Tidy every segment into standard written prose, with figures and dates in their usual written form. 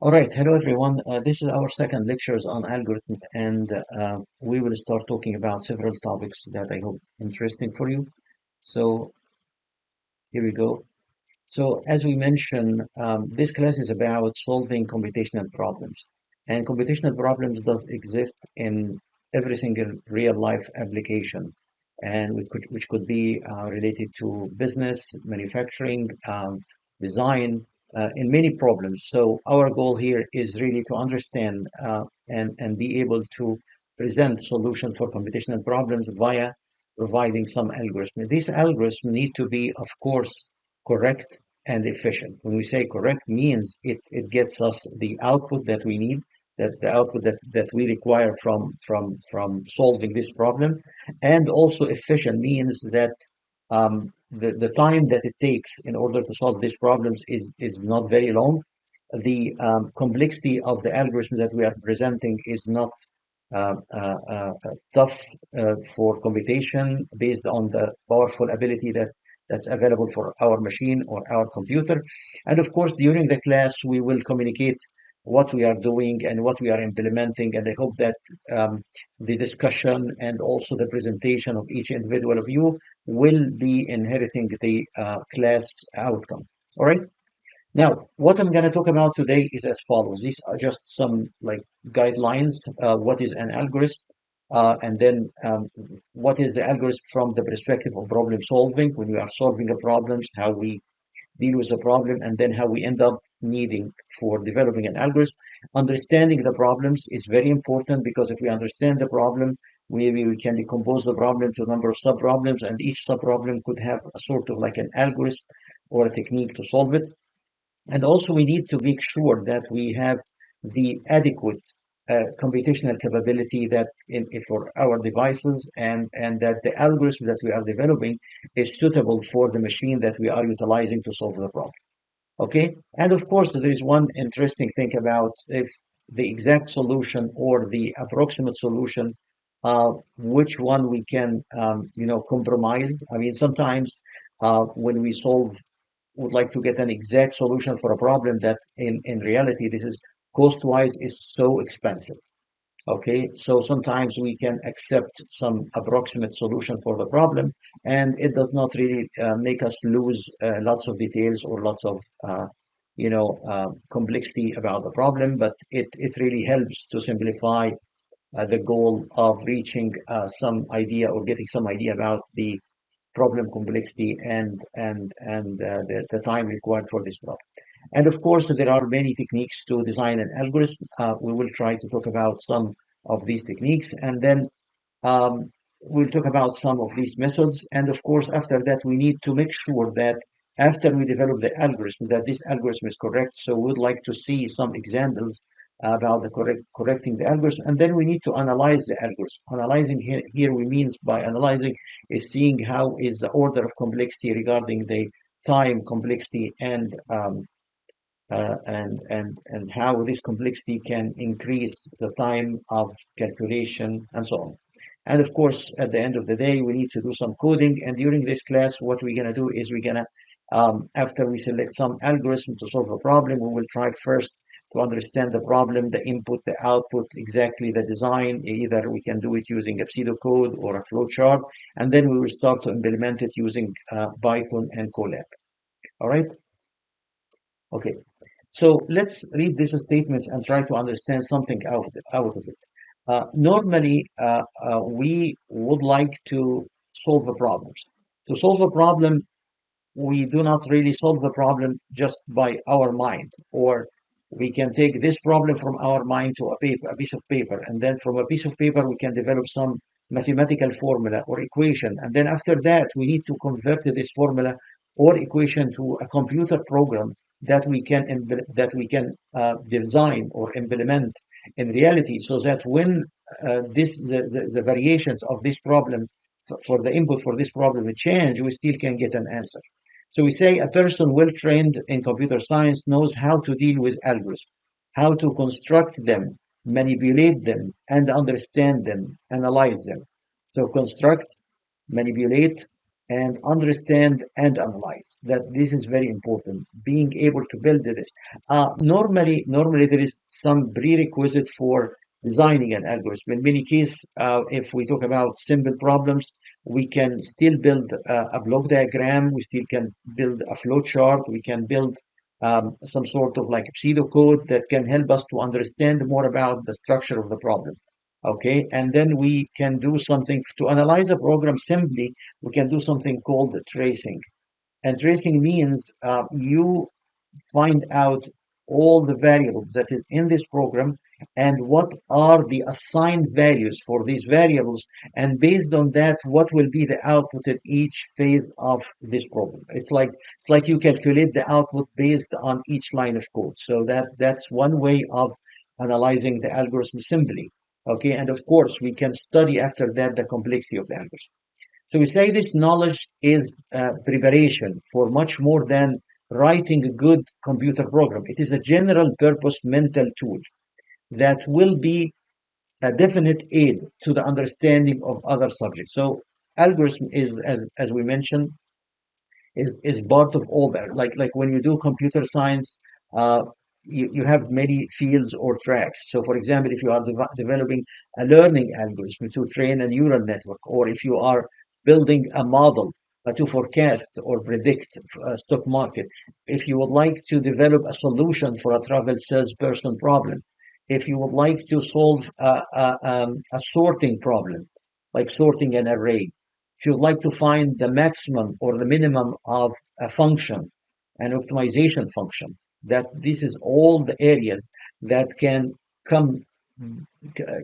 All right, hello everyone. This is our second lectures on algorithms, and we will start talking about several topics that I hope interesting for you. So here we go. So as we mentioned, this class is about solving computational problems, and computational problems does exist in every single real life application, and which could be related to business, manufacturing, design, in many problems. So our goal here is really to understand and be able to present solution for computational problems via providing some algorithm. These algorithms need to be, of course, correct and efficient. When we say correct means it gets us the output that we need, that the output that we require from solving this problem. And also efficient means that the time that it takes in order to solve these problems is not very long. The complexity of the algorithm that we are presenting is not tough for computation based on the powerful ability that's available for our machine or our computer. And of course, during the class, we will communicate what we are doing and what we are implementing. And I hope that the discussion and also the presentation of each individual of you will be inheriting the class outcome. All right. Now, what I'm going to talk about today is as follows. These are just some like guidelines. What is an algorithm? And then what is the algorithm from the perspective of problem solving? When we are solving a problems, how we deal with the problem, and then how we end up needing for developing an algorithm. Understanding the problems is very important because if we understand the problem, we can decompose the problem to a number of sub-problems, and each sub-problem could have a sort of like an algorithm or a technique to solve it. And also, we need to make sure that we have the adequate computational capability for our devices, and that the algorithm that we are developing is suitable for the machine that we are utilizing to solve the problem. Okay. And of course, there is one interesting thing about if the exact solution or the approximate solution, which one we can, compromise. I mean, sometimes when we would like to get an exact solution for a problem that in reality, this is cost-wise is so expensive. Okay, so sometimes we can accept some approximate solution for the problem, and it does not really make us lose lots of details or lots of complexity about the problem, but it really helps to simplify the goal of reaching some idea or getting some idea about the problem complexity and the time required for this problem. And of course, there are many techniques to design an algorithm. We will try to talk about some of these techniques, and then we'll talk about some of these methods. And of course, after that, we need to make sure that after we develop the algorithm, that this algorithm is correct. So we would like to see some examples about the correcting the algorithm, and then we need to analyze the algorithm. Analyzing here we means by analyzing is seeing how is the order of complexity regarding the time complexity and how this complexity can increase the time of calculation and so on. And of course, at the end of the day, we need to do some coding. And during this class, what we're going to do is after we select some algorithm to solve a problem, we will try first to understand the problem, the input, the output, exactly the design. Either we can do it using a pseudocode or a flowchart, and then we will start to implement it using Python and Colab. All right. Okay. So let's read these statements and try to understand something out of it. Normally, we would like to solve the problems. To solve a problem, we do not really solve the problem just by our mind, or we can take this problem from our mind to a piece of paper, and then from a piece of paper, we can develop some mathematical formula or equation. And then after that, we need to convert this formula or equation to a computer program that we can design or implement in reality, so that when the variations of this problem for the input for this problem change, we still can get an answer. So we say a person well trained in computer science knows how to deal with algorithms, how to construct them, manipulate them, and understand them, analyze them. So construct, manipulate, and understand and analyze. That this is very important. Being able to build this. Normally there is some prerequisite for designing an algorithm. In many cases, if we talk about simple problems, we can still build a block diagram. We still can build a flow chart. We can build some sort of like pseudocode that can help us to understand more about the structure of the problem. Okay, and then we can do something to analyze a program simply. We can do something called tracing. And tracing means you find out all the variables that is in this program and what are the assigned values for these variables. And based on that, what will be the output in each phase of this program. It's like you calculate the output based on each line of code. So that's one way of analyzing the algorithm simply. Okay, and of course, we can study after that the complexity of the algorithm. So we say this knowledge is preparation for much more than writing a good computer program. It is a general purpose mental tool that will be a definite aid to the understanding of other subjects. So algorithm is, as we mentioned, is part of all that. Like when you do computer science, uh, you have many fields or tracks. So, for example, if you are developing a learning algorithm to train a neural network, or if you are building a model to forecast or predict a stock market, if you would like to develop a solution for a travel salesperson problem, if you would like to solve a sorting problem, like sorting an array, if you'd like to find the maximum or the minimum of a function, an optimization function, that this is all the areas that can come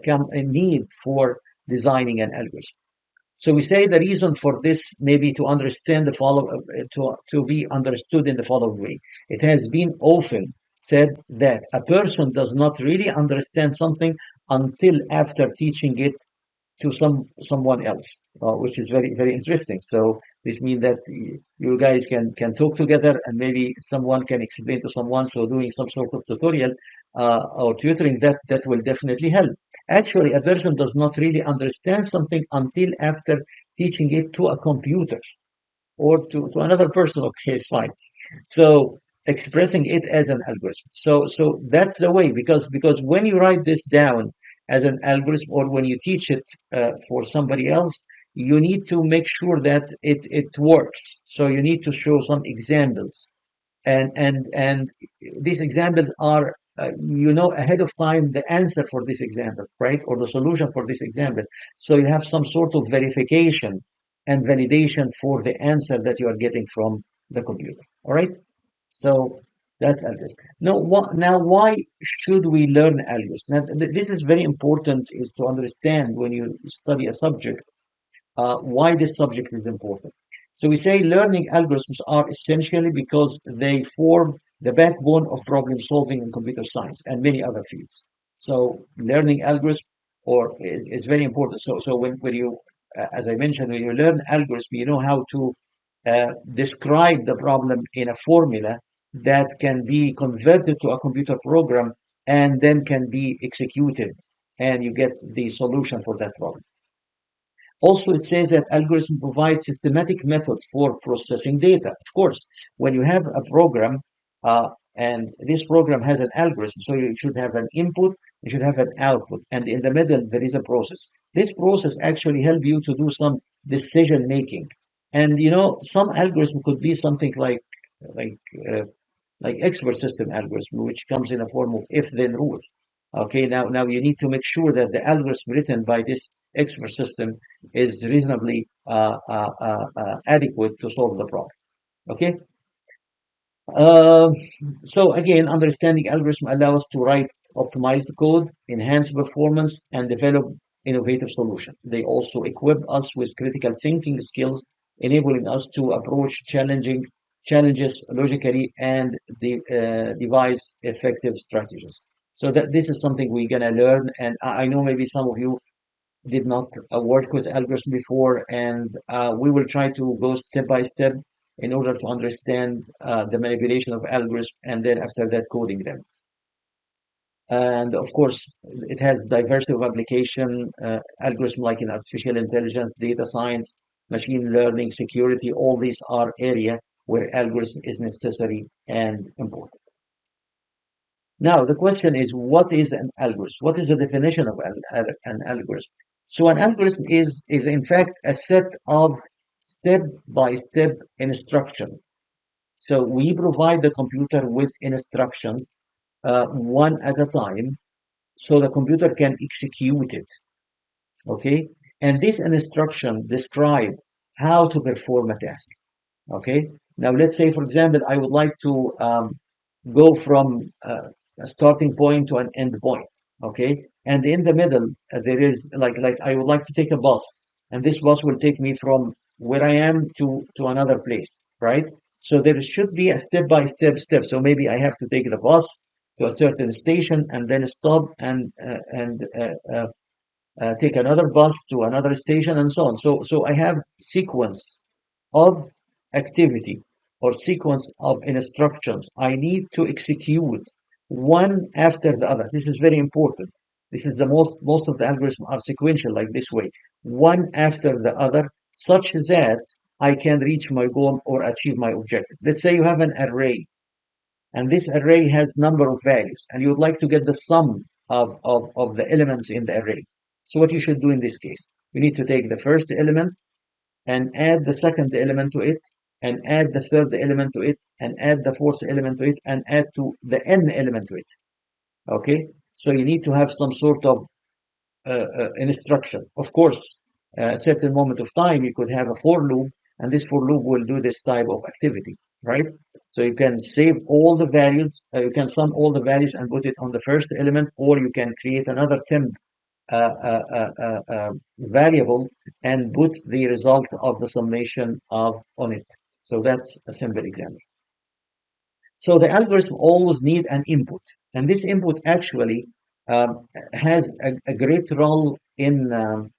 come in need for designing an algorithm. So we say the reason for this may be to understand the follow to be understood in the following way. It has been often said that a person does not really understand something until after teaching it to someone else, which is very interesting. So this means that you guys can talk together, and maybe someone can explain to someone. So doing some sort of tutorial or tutoring, that will definitely help. Actually, a person does not really understand something until after teaching it to a computer or to another person. Okay, it's fine. So expressing it as an algorithm. So that's the way, because when you write this down as an algorithm, or when you teach it for somebody else, you need to make sure that it works. So you need to show some examples, and these examples are ahead of time the answer for this example, right, or the solution for this example. So you have some sort of verification and validation for the answer that you are getting from the computer. All right. So that's algorithm. Now, why should we learn algorithms? Now, this is very important, is to understand when you study a subject, why this subject is important. So we say learning algorithms are essentially because they form the backbone of problem solving in computer science and many other fields. So learning algorithms is very important. So when you, as I mentioned, when you learn algorithm, you know how to describe the problem in a formula that can be converted to a computer program and then can be executed, and you get the solution for that problem. Also, it says that algorithm provides systematic method for processing data. Of course, when you have a program, and this program has an algorithm, so you should have an input, you should have an output, and in the middle there is a process. This process actually help you to do some decision making. And some algorithm could be something like uh, like expert system algorithm, which comes in a form of if-then rule. Okay, now you need to make sure that the algorithm written by this expert system is reasonably adequate to solve the problem. Okay, uh, so again, understanding algorithm allows us to write optimized code, enhance performance, and develop innovative solutions. They also equip us with critical thinking skills, enabling us to approach challenging challenges logically and devise effective strategies. So that this is something we're gonna learn, and I know maybe some of you did not work with algorithms before, and we will try to go step by step in order to understand the manipulation of algorithms, and then after that coding them. And of course, it has diversity of application, algorithm like in artificial intelligence, data science, machine learning, security, all these are area where algorithm is necessary and important. Now, the question is, what is an algorithm? What is the definition of an algorithm? So an algorithm is in fact a set of step-by-step instruction. So we provide the computer with instructions one at a time, so the computer can execute it. Okay, and this instruction describe how to perform a task. Okay, now let's say, for example, I would like to go from a starting point to an end point. Okay, and in the middle there is like I would like to take a bus, and this bus will take me from where I am to another place, right? So there should be a step. So maybe I have to take the bus to a certain station and then stop and take another bus to another station and so on. So I have sequence of activity or sequence of instructions I need to execute one after the other. This is very important. This is the most of the algorithms are sequential like this way, one after the other, such that I can reach my goal or achieve my objective. Let's say you have an array, and this array has number of values, and you would like to get the sum of the elements in the array. So what you should do in this case, you need to take the first element and add the second element to it, and add the third element to it, and add the fourth element to it, and add to the n element to it. Okay? So you need to have some sort of instruction. Of course, at a certain moment of time, you could have a for loop, and this for loop will do this type of activity, right? So you can save all the values, you can sum all the values and put it on the first element, or you can create another temp variable and put the result of the summation of on it. So that's a simple example. So the algorithm always need an input, and this input actually has a great role in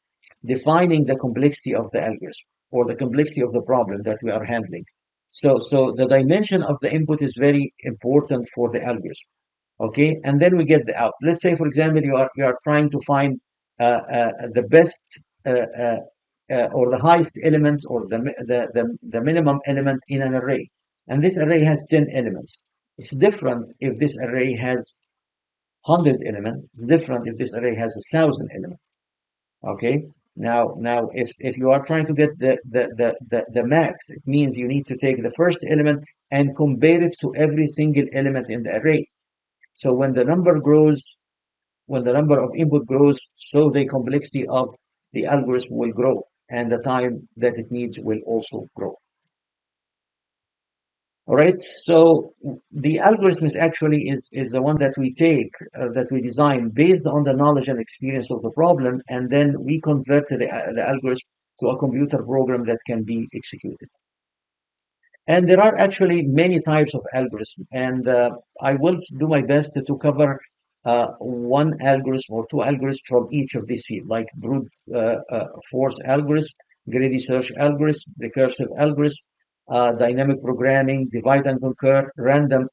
defining the complexity of the algorithm or the complexity of the problem that we are handling. So the dimension of the input is very important for the algorithm. Okay, and then we get the out. Let's say, for example, you are trying to find the best or the highest element or the minimum element in an array, and this array has 10 elements. It's different if this array has 100 elements. It's different if this array has 1,000 elements. Okay. Now, if you are trying to get the max, it means you need to take the first element and compare it to every single element in the array. So when the number grows, when the number of input grows, so the complexity of the algorithm will grow, and the time that it needs will also grow. All right. So the algorithm is actually is the one that we take that we design based on the knowledge and experience of the problem, and then we convert the algorithm to a computer program that can be executed. And there are actually many types of algorithms, and I will do my best to cover one algorithm or two algorithms from each of these fields, like brute force algorithm, greedy search algorithm, recursive algorithm, dynamic programming, divide and conquer, randomized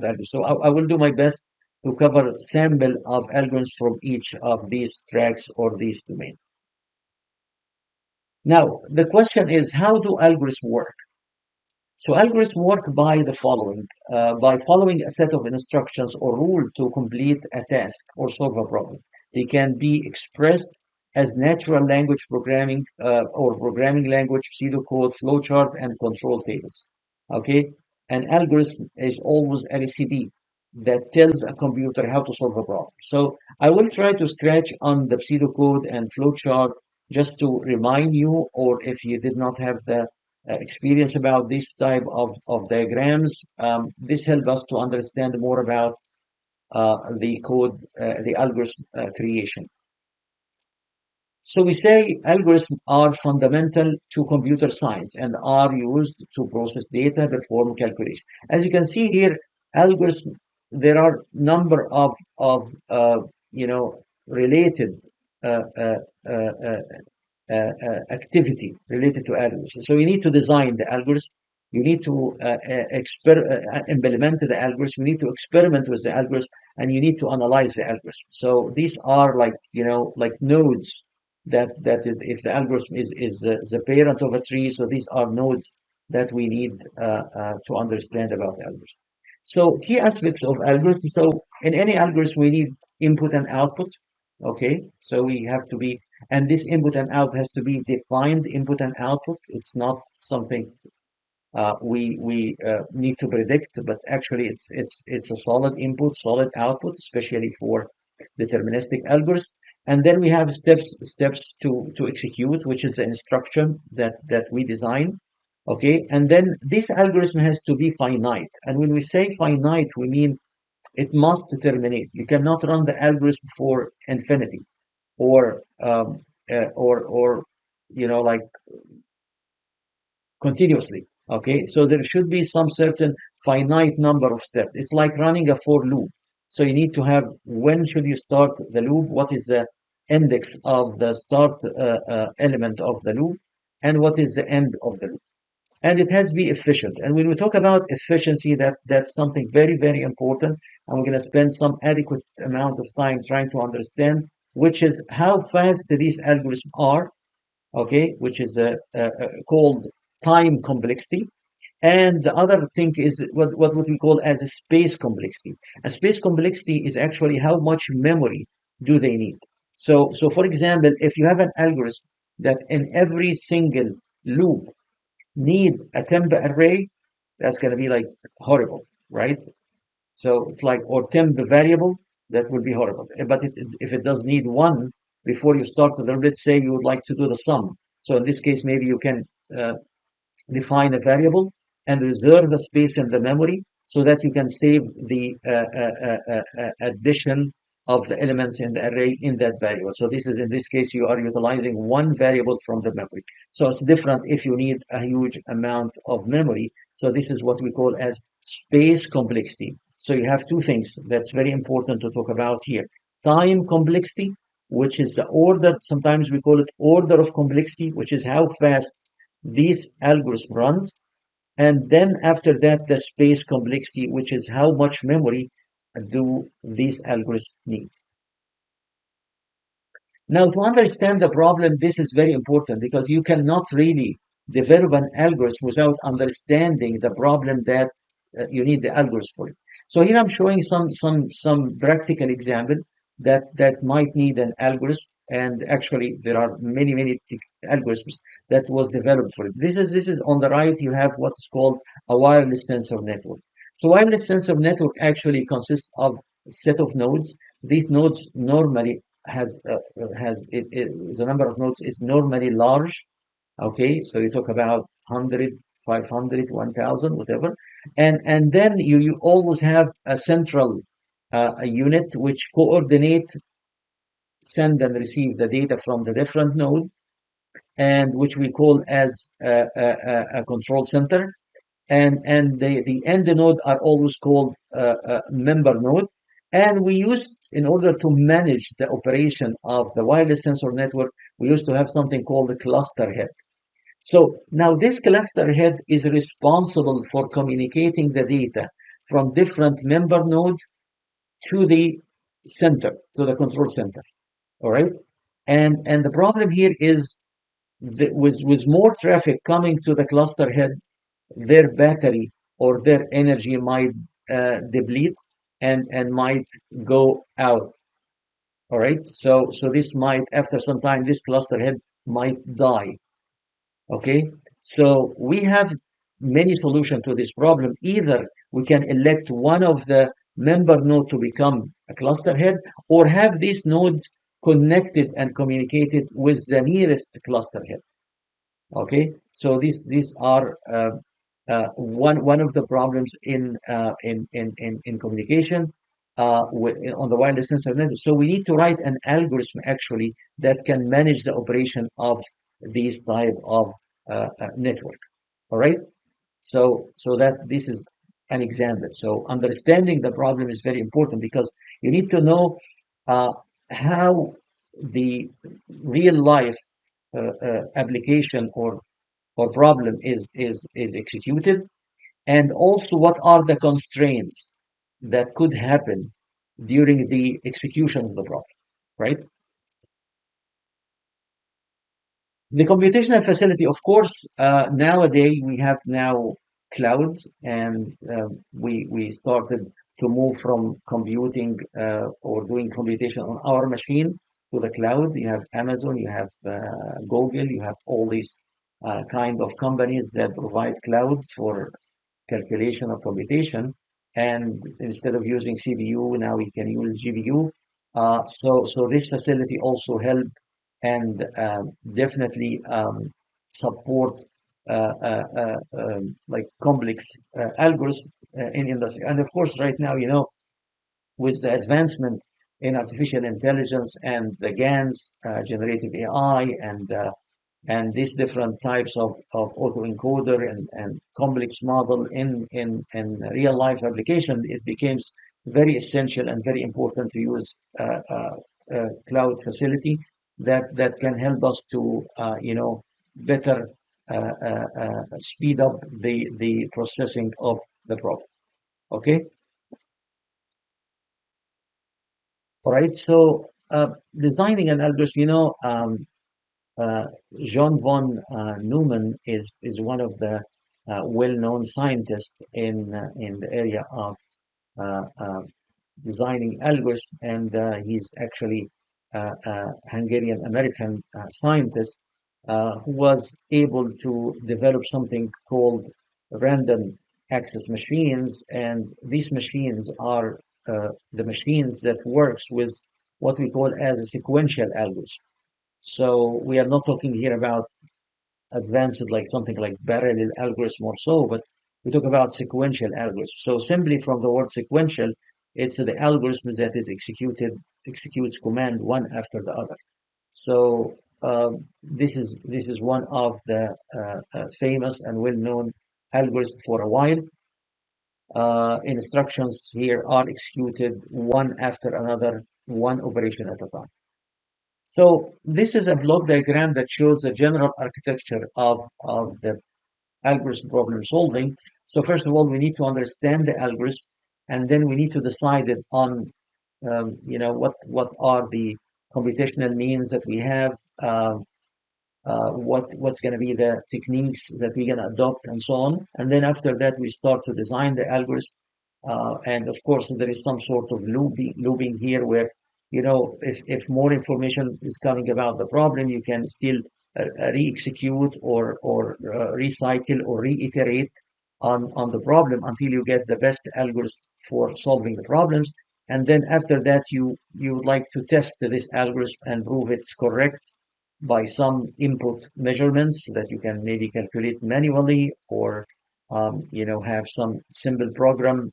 algorithm. So I will do my best to cover sample of algorithms from each of these tracks or these domains. Now, the question is, how do algorithms work? So algorithms work by the following, by following a set of instructions or rule to complete a task or solve a problem. They can be expressed as natural language programming or programming language, pseudocode, flowchart, and control tables. Okay, an algorithm is always a recipe that tells a computer how to solve a problem. So I will try to scratch on the pseudocode and flowchart just to remind you, or if you did not have the experience about this type of diagrams. This helps us to understand more about the code, the algorithm creation. So we say algorithms are fundamental to computer science and are used to process data, perform calculation. As you can see here, algorithms, there are number of related uh, uh, uh, uh, activity related to algorithms. So you need to design the algorithm. You need to implement the algorithm. You need to experiment with the algorithm, and you need to analyze the algorithm. So these are like nodes that is, if the algorithm is the parent of a tree, so these are nodes that we need to understand about the algorithm. So key aspects of algorithm. So in any algorithm, we need input and output. Okay, so we have to be, and this input and output has to be defined input and output. It's not something we need to predict, but actually it's a solid input, solid output, especially for deterministic algorithms. And then we have steps to execute, which is the instruction that we design. Okay, and then this algorithm has to be finite. And when we say finite, we mean it must terminate. You cannot run the algorithm for infinity or or like continuously. Okay, so there should be some certain finite number of steps. It's like running a for loop. So you need to have when should you start the loop, what is the index of the start element of the loop, and what is the end of the loop. And it has to be efficient. And when we talk about efficiency, that's something very, very important. And we're going to spend some adequate amount of time trying to understand, which is how fast these algorithms are, okay, which is called time complexity. And the other thing is what we call as a space complexity. And space complexity is actually how much memory do they need. So for example, if you have an algorithm that in every single loop need a temp array, that's going to be like horrible, right? So it's like, or temp variable, that would be horrible. But if it does need one before you start the, let's say you would like to do the sum. So in this case, maybe you can uh, define a variable and reserve the space in the memory so that you can save the addition of the elements in the array in that variable. So this is, in this case, you are utilizing one variable from the memory. So it's different if you need a huge amount of memory. So this is what we call as space complexity. So you have two things that's very important to talk about here. Time complexity, which is the order, sometimes we call it order of complexity, which is how fast this algorithm runs. And then after that, the space complexity, which is how much memory do these algorithms need. Now, to understand the problem, this is very important because you cannot really develop an algorithm without understanding the problem that you need the algorithm for it. So here I'm showing some practical example that might need an algorithm, and actually there are many algorithms that was developed for it. This is on the right. You have what's called a wireless sensor network. So wireless sensor network actually consists of a set of nodes. These nodes normally the number of nodes is normally large. Okay, so you talk about 100, 500, 1000, whatever, and then you always have a central a unit which coordinate, send and receive the data from the different node, and which we call as a control center, and the end node are always called member node. And we used, in order to manage the operation of the wireless sensor network, we used to have something called the cluster head. So now this cluster head is responsible for communicating the data from different member nodes to the center, to the control center. All right. And the problem here is that with more traffic coming to the cluster head, their battery or their energy might deplete and might go out. All right. So this might, after some time, this cluster head might die. Okay. So we have many solutions to this problem. Either we can elect one of the member node to become a cluster head, or have these nodes connected and communicated with the nearest cluster head. Okay, so these are one of the problems in communication on the wireless sensor network. So we need to write an algorithm actually that can manage the operation of these type of network. All right. So that this is an example. So understanding the problem is very important because you need to know uh, how the real life application or problem is executed, and also what are the constraints that could happen during the execution of the problem, right? The computational facility, of course, nowadays we have now cloud, and we started to move from computing or doing computation on our machine to the cloud. You have Amazon, you have Google, you have all these kind of companies that provide cloud for calculation or computation. And instead of using CPU, now we can use GPU. So this facility also help and definitely support like complex algorithms in industry. And of course, right now, with the advancement in artificial intelligence and the GANs, generative AI, and these different types of autoencoder and complex model in real life application, it becomes very essential and very important to use cloud facility that can help us to better speed up the processing of the problem. Okay, all right. So designing an algorithm, Uh, John von Neumann is one of the well-known scientists in the area of designing algorithms, and he's actually Hungarian American scientist who was able to develop something called random access machines, and these machines are the machines that works with what we call as a sequential algorithm. So we are not talking here about advanced like something like parallel algorithm or so, but we talk about sequential algorithm. So simply from the word sequential, it's the algorithm that is executes command one after the other. So this is one of the famous and well-known algorithms for a while. Instructions here are executed one after another, one operation at a time. So this is a block diagram that shows the general architecture of the algorithm problem solving. So first of all, we need to understand the algorithm, and then we need to decide it on, what are the computational means that we have, what's going to be the techniques that we're going to adopt, and so on. And then after that, we start to design the algorithm. And of course, there is some sort of looping here where, if more information is coming about the problem, you can still re-execute or recycle or reiterate on the problem until you get the best algorithm for solving the problems. And then after that, you would like to test this algorithm and prove it's correct by some input measurements that you can maybe calculate manually, or have some simple program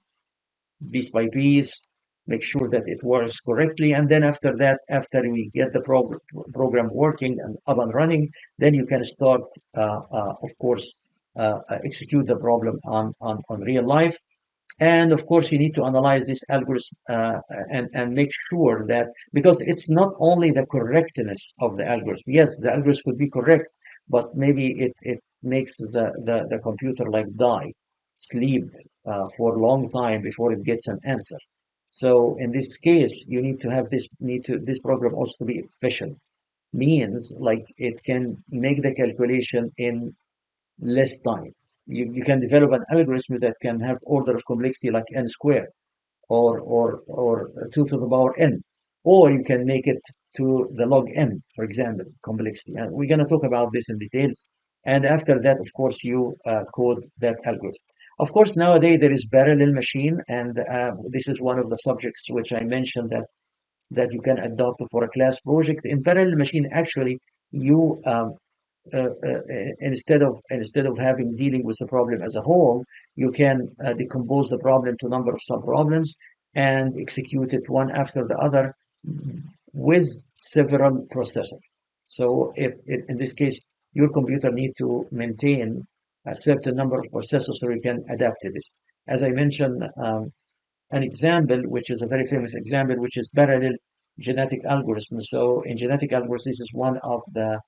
piece by piece, make sure that it works correctly. And then after that, after we get the program working and up and running, then you can start, of course, execute the problem on real life. And of course, you need to analyze this algorithm and make sure that, because it's not only the correctness of the algorithm. Yes, the algorithm could be correct, but maybe it makes the computer like die, sleep for a long time before it gets an answer. So in this case, you need to have this program also to be efficient. Means like it can make the calculation in less time. You can develop an algorithm that can have order of complexity like n squared, or 2 to the power n, or you can make it to the log n, for example, complexity. And we're going to talk about this in details. And after that, of course, you code that algorithm. Of course, nowadays there is parallel machine, and this is one of the subjects which I mentioned that you can adopt for a class project. In parallel machine, actually, you instead of having dealing with the problem as a whole, you can decompose the problem to a number of sub problems and execute it one after the other with several processors. So if in this case your computer need to maintain a certain number of processors so you can adapt to this. As I mentioned, an example, which is a very famous example, which is parallel genetic algorithm. So in genetic algorithms, this is one of the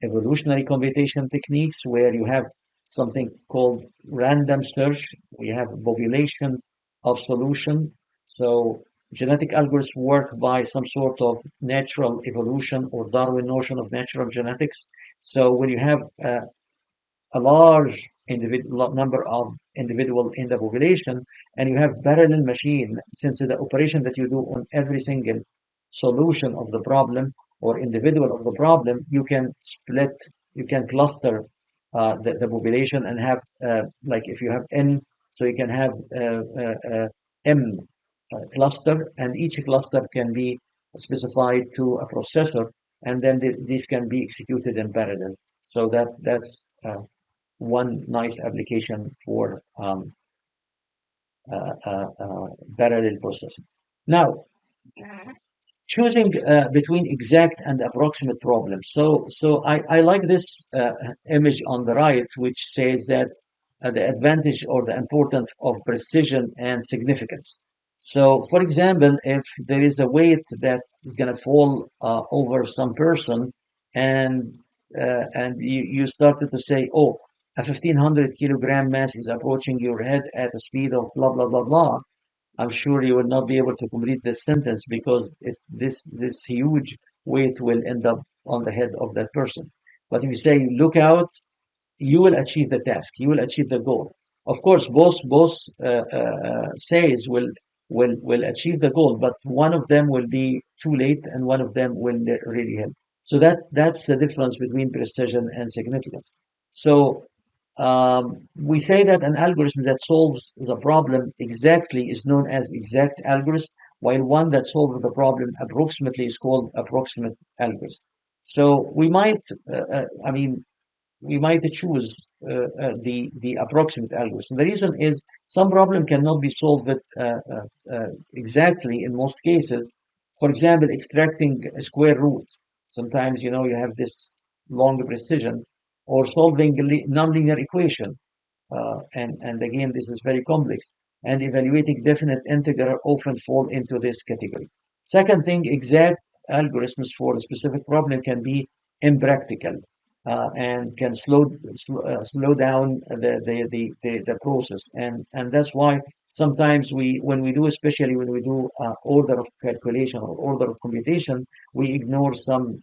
evolutionary computation techniques where you have something called random search. We have a population of solution. So genetic algorithms work by some sort of natural evolution or Darwin notion of natural genetics. So when you have a large number of individual in the population, and you have parallel machine, since the operation that you do on every single solution of the problem or individual of the problem, you can split, you can cluster the population and have like if you have n, so you can have m cluster, and each cluster can be specified to a processor, and then these can be executed in parallel. So that's one nice application for parallel processing. Now, choosing between exact and approximate problems. So I like this image on the right, which says that the advantage or the importance of precision and significance. So, for example, if there is a weight that is going to fall over some person, and you started to say, "Oh, a 1,500 kilogram mass is approaching your head at a speed of blah blah blah blah," I'm sure you will not be able to complete this sentence because this huge weight will end up on the head of that person. But if you say, "Look out," you will achieve the task. You will achieve the goal. Of course, both says will achieve the goal, but one of them will be too late, and one of them will really help. So that's the difference between precision and significance. So we say that an algorithm that solves the problem exactly is known as exact algorithm, while one that solves the problem approximately is called approximate algorithm. So I mean, we might choose the approximate algorithm. The reason is some problem cannot be solved exactly in most cases. For example, extracting a square root. Sometimes you have this long precision, or solving a nonlinear equation. And again, this is very complex. And evaluating definite integer often fall into this category. Second thing, exact algorithms for a specific problem can be impractical and can slow down the process. And that's why sometimes when we do, especially when we do order of calculation or order of computation, we ignore some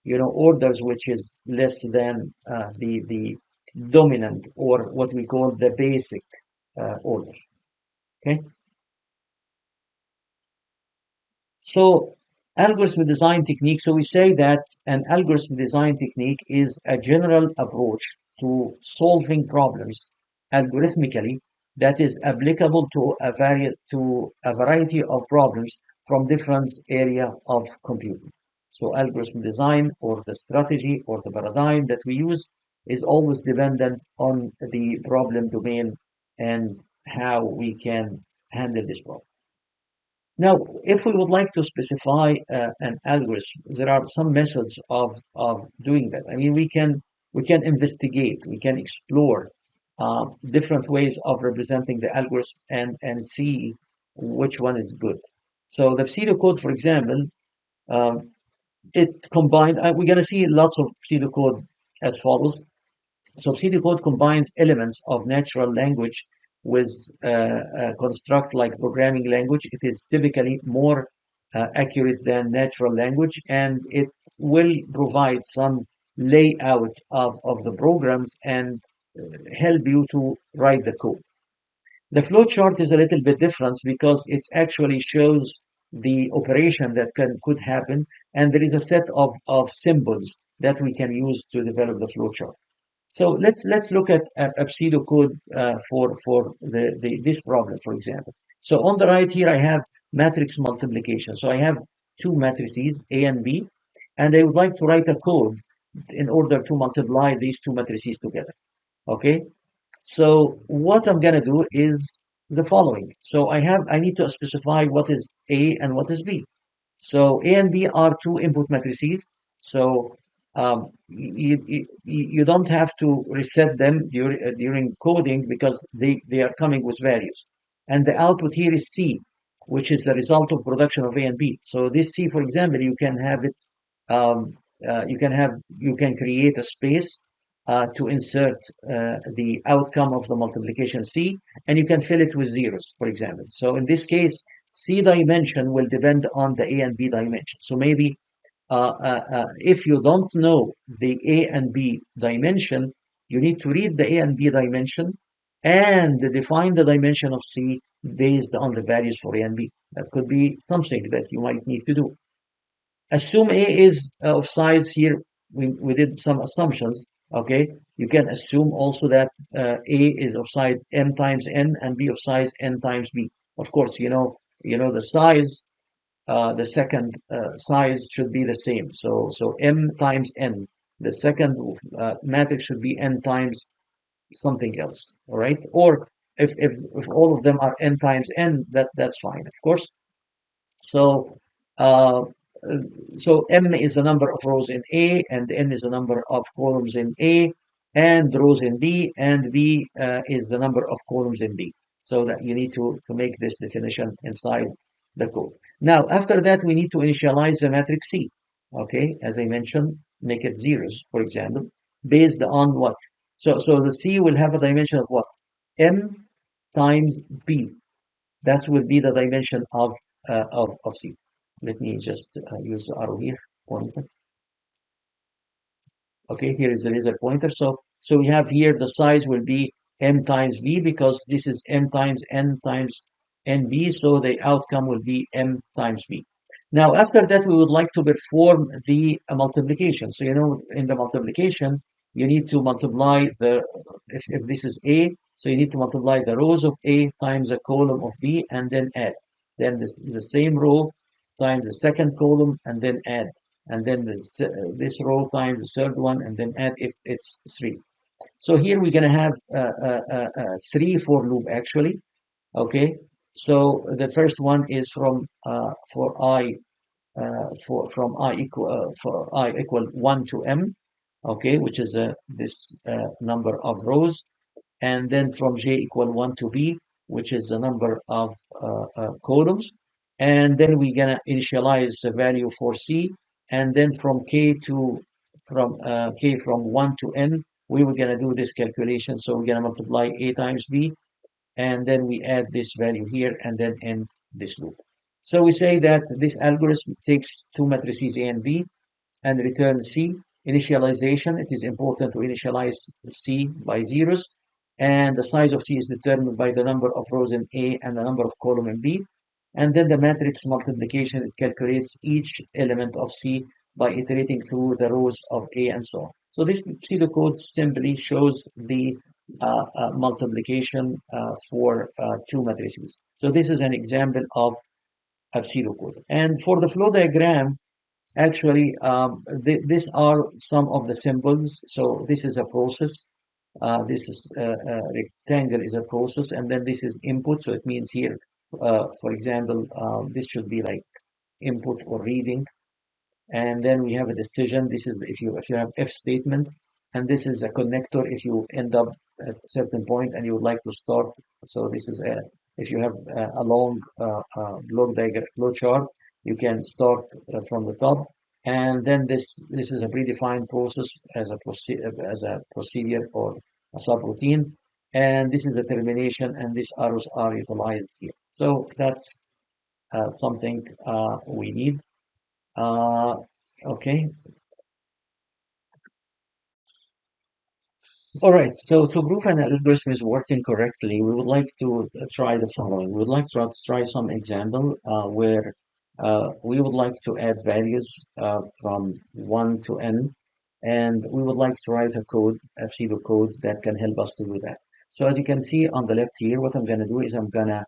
orders which is less than the dominant, or what we call the basic order. Okay, so algorithm design technique. So we say that an algorithm design technique is a general approach to solving problems algorithmically that is applicable to a variety of problems from different area of computing. So algorithm design, or the strategy or the paradigm that we use, is always dependent on the problem domain and how we can handle this problem. Now, if we would like to specify an algorithm, there are some methods of doing that. I mean, we can investigate, we can explore different ways of representing the algorithm and see which one is good. So the pseudocode, for example, um, it combined. We're going to see lots of pseudocode as follows. So pseudocode combines elements of natural language with a construct like programming language. It is typically more accurate than natural language, and it will provide some layout of the programs and help you to write the code. The flowchart is a little bit different because it actually shows the operation that could happen, and there is a set of symbols that we can use to develop the flowchart. So let's look at a pseudocode for this problem, for example. So on the right here, I have matrix multiplication. So I have two matrices, A and B, and I would like to write a code in order to multiply these two matrices together. Okay. So what I'm gonna do is the following. So I need to specify what is A and what is B. So A and B are two input matrices. So you don't have to reset them during coding because they are coming with values. And the output here is C, which is the result of production of A and B. So this C, for example, you can have it, you can create a space to insert the outcome of the multiplication C, and you can fill it with zeros, for example. So in this case, C dimension will depend on the A and B dimension. So maybe if you don't know the A and B dimension, you need to read the A and B dimension and define the dimension of C based on the values for A and B. That could be something that you might need to do. Assume A is of size here. We did some assumptions. Okay, you can assume also that A is of size m times n and B of size n times B. Of course, the size, the second size should be the same. So m times n. The second matrix should be n times something else. All right, or if all of them are n times n, that's fine, of course. So, uh, so M is the number of rows in A, and N is the number of columns in A, and rows in B, and B is the number of columns in B. So that you need to make this definition inside the code. Now, after that, we need to initialize the matrix C. Okay, as I mentioned, make it zeros, for example, based on what? So the C will have a dimension of what? M times B. That will be the dimension of C. Let me just use the arrow here, pointer. Okay, here is the laser pointer. So we have here the size will be m times b because this is m times n times nb, so the outcome will be m times b. Now, after that, we would like to perform the multiplication. So, in the multiplication, you need to multiply if this is A, so you need to multiply the rows of A times the column of B and then add. Then this is the same row times the second column and then add. And then this row times the third one and then add if it's 3. So here we're going to have 3 for loop actually. Okay, so the first one is from for I from I equal 1 to m, okay, which is this number of rows, and then from j equal 1 to b, which is the number of columns, and then we're gonna initialize the value for c, and then from k from 1 to n, we were gonna do this calculation. So we're gonna multiply a times b, and then we add this value here and then end this loop. So we say that this algorithm takes two matrices A and B and returns C. Initialization, it is important to initialize C by zeros, and the size of C is determined by the number of rows in A and the number of columns in B. And then the matrix multiplication, it calculates each element of C by iterating through the rows of A and so on. So this pseudocode simply shows the multiplication for two matrices. So this is an example of a pseudocode. And for the flow diagram, actually, these are some of the symbols. So this is a process. This is rectangle is a process, and then this is input. So it means here, for example, this should be like input or reading. And then we have a decision. This is if you have if statement, and this is a connector if you end up at a certain point and you would like to start. So this is if you have a long block diagram flow chart, you can start from the top, and then this is a predefined process as a procedure or a subroutine, and this is a termination, and these arrows are utilized here. So that's something we need. Okay. All right. So to prove an algorithm is working correctly, we would like to try the following. We would like to try some example where we would like to add values from 1 to n, and we would like to write a code, a pseudocode that can help us to do that. So as you can see on the left here, what I'm going to do is I'm going to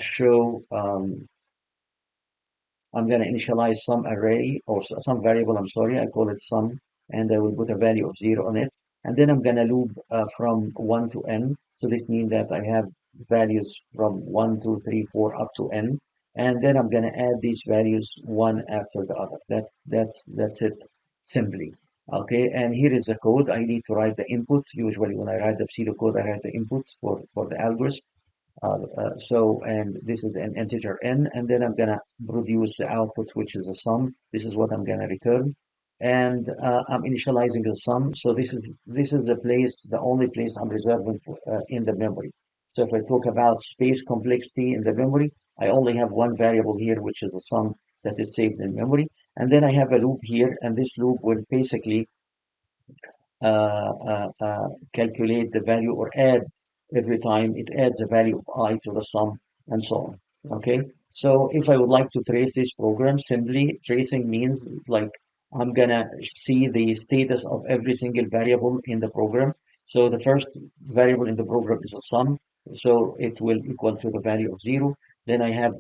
show I'm going to initialize some array or some variable, I'm sorry, I call it sum, and I will put a value of 0 on it. And then I'm going to loop from 1 to n. So this means that I have values from 1, 2, 3, 4 up to n. And then I'm going to add these values one after the other. That's it simply. Okay, and here is the code. I need to write the input. Usually when I write the pseudocode, I write the input for the algorithm. And this is an integer n, and then I'm gonna produce the output, which is a sum. This is what I'm gonna return, and I'm initializing the sum. So this is the only place I'm reserving for, in the memory. So if I talk about space complexity in the memory, I only have one variable here, which is a sum that is saved in memory. And then I have a loop here, and this loop will basically calculate the value or add every time it adds a value of I to the sum and so on. Okay, so if I would like to trace this program, simply tracing means like I'm gonna see the status of every single variable in the program. So the first variable in the program is a sum, so it will equal to the value of 0. Then I have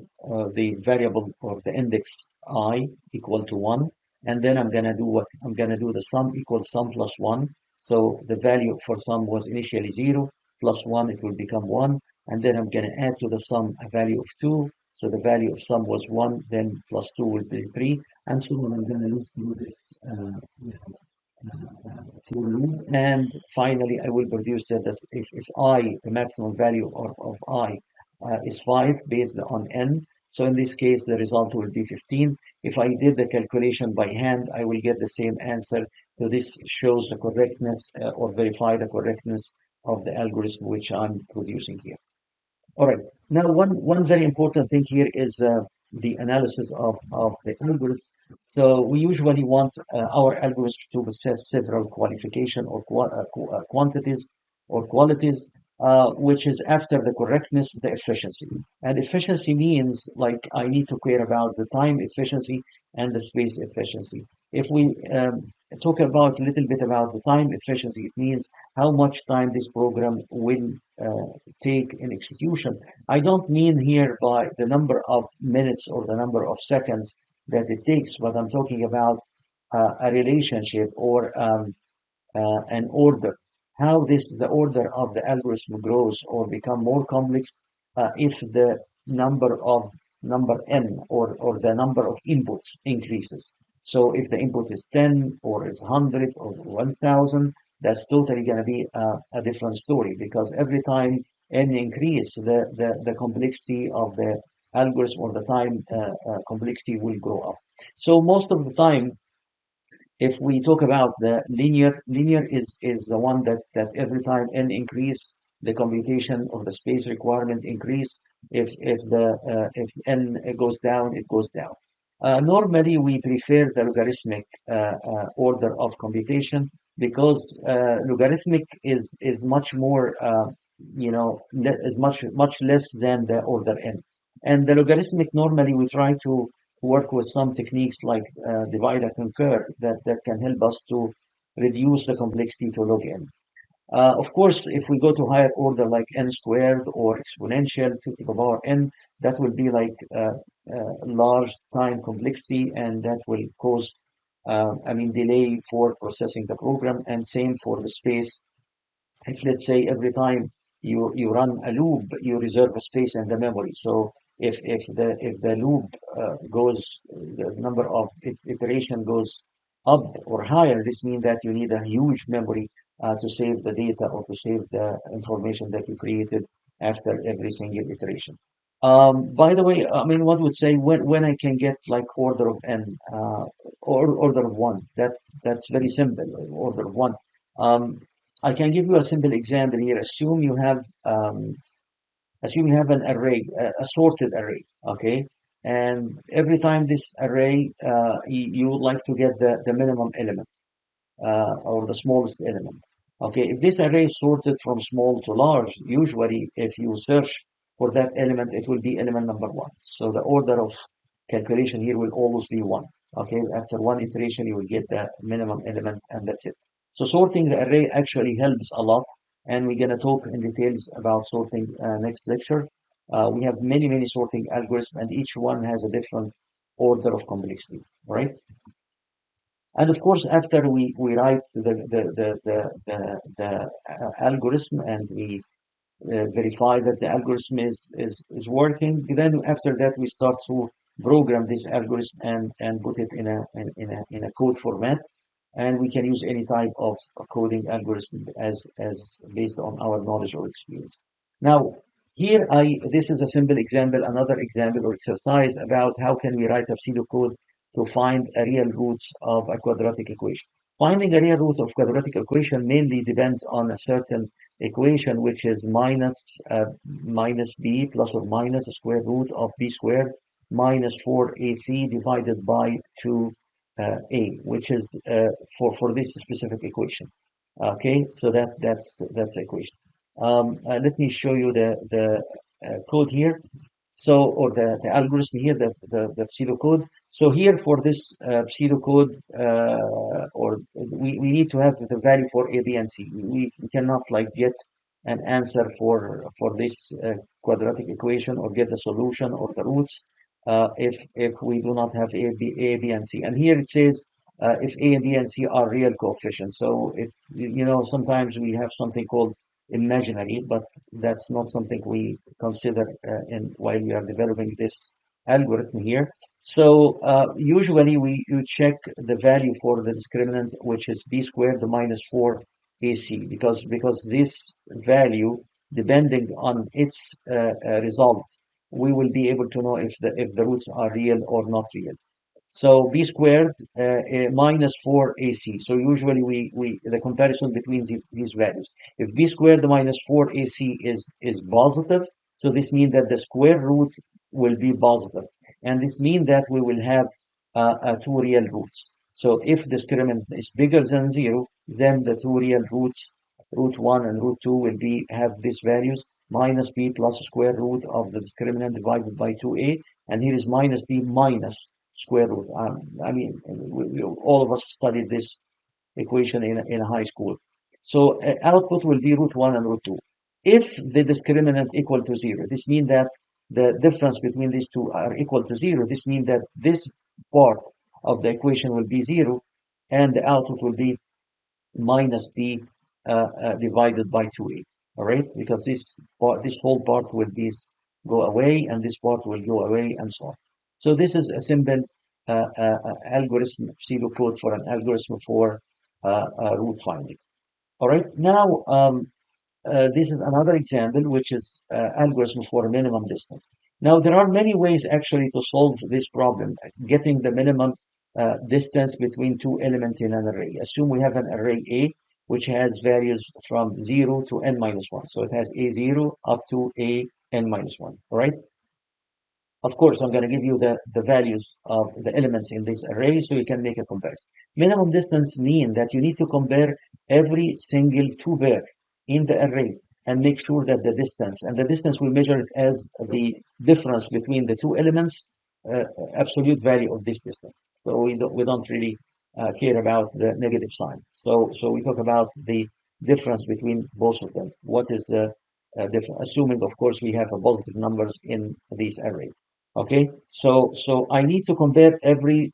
the variable or the index I equal to 1. And then I'm gonna do what? I'm gonna do the sum equals sum plus 1. So the value for sum was initially 0 plus 1, it will become 1. And then I'm gonna add to the sum a value of 2. So the value of sum was 1, then plus 2 will be 3. And so on. I'm gonna loop through this for loop. And finally, I will produce that as if I, the maximum value of I is 5 based on n. So in this case, the result will be 15. If I did the calculation by hand, I will get the same answer. So this shows the correctness or verify the correctness of the algorithm which I'm producing here. All right. Now, one very important thing here is the analysis of the algorithm. So we usually want our algorithm to possess several qualification or quantities or qualities, which is after the correctness, the efficiency. And efficiency means like I need to care about the time efficiency and the space efficiency. If we talk about a little bit about the time efficiency, it means how much time this program will take in execution. I don't mean here by the number of minutes or the number of seconds that it takes, but I'm talking about a relationship or an order. How the order of the algorithm grows or become more complex if the number n or the number of inputs increases. So if the input is 10 or is 100 or 1000, that's totally going to be a different story because every time n increase, the complexity of the algorithm or the time complexity will grow up. So most of the time, if we talk about the linear is the one that every time n increase, the computation of the space requirement increase. If n goes down, it goes down. Normally, we prefer the logarithmic order of computation because logarithmic is much more is much less than the order n. And the logarithmic normally we try to work with some techniques like divide and conquer that can help us to reduce the complexity to log n. Of course, if we go to higher order like n squared or exponential to the power n, that will be like large time complexity and that will cause, delay for processing the program and same for the space. If let's say every time you run a loop, you reserve a space in the memory. So if the loop the number of iteration goes up or higher, this means that you need a huge memory to save the data or to save the information that you created after every single iteration. By the way, I mean, one would say when I can get like order of n or order of one. That's very simple. Order of one. Um, I can give you a simple example here. Assume you have an array, a sorted array, okay? And every time this array, you would like to get the minimum element or the smallest element. Okay, if this array is sorted from small to large, usually if you search for that element, it will be element number 1. So the order of calculation here will always be 1. Okay, after one iteration, you will get the minimum element and that's it. So sorting the array actually helps a lot. And we're going to talk in details about sorting next lecture. We have many sorting algorithms and each one has a different order of complexity, right? And of course, after we write the algorithm and we verify that the algorithm is working, then after that we start to program this algorithm and put it in a code format. And we can use any type of coding algorithm as based on our knowledge or experience. Now, here this is a simple example, another example or exercise about how can we write a pseudocode to find a real roots of a quadratic equation. Finding a real root of quadratic equation mainly depends on a certain equation, which is minus b plus or minus the square root of b squared minus 4ac divided by 2 A, which is for this specific equation. Okay, so that's the equation. Let me show you the code here. So, or the algorithm here, the pseudocode. So here for this pseudocode, or we need to have the value for A, B, and C. We cannot like get an answer for this quadratic equation or get the solution or the roots if we do not have A, B, and C. And here it says if A, B, and C are real coefficients. So it's, you know, sometimes we have something called imaginary, but that's not something we consider in while we are developing this algorithm here. So usually you check the value for the discriminant, which is b squared minus 4ac, because this value, depending on its result, we will be able to know if the roots are real or not real. So b squared minus 4ac. So usually we the comparison between these values. If b squared minus 4ac is positive, so this means that the square root will be positive, and this means that we will have two real roots. So if the discriminant is bigger than 0, then the two real roots, root 1 and root 2, will be have these values minus b plus square root of the discriminant divided by 2a, and here is minus b minus square root. I mean, all of us studied this equation in high school. So output will be root 1 and root 2. If the discriminant equal to 0, this means that the difference between these two are equal to 0. This means that this part of the equation will be 0, and the output will be minus b divided by 2a. All right, because this whole part will be go away, and this part will go away, and so on. So this is a simple algorithm, pseudocode for an algorithm for root finding. All right, now this is another example, which is algorithm for minimum distance. Now, there are many ways actually to solve this problem, getting the minimum distance between two elements in an array. Assume we have an array A, which has values from 0 to n minus 1. So it has A0 up to A n minus 1, all right? Of course, I'm going to give you the values of the elements in this array so you can make a comparison. Minimum distance means that you need to compare every single two pair in the array and make sure that the distance, and the distance we measure it as the difference between the two elements, absolute value of this distance. So we don't really care about the negative sign. So we talk about the difference between both of them. What is the difference? Assuming, of course, we have a positive numbers in this array. Okay, so I need to compare every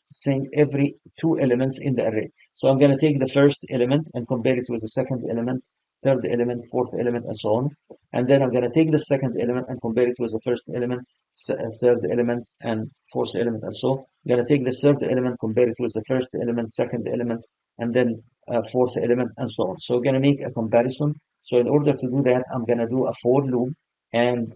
two elements in the array. So I'm going to take the first element and compare it with the second element, third element, fourth element, and so on. And then I'm going to take the second element and compare it with the first element, third element, and fourth element, and so on. I'm going to take the third element, compare it with the first element, second element, and then fourth element, and so on. So we're going to make a comparison. So in order to do that, I'm going to do a for loop, and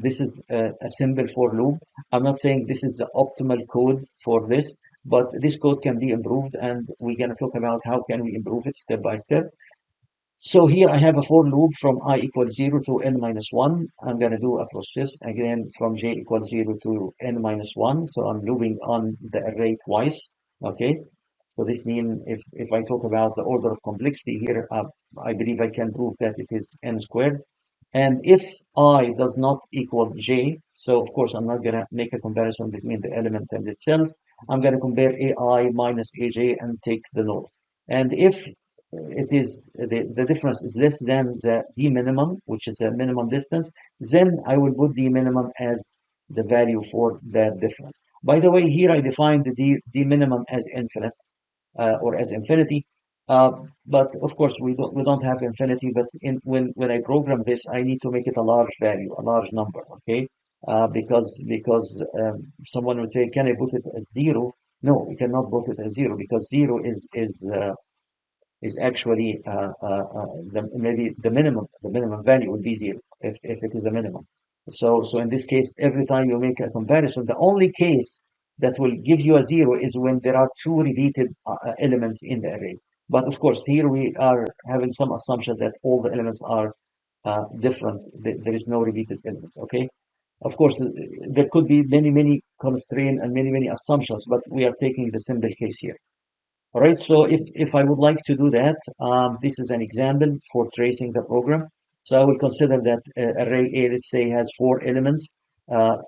this is a simple for loop. I'm not saying this is the optimal code for this, but this code can be improved, and we're going to talk about how can we improve it step by step. So here I have a for loop from I equals 0 to n minus 1. I'm going to do a process again from j equals 0 to n minus 1. So I'm looping on the array twice. Okay. So this means if I talk about the order of complexity here, I believe I can prove that it is n squared. And if I does not equal j, so of course I'm not going to make a comparison between the element and itself. I'm going to compare ai minus aj and take the node. And if it is the difference is less than the d minimum, which is the minimum distance, then I will put d minimum as the value for that difference. By the way, here I define the d minimum as infinite or as infinity. But of course, we don't have infinity. But when I program this, I need to make it a large value, a large number. Okay, because someone would say, can I put it as 0? No, we cannot put it as 0 because 0 is actually maybe the minimum value would be 0 if it is a minimum. So in this case, every time you make a comparison, the only case that will give you a 0 is when there are two repeated elements in the array. But of course, here we are having some assumption that all the elements are different. There is no repeated elements. Okay. Of course, there could be many constraints and many assumptions, but we are taking the simple case here. All right, so if I would like to do that, this is an example for tracing the program. So I will consider that array A, let's say, has four elements,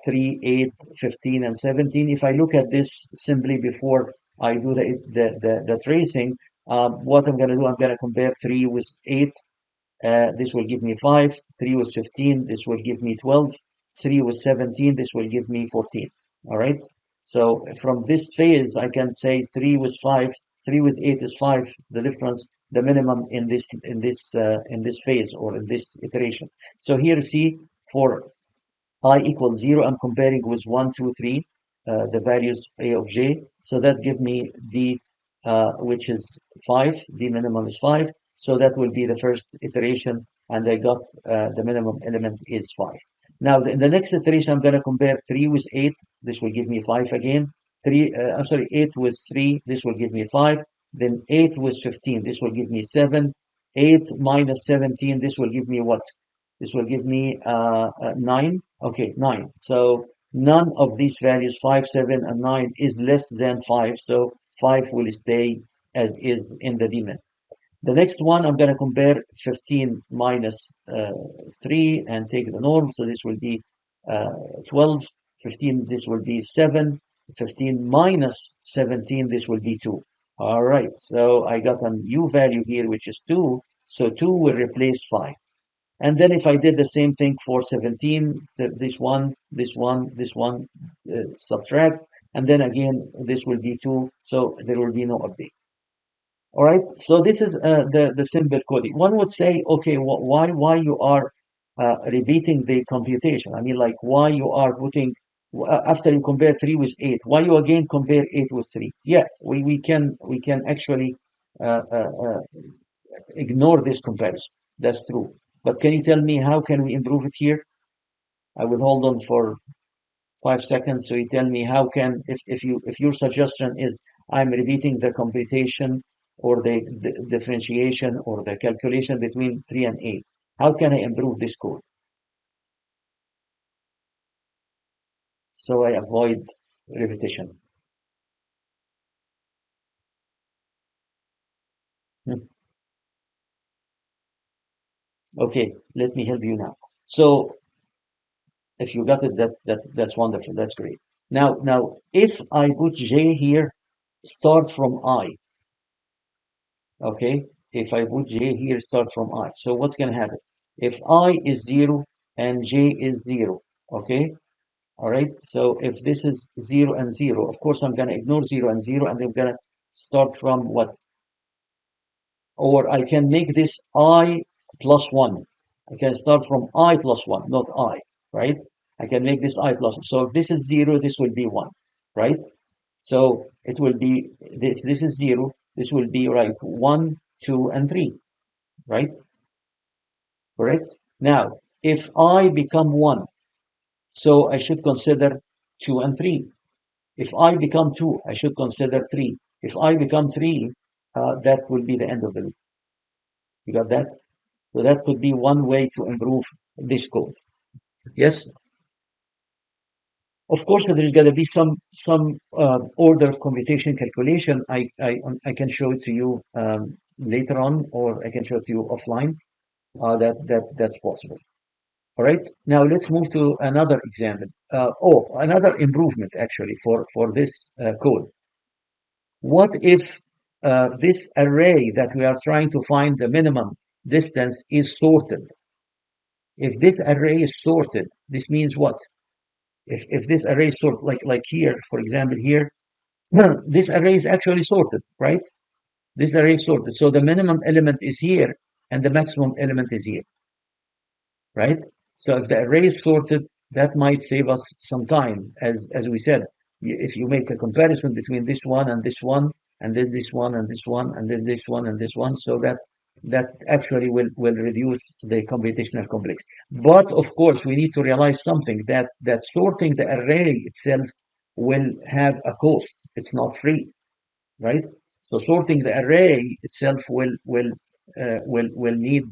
3, 8, 15, and 17. If I look at this simply before I do the tracing, what I'm going to do, I'm going to compare 3 with 8. This will give me 5. 3 with 15, this will give me 12. 3 with 17, this will give me 14. All right. So from this phase, I can say 3 with 5, 3 with 8 is 5. The difference, the minimum in this phase or in this iteration. So here you see for I equals 0, I'm comparing with 1, 2, 3, the values A of j. So that give me d, which is 5. The minimum is 5. So that will be the first iteration, and I got the minimum element is 5. Now, in the next iteration, I'm going to compare 3 with 8. This will give me 5 again. 8 with 3. This will give me 5. Then 8 with 15. This will give me 7. 8 minus 17. This will give me what? This will give me 9. Okay, 9. So none of these values, 5, 7, and 9, is less than 5. So 5 will stay as is in the daemon. The next one, I'm going to compare 15 minus 3 and take the norm. So this will be 12. 15, this will be 7. 15 minus 17, this will be 2. All right, so I got a new value here, which is 2. So 2 will replace 5. And then if I did the same thing for 17, so this one, subtract, and then again, this will be 2, so there will be no update. All right, so this is the simple coding. One would say, okay, why you are repeating the computation? I mean, like why you are putting, after you compare 3 with 8, why you again compare 8 with 3? Yeah, we can actually uh, uh, uh, ignore this comparison. That's true. But can you tell me how can we improve it here? I will hold on for 5 seconds. So you tell me how can, if your suggestion is I'm repeating the computation or the differentiation or the calculation between 3 and 8, how can I improve this code so I avoid repetition? Hmm. Okay, let me help you now. So if you got it, that's wonderful. That's great. Now, if I put j here, start from I. Okay, if I put j here, start from I. So what's going to happen? If I is 0 and j is 0, okay? All right, so if this is 0 and 0, of course I'm going to ignore 0 and 0, and I'm going to start from what? Or I can make this I plus 1. I can start from I plus 1, not I, right? I can make this I plus 1. So if this is 0, this will be 1, right? So it will be, this is 0, this will be like 1, 2, and 3, right? Correct? Now, if I become 1, so I should consider 2 and 3. If I become 2, I should consider 3. If I become 3, that will be the end of the loop. You got that? So that could be one way to improve this code. Yes? Of course, there's going to be some order of computation calculation. I can show it to you later on, or I can show it to you offline. That's possible. All right. Now let's move to another example. Another improvement actually for this code. What if this array that we are trying to find the minimum distance is sorted? If this array is sorted, this means what? If this array is sorted, like here, for example, here, this array is actually sorted, right? This array is sorted. So the minimum element is here and the maximum element is here, right? So if the array is sorted, that might save us some time. As we said, if you make a comparison between this one and this one, and then this one and this one, and then this one and this one, so that actually will reduce the computational complexity. But of course, we need to realize something that sorting the array itself will have a cost. It's not free, right? So sorting the array itself will need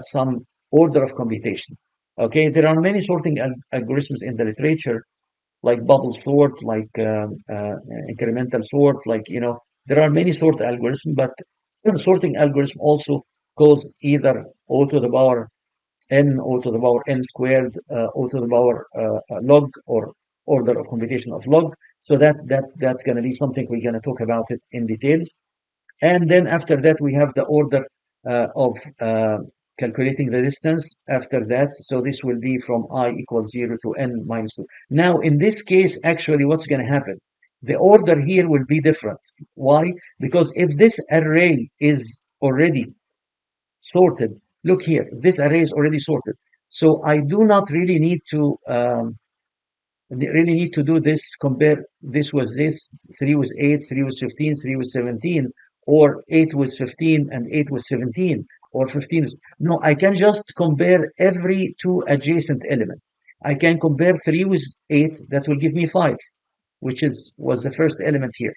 some order of computation. Okay, there are many sorting algorithms in the literature, like bubble sort, like incremental sort, like, there are many sort algorithms, but sorting algorithm also goes either O to the power n, O to the power n squared, O to the power log, or order of computation of log. So that's going to be something we're going to talk about it in details. And then after that, we have the order of calculating the distance after that. So this will be from I equals 0 to n minus 2. Now, in this case, actually, what's going to happen? The order here will be different. Why? Because if this array is already sorted, look here, this array is already sorted. So I do not really need to do this, compare this with this, 3 with 8, 3 with 15, 3 with 17, or 8 with 15 and 8 with 17, or 15. No, I can just compare every two adjacent element. I can compare 3 with 8, that will give me 5, which was the first element here.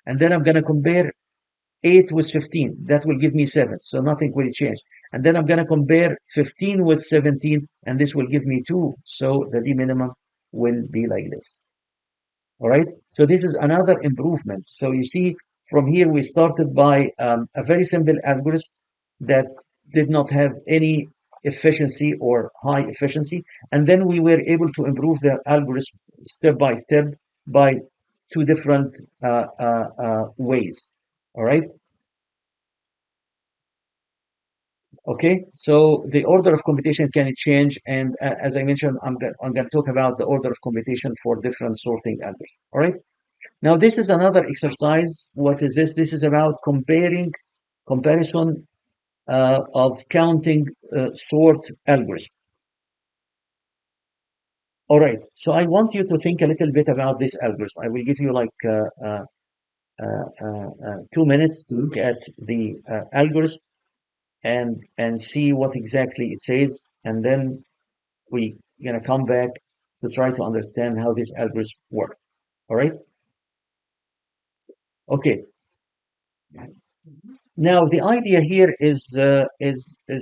And then I'm going to compare 8 with 15, that will give me 7, so nothing will change. And then I'm going to compare 15 with 17, and this will give me 2, so the d minimum will be like this. All right, so this is another improvement. So you see, from here we started by a very simple algorithm that did not have any efficiency or high efficiency, and then we were able to improve the algorithm step by step by two different ways. All right. Okay, so the order of computation can change, and as I mentioned, I'm going to talk about the order of computation for different sorting algorithms. All right. Now this is another exercise. What is this? This is about comparison of counting sort algorithm. All right. So I want you to think a little bit about this algorithm. I will give you like 2 minutes to look at the algorithm and see what exactly it says, and then we're going to come back to try to understand how this algorithm works. All right. Okay. Now the idea here is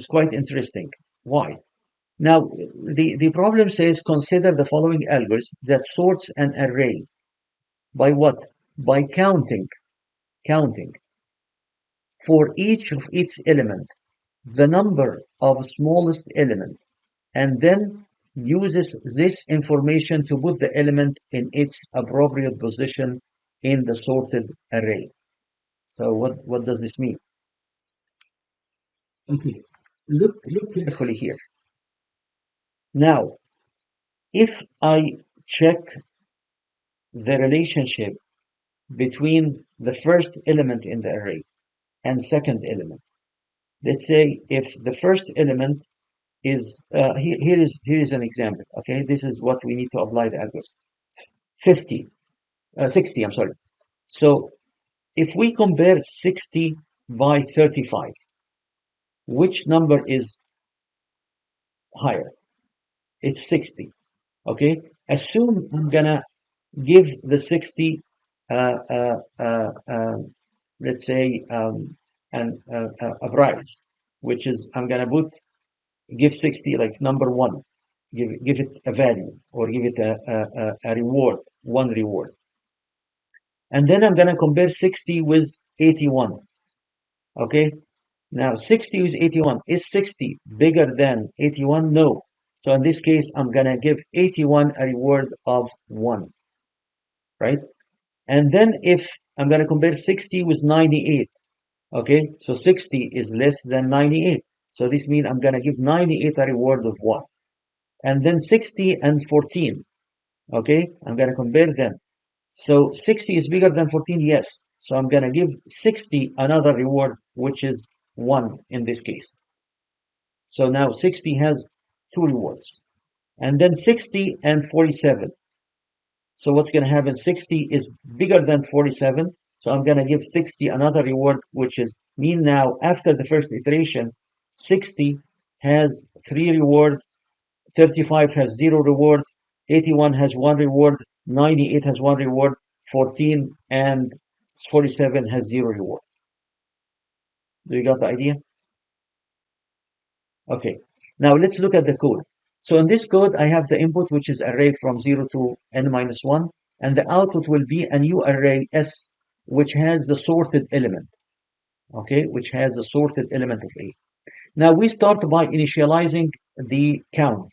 quite interesting. Why? Now the problem says consider the following algorithm that sorts an array by what? By counting for each of its element the number of smallest element, and then uses this information to put the element in its appropriate position in the sorted array. So what does this mean? Okay, look carefully here. Now, if I check the relationship between the first element in the array and second element, let's say if the first element is here is an example. Okay, this is what we need to apply the algorithm. 60, I'm sorry. So if we compare 60 by 35, which number is higher? It's 60. Okay, assume I'm gonna give the 60 uh, uh, uh, um, let's say a price, which is I'm gonna give 60 like number one, give it a value, or give it a reward, one reward. And then I'm going to compare 60 with 81. Okay. Now 60 with 81. Is 60 bigger than 81? No. So in this case, I'm going to give 81 a reward of 1. Right. And then if I'm going to compare 60 with 98. Okay. So 60 is less than 98. So this means I'm going to give 98 a reward of 1. And then 60 and 14. Okay. I'm going to compare them. So 60 is bigger than 14, yes. So I'm going to give 60 another reward, which is 1 in this case. So now 60 has 2 rewards. And then 60 and 47. So what's going to happen? 60 is bigger than 47. So I'm going to give 60 another reward, which is mean now after the first iteration, 60 has 3 reward, 35 has 0 reward, 81 has 1 reward, 98 has 1 reward, 14 and 47 has 0 reward. Do you got the idea? Okay. Now let's look at the code. So in this code, I have the input, which is array from 0 to n minus 1, and the output will be a new array S, which has the sorted element, okay, which has the sorted element of A. Now we start by initializing the count.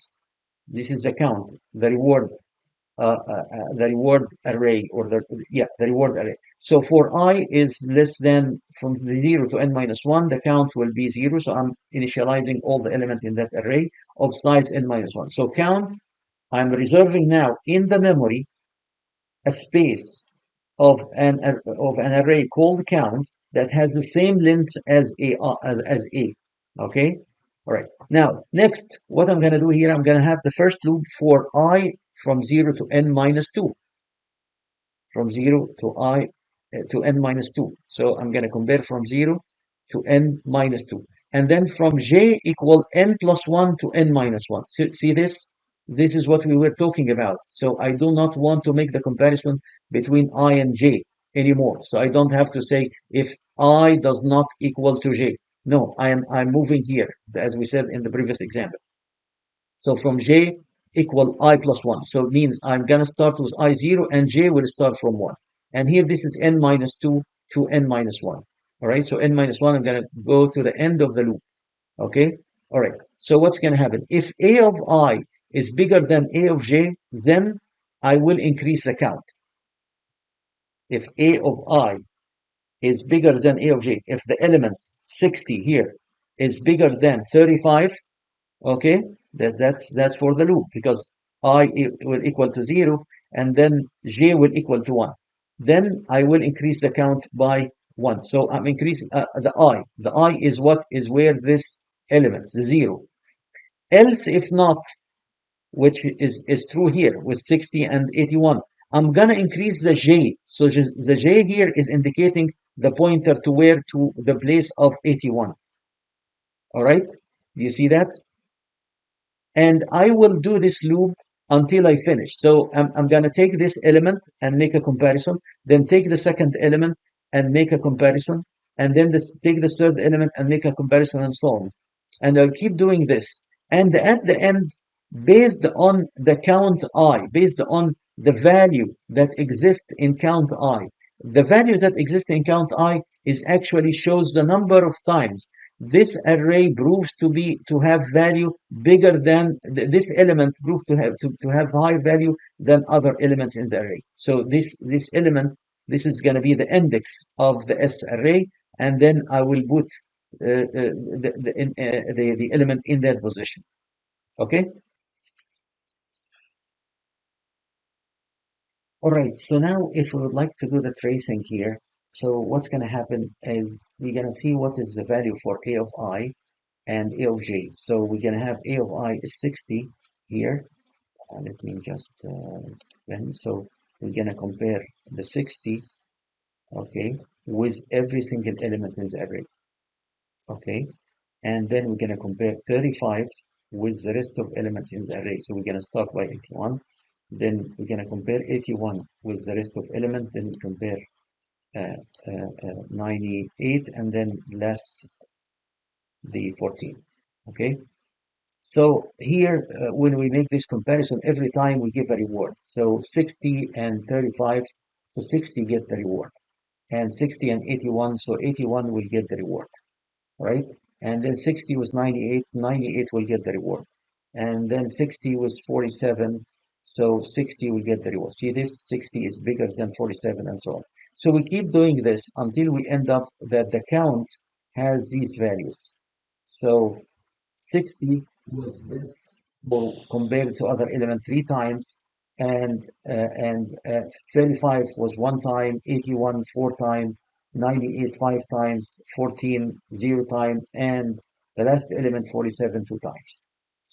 This is the count, the reward array, or the reward array. So for I is less than from 0 to n minus 1, the count will be 0. So I'm initializing all the elements in that array of size n minus 1. So count, I'm reserving now in the memory a space of an array called count that has the same length as a. Okay. All right. Now, next, what I'm going to do here, I'm going to have the first loop for I from 0 to n minus 2, from 0 to n minus 2. So I'm going to compare from 0 to n minus 2. And then from j equal n plus 1 to n minus 1. See this? This is what we were talking about. So I do not want to make the comparison between I and j anymore. So I don't have to say if I does not equal to j. No, I'm moving here, as we said in the previous example. So from j equal I plus 1. So it means I'm going to start with I0 and j will start from 1. And here this is n minus 2 to n minus 1. All right, so n minus 1, I'm going to go to the end of the loop. Okay, all right. So what's going to happen? If a of I is bigger than a of j, then I will increase the count. If a of I is bigger than a of j, if the elements 60 here is bigger than 35, okay, that's for the loop, because will equal to 0 and then j will equal to 1. Then I will increase the count by 1. So I'm increasing the I. The I is what is where this element, the 0. Else, if not, which is true here with 60 and 81, I'm gonna increase the j. So the j here is indicating the pointer to where, to the place of 81. All right, do you see that? And I will do this loop until I finish. So I'm going to take this element and make a comparison, then take the second element and make a comparison, and then take the third element and make a comparison, and so on. And I'll keep doing this. And at the end, based on the count I, based on the value that exists in count I, the value that exists in count I is actually shows the number of times this array proves to have value bigger than this element proves to have high value than other elements in the array. So this element, this is going to be the index of the S array, and then I will put the element in that position. Okay. All right. So now, if we would like to do the tracing here, so what's going to happen is we're going to see what is the value for A of I and A of j. So we're going to have A of I is 60 here. Let me just so we're going to compare the 60, okay, with every single element in the array, okay, and then we're going to compare 35 with the rest of elements in the array. So we're going to start by 81, then we're going to compare 81 with the rest of elements, then we compare 98, and then last the 14, okay. So here, when we make this comparison, every time we give a reward. So 60 and 35, so 60 get the reward. And 60 and 81, so 81 will get the reward, right? And then 60 was 98, 98 will get the reward. And then 60 was 47, so 60 will get the reward. See this? 60 is bigger than 47 and so on. So we keep doing this until we end up that the count has these values. So 60 was best compared to other element 3 times, and 35 was 1 time, 81 4 times, 98 5 times, 14 0 times, and the last element 47 2 times.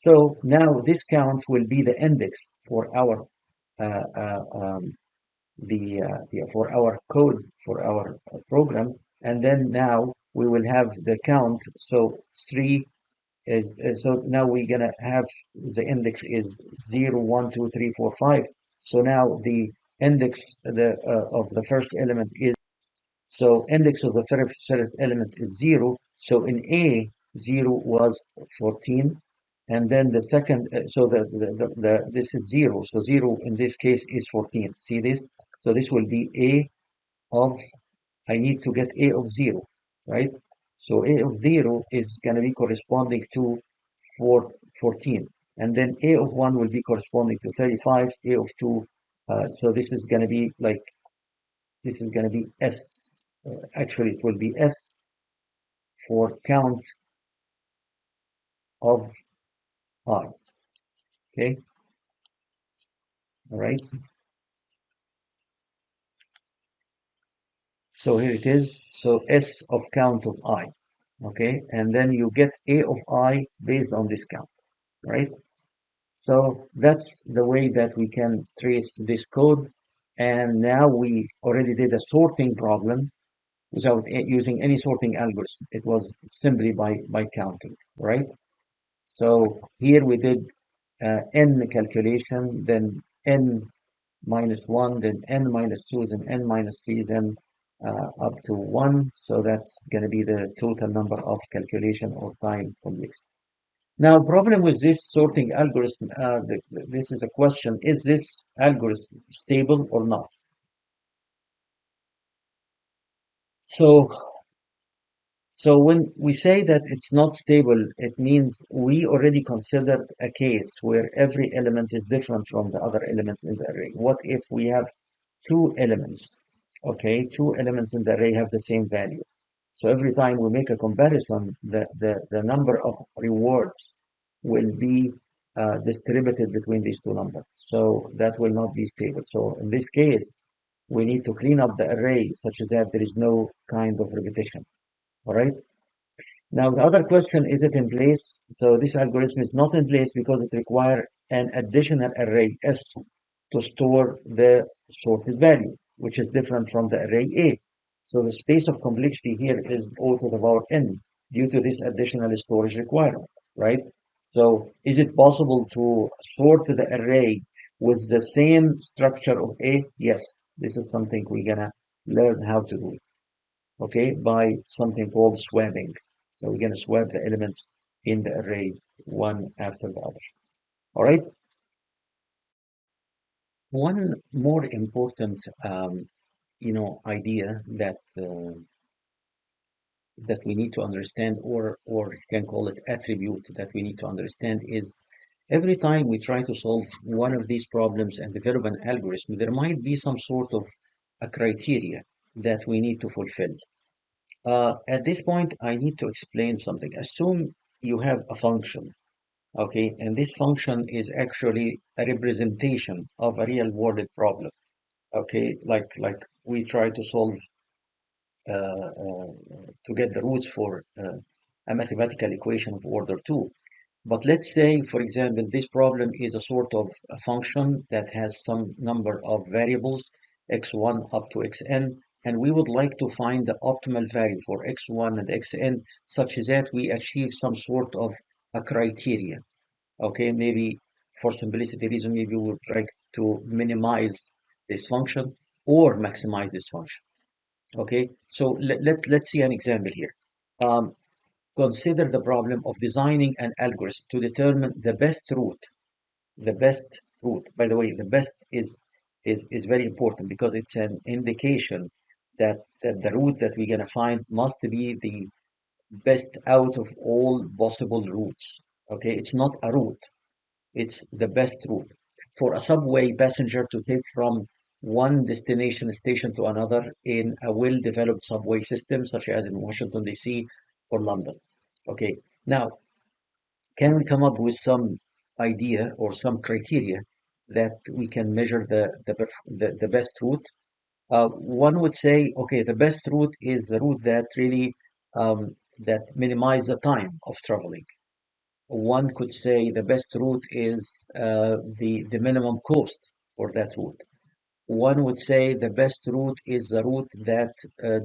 So now this count will be the index for our uh, uh, um, for our code, for our program, and then now we will have the count. So 3 is so now we're gonna have the index is 0 1 2 3 4 5. So now the index of the first element is, so index of the first element is 0. So in A, 0 was 14, And then the second, so this is 0. So 0 in this case is 14. See this? So this will be A of, I need to get A of 0, right? So A of 0 is going to be corresponding to 14. And then A of 1 will be corresponding to 35. A of 2, so this is going to be like, this is going to be S. Actually, it will be S for count of I. Okay, all right. So here it is. So S of count of I. Okay, and then you get A of I based on this count, right? So that's the way that we can trace this code. And now we already did a sorting problem without using any sorting algorithm. It was simply by counting, right? So here we did n calculation, then n minus 1, then n minus 2, then n minus 3, then up to 1. So that's going to be the total number of calculation or time complexity. Now, problem with this sorting algorithm, this is a question, is this algorithm stable or not? So, so when we say that it's not stable, it means we already considered a case where every element is different from the other elements in the array. What if we have two elements? Okay, two elements in the array have the same value. So every time we make a comparison, the number of rewards will be distributed between these two numbers. So that will not be stable. So in this case, we need to clean up the array such that there is no kind of repetition. All right. Now the other question, is it in place? So this algorithm is not in place because it requires an additional array S to store the sorted value, which is different from the array A. So the space of complexity here is O to the power n due to this additional storage requirement, right? So is it possible to sort the array with the same structure of A? Yes, this is something we're gonna learn how to do it, okay, by something called swapping. So we're gonna swap the elements in the array one after the other. All right. One more important, idea that we need to understand, or you can call it attribute that we need to understand, is every time we try to solve one of these problems and develop an algorithm, there might be some sort of a criteria that we need to fulfill. At this point, I need to explain something. Assume you have a function, okay, and this function is actually a representation of a real world problem. Okay, like we try to solve to get the roots for a mathematical equation of order 2. But let's say, for example, this problem is a sort of a function that has some number of variables, x1 up to xn, and we would like to find the optimal value for x1 and xn such that we achieve some sort of a criteria. Okay, maybe for simplicity reason, maybe we would like to minimize this function or maximize this function. Okay, so let's see an example here. Um, Consider the problem of designing an algorithm to determine the best route. The best route, by the way, the best is very important because it's an indication that the route that we're gonna find must be the best out of all possible routes. Okay, it's not a route, it's the best route. For a subway passenger to take from one destination station to another in a well-developed subway system, such as in Washington, D.C. or London. Okay, now, can we come up with some idea or some criteria that we can measure the best route? One would say, okay, the best route is the route that really that minimize the time of traveling. One could say the best route is the minimum cost for that route. One would say the best route is the route that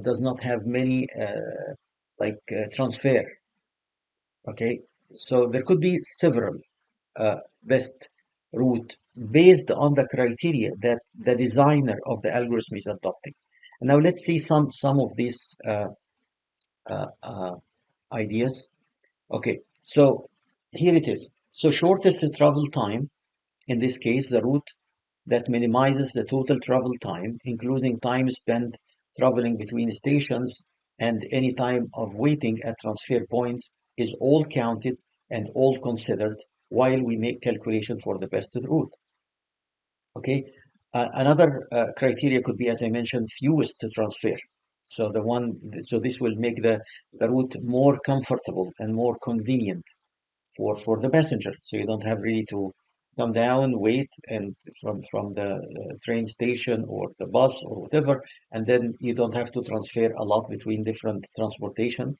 does not have many transfer. Okay, so there could be several best route based on the criteria that the designer of the algorithm is adopting. And now let's see some of these uh, uh, ideas. Okay, so here it is. So shortest travel time, in this case, the route that minimizes the total travel time, including time spent traveling between stations and any time of waiting at transfer points, is all counted and all considered while we make calculation for the best route. Okay. Another criteria could be, as I mentioned, fewest to transfer. So this will make the route more comfortable and more convenient for the passenger. So you don't have really to come down, wait, and from the train station or the bus or whatever, and then you don't have to transfer a lot between different transportation.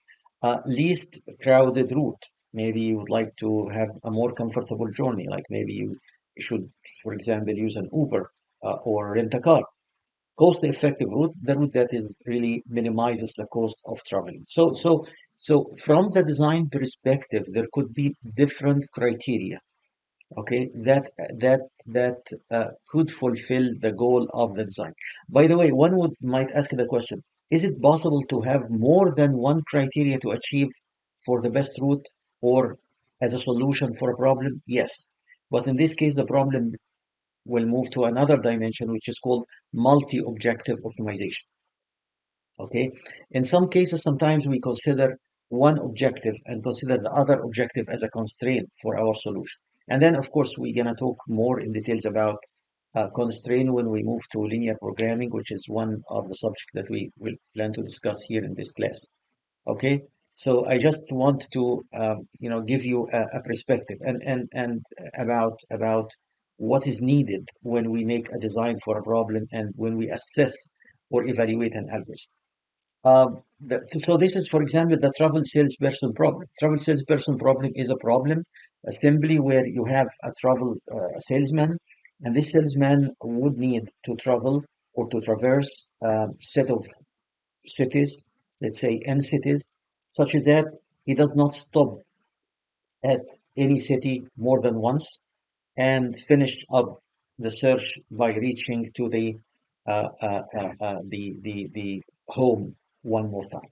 Least crowded route. Maybe you would like to have a more comfortable journey, like maybe you should, for example, use an Uber or rent a car. Cost-effective route, the route that is really minimizes the cost of traveling. So from the design perspective, there could be different criteria, okay, that could fulfill the goal of the design. By the way, one would might ask the question, is it possible to have more than one criteria to achieve for the best route or as a solution for a problem? Yes. But in this case, the problem will move to another dimension, which is called multi-objective optimization. Okay. In some cases, sometimes we consider one objective and consider the other objective as a constraint for our solution. And then, of course, we're going to talk more in details about constraint when we move to linear programming, which is one of the subjects that we will plan to discuss here in this class. Okay. So I just want to, give you a perspective and about what is needed when we make a design for a problem and when we assess or evaluate an algorithm. So this is, for example, the travel salesperson problem. Travel salesperson problem is a problem simply where you have a travel salesman, and this salesman would need to travel or to traverse a set of cities, let's say N cities, such as that he does not stop at any city more than once and finish up the search by reaching to the home one more time.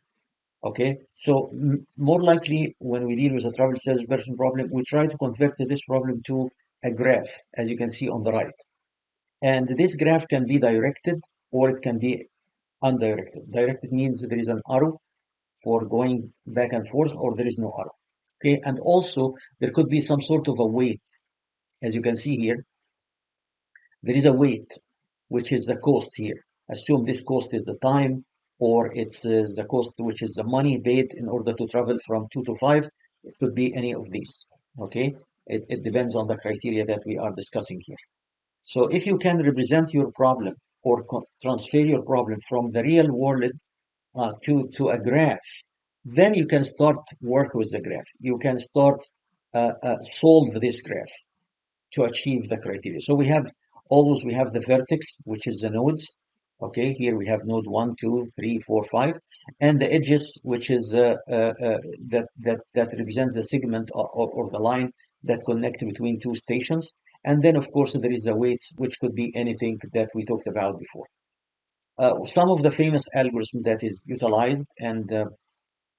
Okay, so more likely when we deal with a travel salesperson problem, we try to convert this problem to a graph, as you can see on the right. And this graph can be directed or it can be undirected. Directed means there is an arrow for going back and forth, or there is no arrow. Okay, and also there could be some sort of a weight. As you can see here, there is a weight, which is the cost here. Assume this cost is the time, or it's the cost, which is the money paid in order to travel from 2 to 5. It could be any of these. Okay, it depends on the criteria that we are discussing here. So if you can represent your problem or transfer your problem from the real world to a graph, then you can start work with the graph. You can start solve this graph to achieve the criteria. So we have the vertex, which is the nodes. Okay, here we have node 1, 2, 3, 4, 5, and the edges, which is that represents the segment or the line that connect between two stations. And then, of course, there is the weights, which could be anything that we talked about before. Some of the famous algorithms that is utilized, and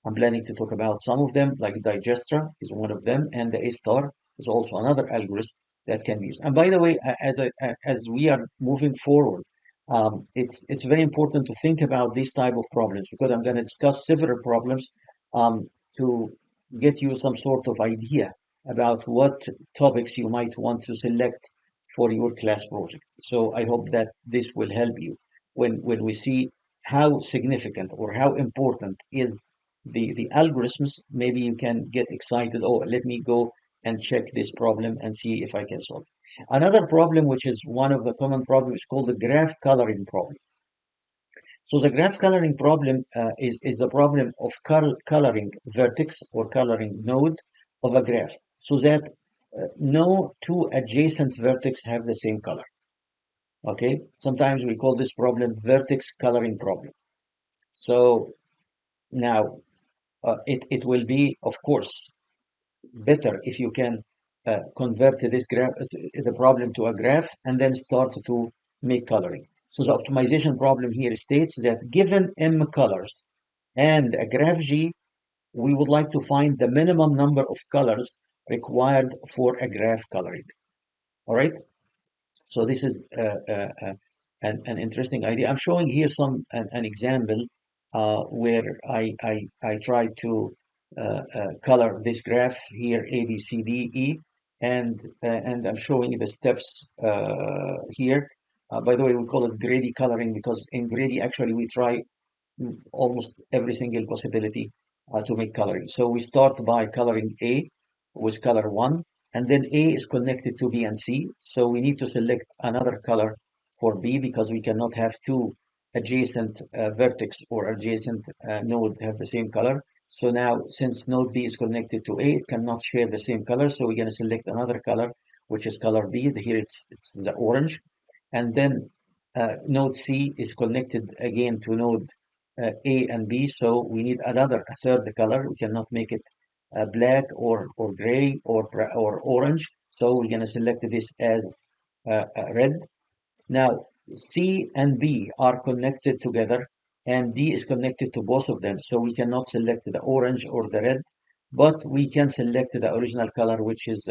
I'm planning to talk about some of them, like Digestra is one of them, and the A-star is also another algorithm that can be used. And by the way, as we are moving forward, it's very important to think about these type of problems because I'm going to discuss several problems to get you some sort of idea about what topics you might want to select for your class project. So I hope that this will help you when we see how significant or how important is the algorithms. Maybe you can get excited. Oh, let me go and check this problem and see if I can solve it. Another problem, which is one of the common problems, is called the graph coloring problem. So the graph coloring problem is the problem of coloring vertex or coloring node of a graph so that no two adjacent vertex have the same color. Okay, sometimes we call this problem vertex coloring problem. So now it will be, of course, better if you can convert this graph, the problem to a graph and then start to make coloring. So the optimization problem here states that given M colors and a graph G, we would like to find the minimum number of colors required for a graph coloring. All right. So this is an interesting idea. I'm showing here an example where I try to color this graph here A B C D E, and I'm showing the steps here. By the way, we call it Grady coloring because in Grady actually we try almost every single possibility to make coloring. So we start by coloring A with color 1, and then A is connected to B and C. So we need to select another color for B because we cannot have two adjacent vertex or adjacent node have the same color. So now, since node B is connected to A, it cannot share the same color. So we're going to select another color, which is color B. Here it's the orange. And then node C is connected again to node A and B, so we need a third color. We cannot make it black or gray or orange. So we're going to select this as red. Now, C and B are connected together, and D is connected to both of them. So we cannot select the orange or the red, but we can select the original color, which is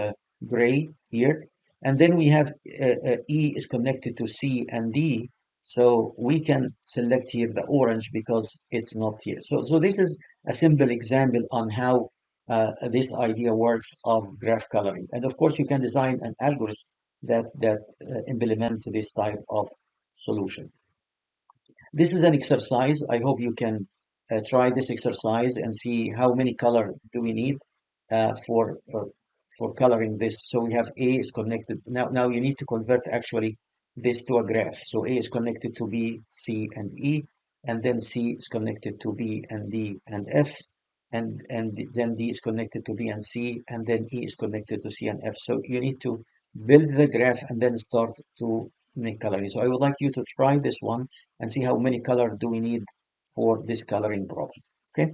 gray here. And then we have E is connected to C and D. So we can select here the orange because it's not here. So this is a simple example on how this idea works of graph coloring. And of course, you can design an algorithm that implement this type of solution. This is an exercise. I hope you can try this exercise and see how many color do we need uh, for uh, for coloring this. So we have A is connected. Now you need to convert actually this to a graph. So A is connected to B, C, and E, and then C is connected to B and D and F, and then D is connected to B and C, and then E is connected to C and F. So you need to build the graph and then start to make coloring. So I would like you to try this one and see how many color do we need for this coloring problem. Okay.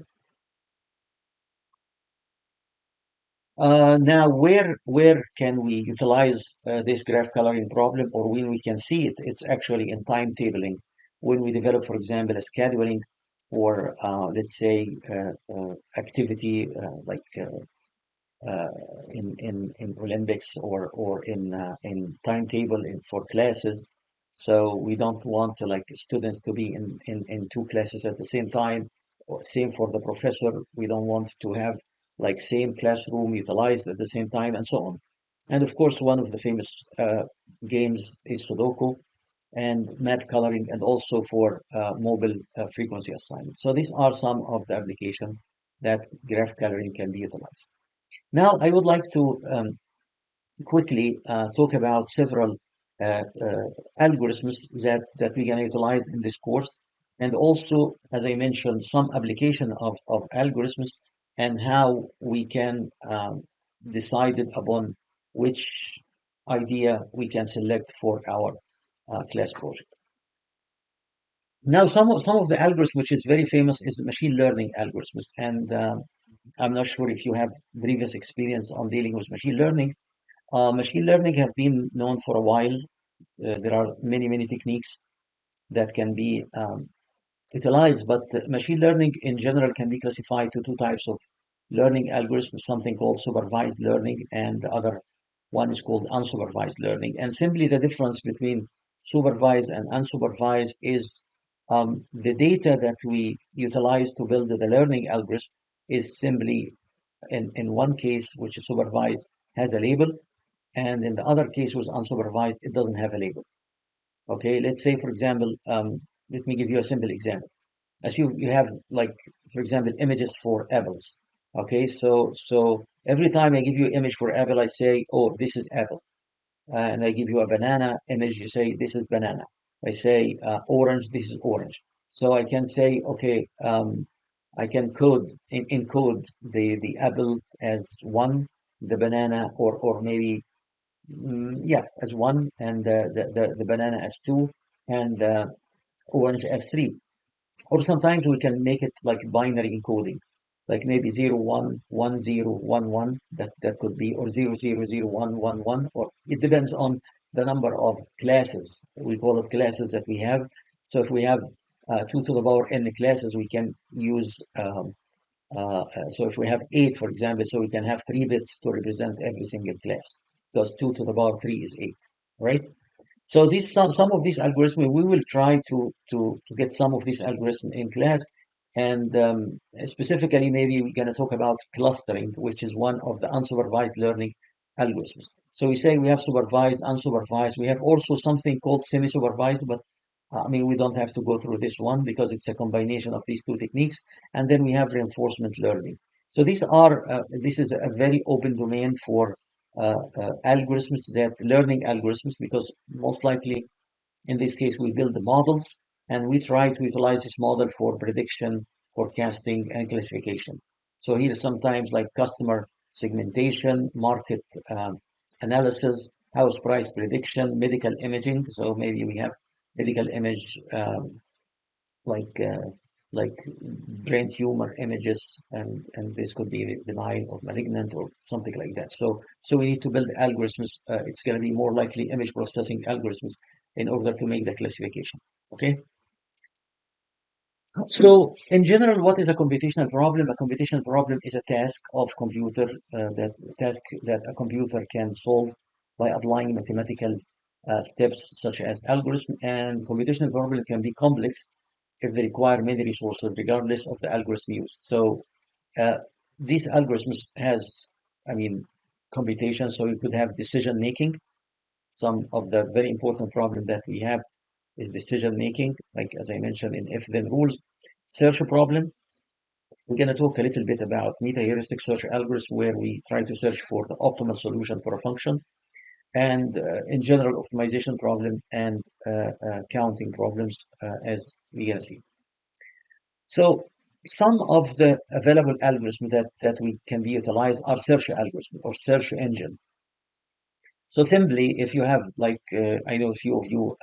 Now, where can we utilize this graph coloring problem, or when we can see it? It's actually in timetabling. When we develop, for example, a scheduling for, let's say, activity uh, in Olympics or in timetable for classes. So we don't want to like students to be in two classes at the same time. Or same for the professor. We don't want to have like same classroom utilized at the same time and so on. And of course, one of the famous games is Sudoku and math coloring, and also for mobile frequency assignment. So these are some of the application that graph coloring can be utilized. Now, I would like to quickly talk about several algorithms that we can utilize in this course, and also, as I mentioned, some application of algorithms and how we can decide upon which idea we can select for our class project. Now, some of the algorithms which is very famous is machine learning algorithms, and I'm not sure if you have previous experience on dealing with machine learning. Machine learning have been known for a while. There are many techniques that can be utilized, but machine learning in general can be classified to two types of learning algorithms, something called supervised learning, and the other one is called unsupervised learning. And simply the difference between supervised and unsupervised is the data that we utilize to build the learning algorithm is simply in one case, which is supervised, has a label, and in the other case was unsupervised, it doesn't have a label. Okay, let's say, for example, let me give you a simple example. As you have, like, for example, images for apples. Okay, so every time I give you image for apple, I say, oh, this is apple. And I give you a banana image, you say, this is banana. I say orange, this is orange. So I can say, okay, I can encode the apple as one, the banana, or maybe yeah, as one, and the banana as two, and orange as three. Or sometimes we can make it like binary encoding, like maybe 0 1 1 0 1 1. That could be, or 0 0 0 1 1 1, or it depends on the number of classes. We call it classes that we have. So if we have 2 to the power n classes, we can use So if we have 8, for example, so we can have 3 bits to represent every single class, because 2 to the power 3 is 8, right? So these some of these algorithms, we will try to get some of these algorithms in class, and specifically maybe we're going to talk about clustering, which is one of the unsupervised learning algorithms. So we say we have supervised, unsupervised. We have also something called semi-supervised, but I mean, we don't have to go through this one because it's a combination of these two techniques. And then we have reinforcement learning. So this is a very open domain for algorithms, that learning algorithms, because most likely in this case we build the models and we try to utilize this model for prediction, forecasting, and classification. So here is sometimes like customer segmentation, market analysis, house price prediction, medical imaging. So maybe we have medical image like uh, like brain tumor images, and this could be benign or malignant or something like that. So we need to build algorithms. It's going to be more likely image processing algorithms in order to make the classification. Okay. So in general, what is a computational problem? A computational problem is a task of computer that a computer can solve by applying mathematical steps such as algorithm. And computational problem can be complex if they require many resources, regardless of the algorithm used. So uh, these algorithms has, I mean, computation. So you could have decision making. Some of the very important problem that we have is decision making, like as I mentioned in if-then rules. Search problem. We're going to talk a little bit about meta-heuristic search algorithms, where we try to search for the optimal solution for a function, and in general optimization problem and counting problems, as we're going to see. So some of the available algorithms that we can be utilized are search algorithms or search engine. So simply, if you have like, I know a few of you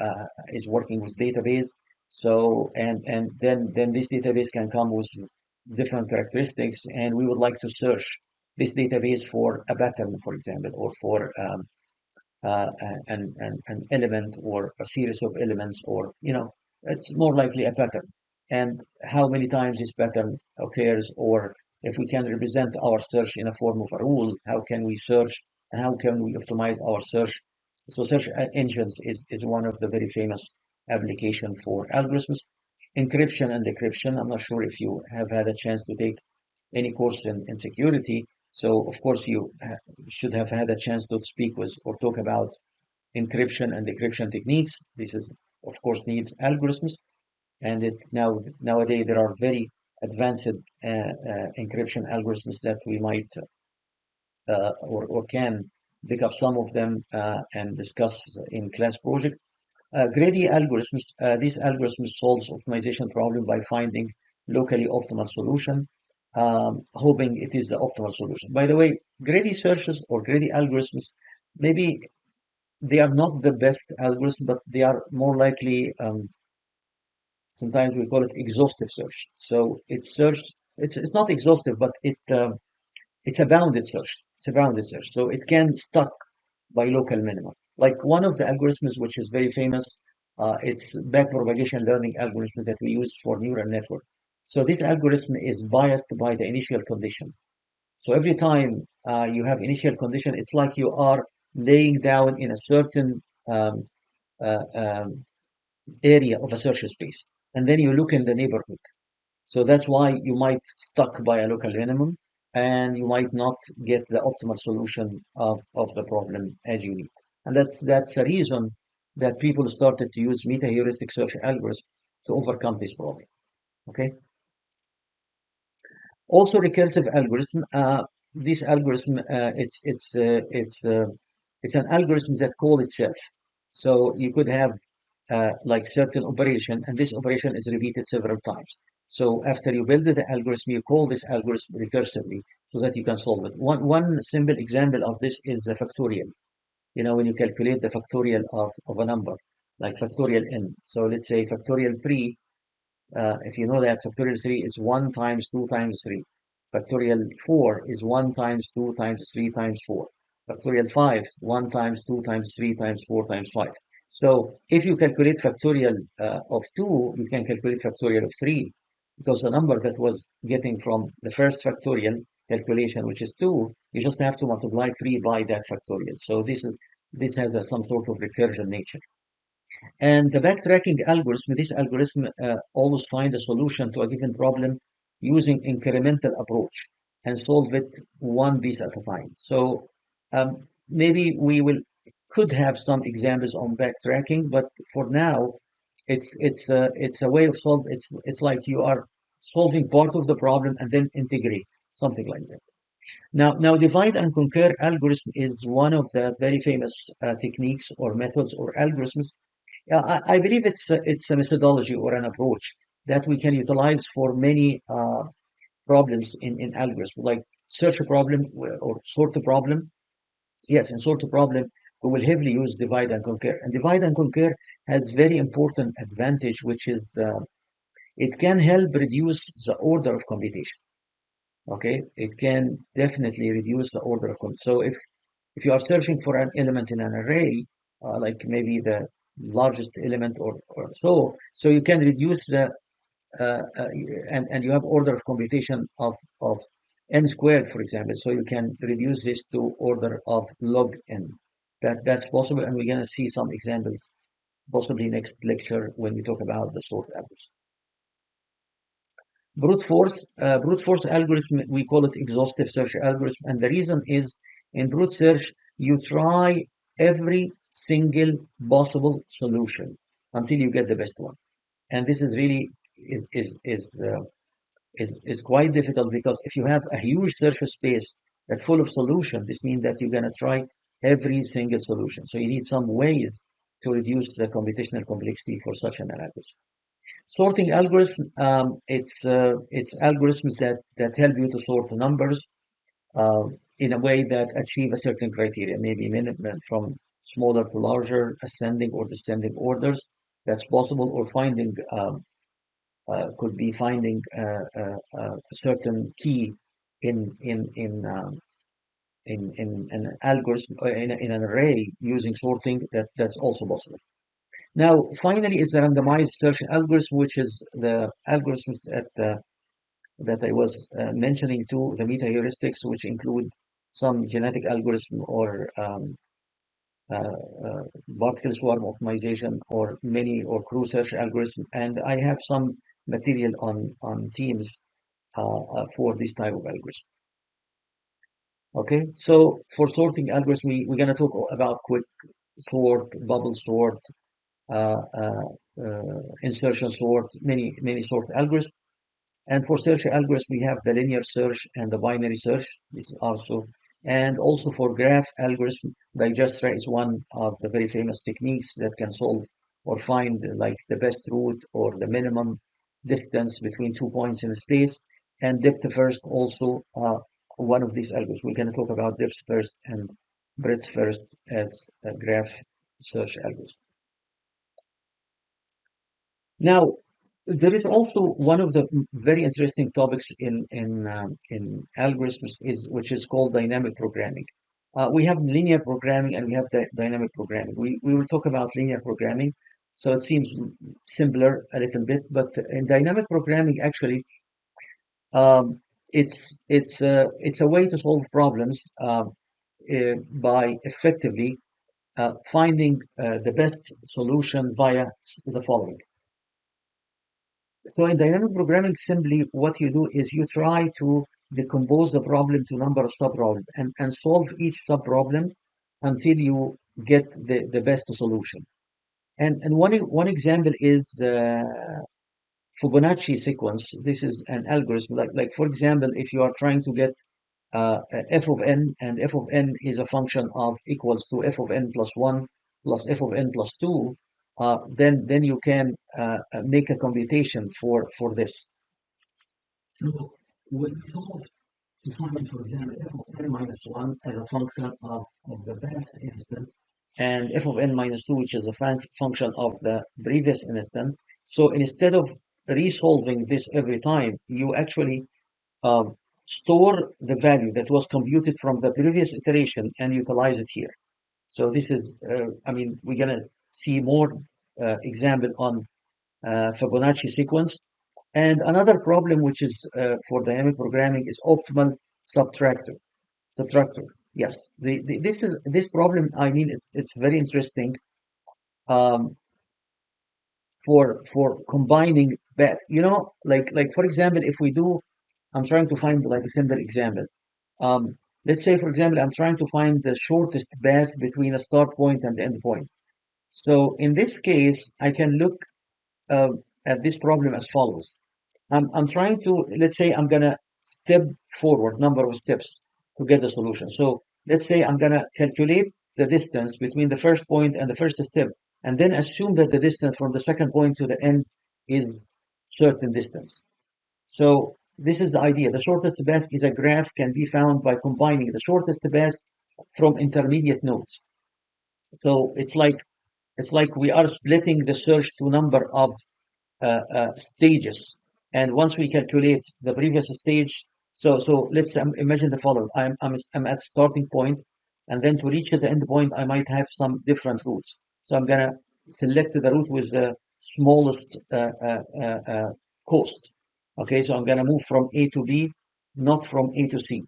is working with database. So and then this database can come with different characteristics, and we would like to search this database for a pattern, for example, or for an element or a series of elements, or it's more likely a pattern, and how many times this pattern occurs, or if we can represent our search in a form of a rule, how can we search and how can we optimize our search. So search engines is one of the very famous application for algorithms. Encryption and decryption, I'm not sure if you have had a chance to take any course in security. So of course you should have had a chance to speak with or talk about encryption and decryption techniques. This is, of course, needs algorithms, and nowadays there are very advanced encryption algorithms that we might or can pick up some of them and discuss in class project. Greedy algorithms. These algorithms solves optimization problem by finding locally optimal solution, hoping it is the optimal solution. By the way, greedy searches or greedy algorithms, maybe they are not the best algorithm, but they are more likely, sometimes we call it exhaustive search. So it's not exhaustive, but it's a bounded search. It's a bounded search. So it can stuck by local minimum. Like one of the algorithms, which is very famous, it's backpropagation learning algorithms that we use for neural network. So this algorithm is biased by the initial condition. So every time you have initial condition, it's like you are laying down in a certain um, um, area of a search space, and then you look in the neighborhood. So that's why you might stuck by a local minimum, and you might not get the optimal solution of the problem as you need. And that's a reason that people started to use meta-heuristic search algorithms to overcome this problem. Okay. Also, recursive algorithm. This algorithm, it's an algorithm that call itself. So you could have like certain operation, and this operation is repeated several times. So after you build the algorithm, you call this algorithm recursively so that you can solve it. One simple example of this is the factorial. When you calculate the factorial of a number, like factorial n. So let's say factorial 3. If you know that factorial 3 is 1 times 2 times 3. Factorial 4 is 1 times 2 times 3 times 4. Factorial 5, 1 times 2 times 3 times 4 times 5. So if you calculate factorial of 2, you can calculate factorial of 3. because the number that was getting from the first factorial calculation, which is 2, you just have to multiply 3 by that factorial. So this has some sort of recursion nature. And the backtracking algorithm, this algorithm always find a solution to a given problem using incremental approach and solve it one piece at a time. So maybe we will could have some examples on backtracking, but for now, it's a way of solve. It's like you are solving part of the problem and then integrate something like that. Now divide and conquer algorithm is one of the very famous techniques or methods or algorithms. Yeah, I believe it's a methodology or an approach that we can utilize for many problems in algorithms, like search a problem or sort a problem. Yes, in sort a problem, we will heavily use divide and conquer. And divide and conquer has very important advantage, which is it can help reduce the order of computation. Okay, it can definitely reduce the order of computation. So if you are searching for an element in an array, like maybe the largest element or so you can reduce the and you have order of computation of n squared, for example. So you can reduce this to order of log n. That's possible, and we're gonna see some examples possibly next lecture when we talk about the sort average. Brute force algorithm, we call it exhaustive search algorithm. And the reason is in brute search, you try every single possible solution until you get the best one. And this is really is quite difficult because if you have a huge surface space that's full of solutions, this means that you're going to try every single solution. So you need some ways to reduce the computational complexity for such an algorithm. Sorting algorithm, it's algorithms that help you to sort the numbers uh, in a way that achieve a certain criteria, maybe minimum from smaller to larger, ascending or descending orders. That's possible, or finding could be finding a certain key in in in um, in an algorithm in an array using sorting. That's also possible. Now, finally, is the randomized search algorithm, which is the algorithms that I was mentioning too, the meta heuristics, which include some genetic algorithm or particle swarm optimization or many or crew search algorithm. And I have some material on Teams for this type of algorithm. Okay, so for sorting algorithm, we're going to talk about quick sort, bubble sort, insertion sort, many sort algorithms. And for search algorithms, we have the linear search and the binary search. This is also, and also for graph algorithm, Dijkstra is one of the very famous techniques that can solve or find like the best route or the minimum distance between 2 points in a space. And depth first also one of these algorithms. We're going to talk about depth first and breadth first as a graph search algorithm. Now, there is also one of the very interesting topics in algorithms is which is called dynamic programming. We have linear programming and we have dynamic programming. We will talk about linear programming, so it seems simpler a little bit, but in dynamic programming, actually, um, it's a way to solve problems by effectively finding the best solution via the following. So in dynamic programming, simply what you do is you try to decompose the problem to number of subproblems and solve each subproblem until you get the best solution. And one example is the Fibonacci sequence. This is an algorithm. Like for example, if you are trying to get f of n, and f of n is a function of equals to f of n plus 1 plus f of n plus 2, then you can make a computation for this. So when we solve to find, for example, f of n minus 1 as a function of the best instant, and f of n minus 2, which is a function of the previous instant. So instead of resolving this every time, you actually store the value that was computed from the previous iteration and utilize it here. So this is, I mean, we're going to see more example on Fibonacci sequence. And another problem which is for dynamic programming is optimal subtractor. Subtractor. Yes, this problem. I mean, it's very interesting um, for combining that. Like for example, if we do, I'm trying to find like a simple example. Um, let's say, for example, I'm trying to find the shortest path between a start point and the end point. So in this case, I can look uh, at this problem as follows. I'm trying to, let's say I'm gonna step forward number of steps to get the solution. So let's say I'm gonna calculate the distance between the first point and the first step, and then assume that the distance from the second point to the end is certain distance. So this is the idea. The shortest path is a graph can be found by combining the shortest path from intermediate nodes. So it's like we are splitting the search to number of stages. And once we calculate the previous stage, so let's imagine the following. I'm at starting point, and then to reach the end point, I might have some different routes. So I'm gonna select the route with the smallest cost. Okay, so I'm gonna move from A to B, not from A to C.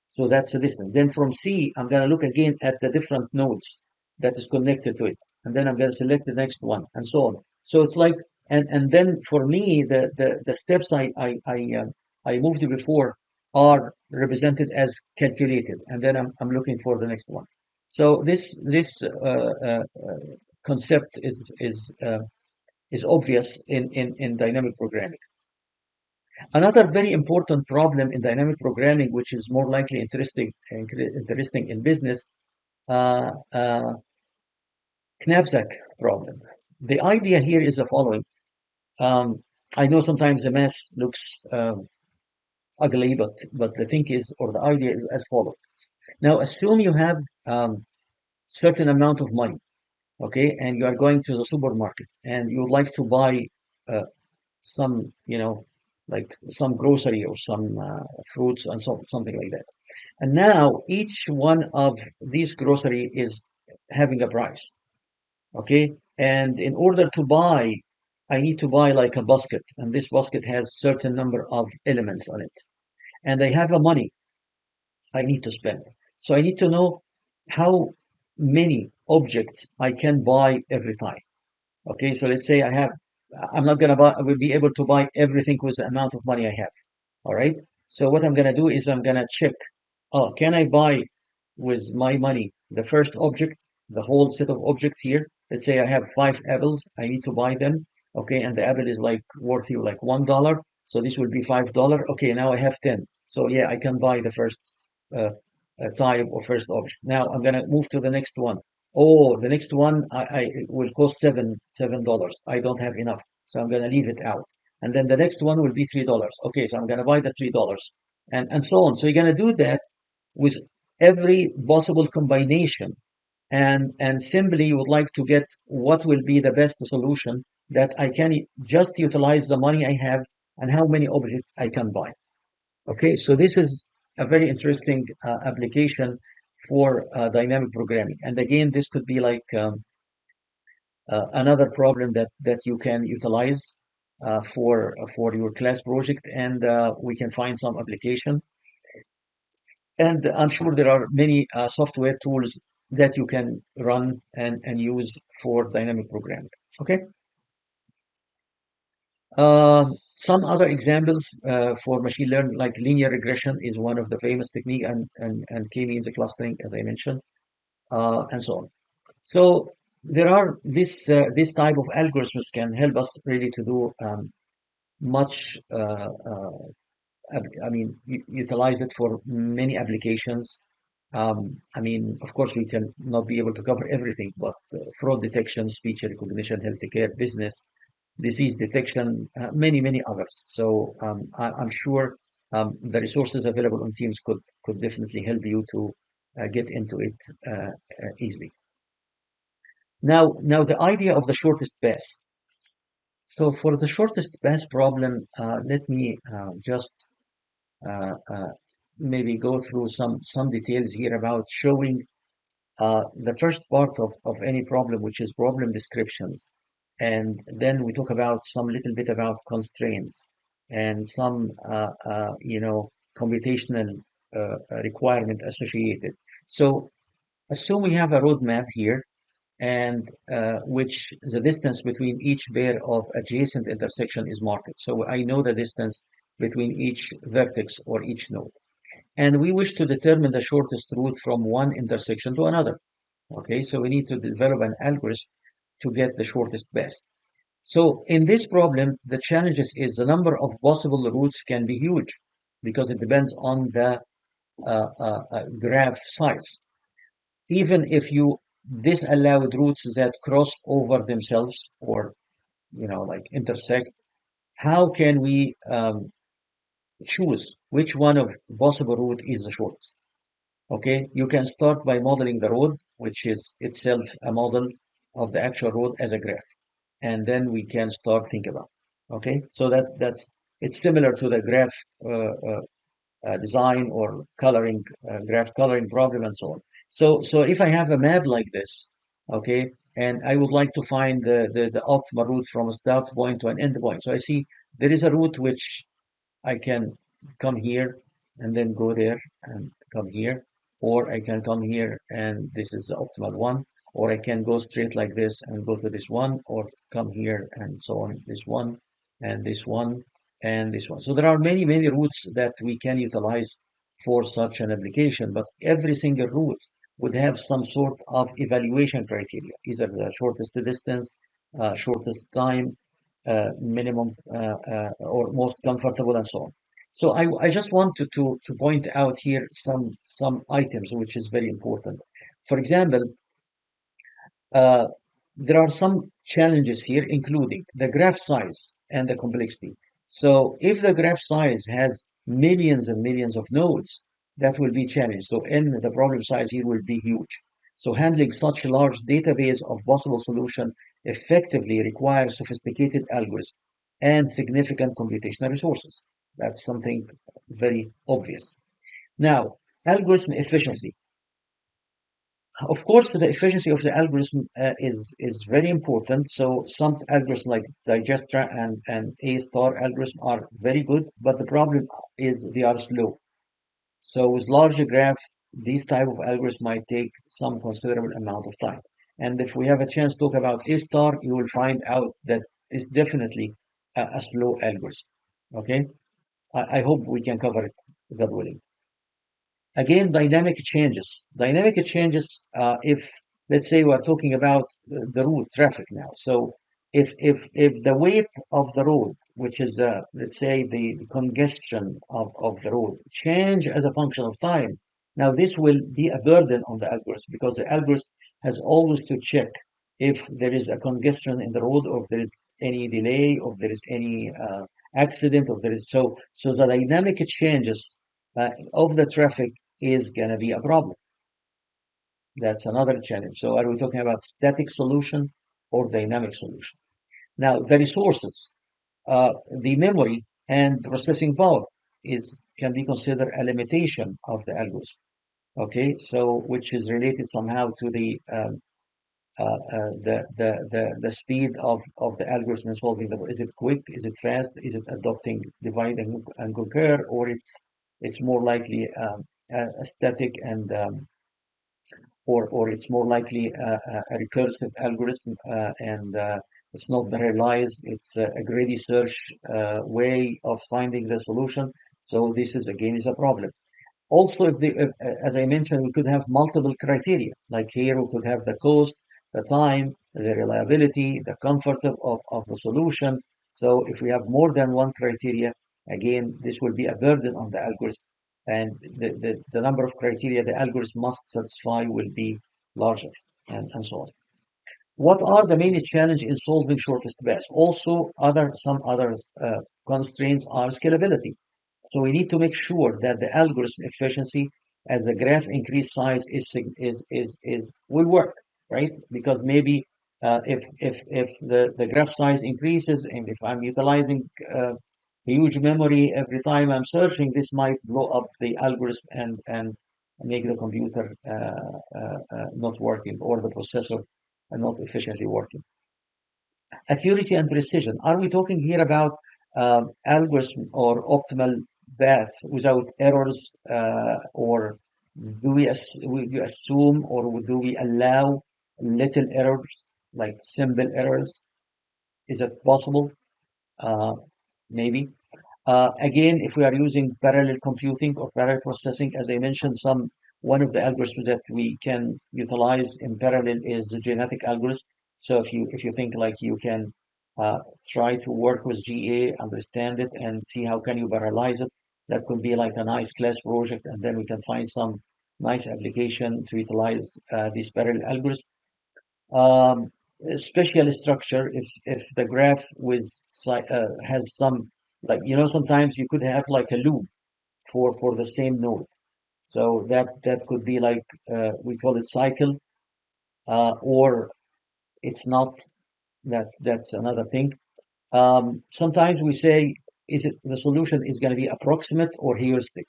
So that's the distance. Then from C, I'm going to look again at the different nodes that is connected to it. And then I'm going to select the next one and so on. So it's like, and then for me, the steps I moved to before are represented as calculated. And then I'm looking for the next one. So this concept is obvious in dynamic programming. Another very important problem in dynamic programming, which is more likely interesting in business, uh, uh, knapsack problem. The idea here is the following. Um, I know sometimes the math looks ugly, but the thing is, or the idea is as follows. Now, assume you have certain amount of money, okay, and you are going to the supermarket and you would like to buy some, like some grocery or some fruits and something like that. And now each one of these grocery is having a price. Okay. And in order to buy, I need to buy like a basket, and this basket has certain number of elements on it. And I have a money I need to spend. So I need to know how many objects I can buy every time. Okay. So let's say I'm not gonna buy, I will be able to buy everything with the amount of money I have. All right. So what I'm gonna do is I'm gonna check. Oh, can I buy with my money the first object, the whole set of objects here? Let's say I have 5 apples. I need to buy them. Okay, and the apple is like worth you like $1. So this will be $5. Okay, now I have 10. So yeah, I can buy the first uh, type or first object. Now I'm gonna move to the next one. Oh, the next one I it will cost $7. I don't have enough, so I'm gonna leave it out. And then the next one will be $3. Okay, so I'm gonna buy the $3, and so on. So you're gonna do that with every possible combination, and simply you would like to get what will be the best solution that I can just utilize the money I have and how many objects I can buy. Okay, so this is a very interesting application for dynamic programming. And again, this could be like another problem that you can utilize for your class project, and we can find some application. And I'm sure there are many software tools that you can run and use for dynamic programming. Okay. Some other examples for machine learning, like linear regression, is one of the famous technique, and k-means clustering, as I mentioned, and so on. So there are this type of algorithms can help us really to do much. I mean, utilize it for many applications. I mean, of course, we can not be able to cover everything, but fraud detection, speech recognition, healthcare, business, disease detection, many others. So I'm sure the resources available on Teams could definitely help you to get into it easily. Now the idea of the shortest path. So for the shortest path problem, let me just uh, uh, maybe go through some details here about showing the first part of any problem, which is problem descriptions. and then we talk about some little bit about constraints and some computational requirement associated. So assume we have a roadmap here, and which the distance between each pair of adjacent intersection is marked. So I know the distance between each vertex or each node. And we wish to determine the shortest route from one intersection to another. Okay, so we need to develop an algorithm to get the shortest path. So in this problem, the challenges is the number of possible routes can be huge because it depends on the graph size. Even if you disallowed routes that cross over themselves or like intersect, how can we choose which one of possible route is the shortest? Okay, you can start by modeling the road, which is itself a model of the actual road as a graph, and then we can start think about. Okay, so that's it's similar to the graph design or coloring graph coloring problem and so on. So if I have a map like this, okay, and I would like to find the optimal route from a start point to an end point. So I see there is a route which I can come here and then go there and come here, or I can come here and this is the optimal one, or I can go straight like this and go to this one, or come here and so on, this one and this one and this one. So there are many, many routes that we can utilize for such an application, but every single route would have some sort of evaluation criteria, either the shortest distance, shortest time, minimum or most comfortable and so on. So I just wanted to point out here some items which is very important. For example, uh, there are some challenges here, including the graph size and the complexity. So if the graph size has millions and millions of nodes, that will be challenged. So n, the problem size here will be huge. So handling such a large database of possible solution effectively requires sophisticated algorithms and significant computational resources. That's something very obvious. Now, algorithm efficiency. Of course, the efficiency of the algorithm is very important. So some algorithms like Digestra and A star algorithm are very good, but the problem is they are slow. So with larger graph, these type of algorithms might take some considerable amount of time. And if we have a chance to talk about A star, you will find out that it's definitely a slow algorithm. Okay, I hope we can cover it, God willing. Again, dynamic changes. Dynamic changes, if let's say we're talking about the road traffic now. So if the weight of the road, which is let's say the congestion of the road, change as a function of time, now this will be a burden on the algorithm because the algorithm has always to check if there is a congestion in the road, or if there is any delay, or if there is any accident, or there is so the dynamic changes of the traffic is going to be a problem. That's another challenge. So are we talking about static solution or dynamic solution? Now, the resources, the memory and processing power can be considered a limitation of the algorithm. Okay, so which is related somehow to the speed of the algorithm in solving the. Is it quick? Is it fast? Is it adopting divide and conquer, or it's more likely a static and or it's more likely a recursive algorithm and it's not realized. It's a greedy search way of finding the solution. So this is again is a problem. Also, if as I mentioned, we could have multiple criteria. Like here, we could have the cost, the time, the reliability, the comfort of the solution. So if we have more than one criteria, again, this will be a burden on the algorithm. And the number of criteria the algorithm must satisfy will be larger and so on. What are the main challenges in solving shortest path? Also, some other constraints are scalability. So we need to make sure that the algorithm efficiency as the graph increase size is will work, right? Because maybe if the graph size increases and if I'm utilizing huge memory every time I'm searching, this might blow up the algorithm and make the computer not working or the processor not efficiently working. Accuracy and precision. Are we talking here about algorithm or optimal path without errors, or do we assume or do we allow little errors, like simple errors? Is it possible? Uh, Maybe. Again, if we are using parallel computing or parallel processing, as I mentioned, one of the algorithms that we can utilize in parallel is the genetic algorithm. So if you think like you can try to work with GA, understand it, and see how can you parallelize it, that could be like a nice class project, and then we can find some nice application to utilize these parallel algorithms. um, Special structure, if the graph has some, like, sometimes you could have like a loop for the same node, so that could be like, we call it cycle, or it's not. That's another thing. Sometimes we say, is it the solution is going to be approximate or heuristic?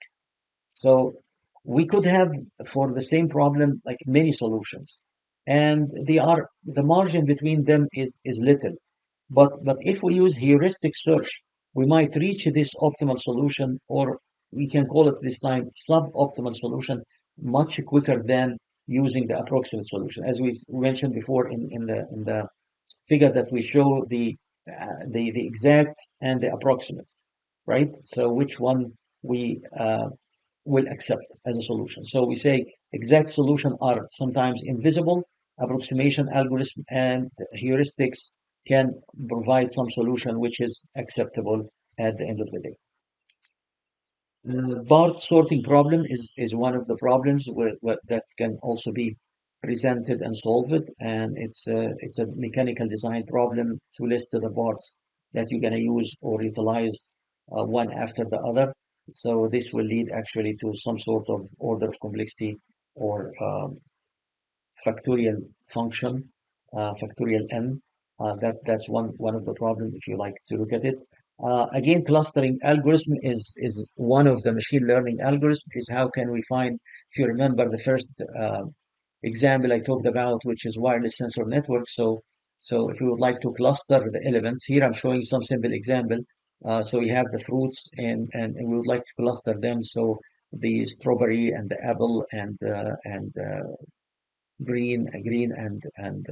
So we could have, for the same problem, like many solutions, and the margin between them is little. But if we use heuristic search, we might reach this optimal solution, or we can call it this time suboptimal solution, much quicker than using the approximate solution. As we mentioned before in the figure that we show, the exact and the approximate, right? So which one we will accept as a solution. So we say exact solution are sometimes invisible, approximation algorithm and heuristics can provide some solution which is acceptable at the end of the day. Part sorting problem is one of the problems that can also be presented and solved, and it's a mechanical design problem to list the parts that you're going to use or utilize one after the other. So this will lead actually to some sort of order of complexity, or factorial function, factorial n. That's one of the problems if you like to look at it. Again, clustering algorithm is one of the machine learning algorithms. Is how can we find? If you remember the first example I talked about, which is wireless sensor network. So if you would like to cluster the elements, here I'm showing some simple example. So you have the fruits, and we would like to cluster them. So the strawberry and the apple and green and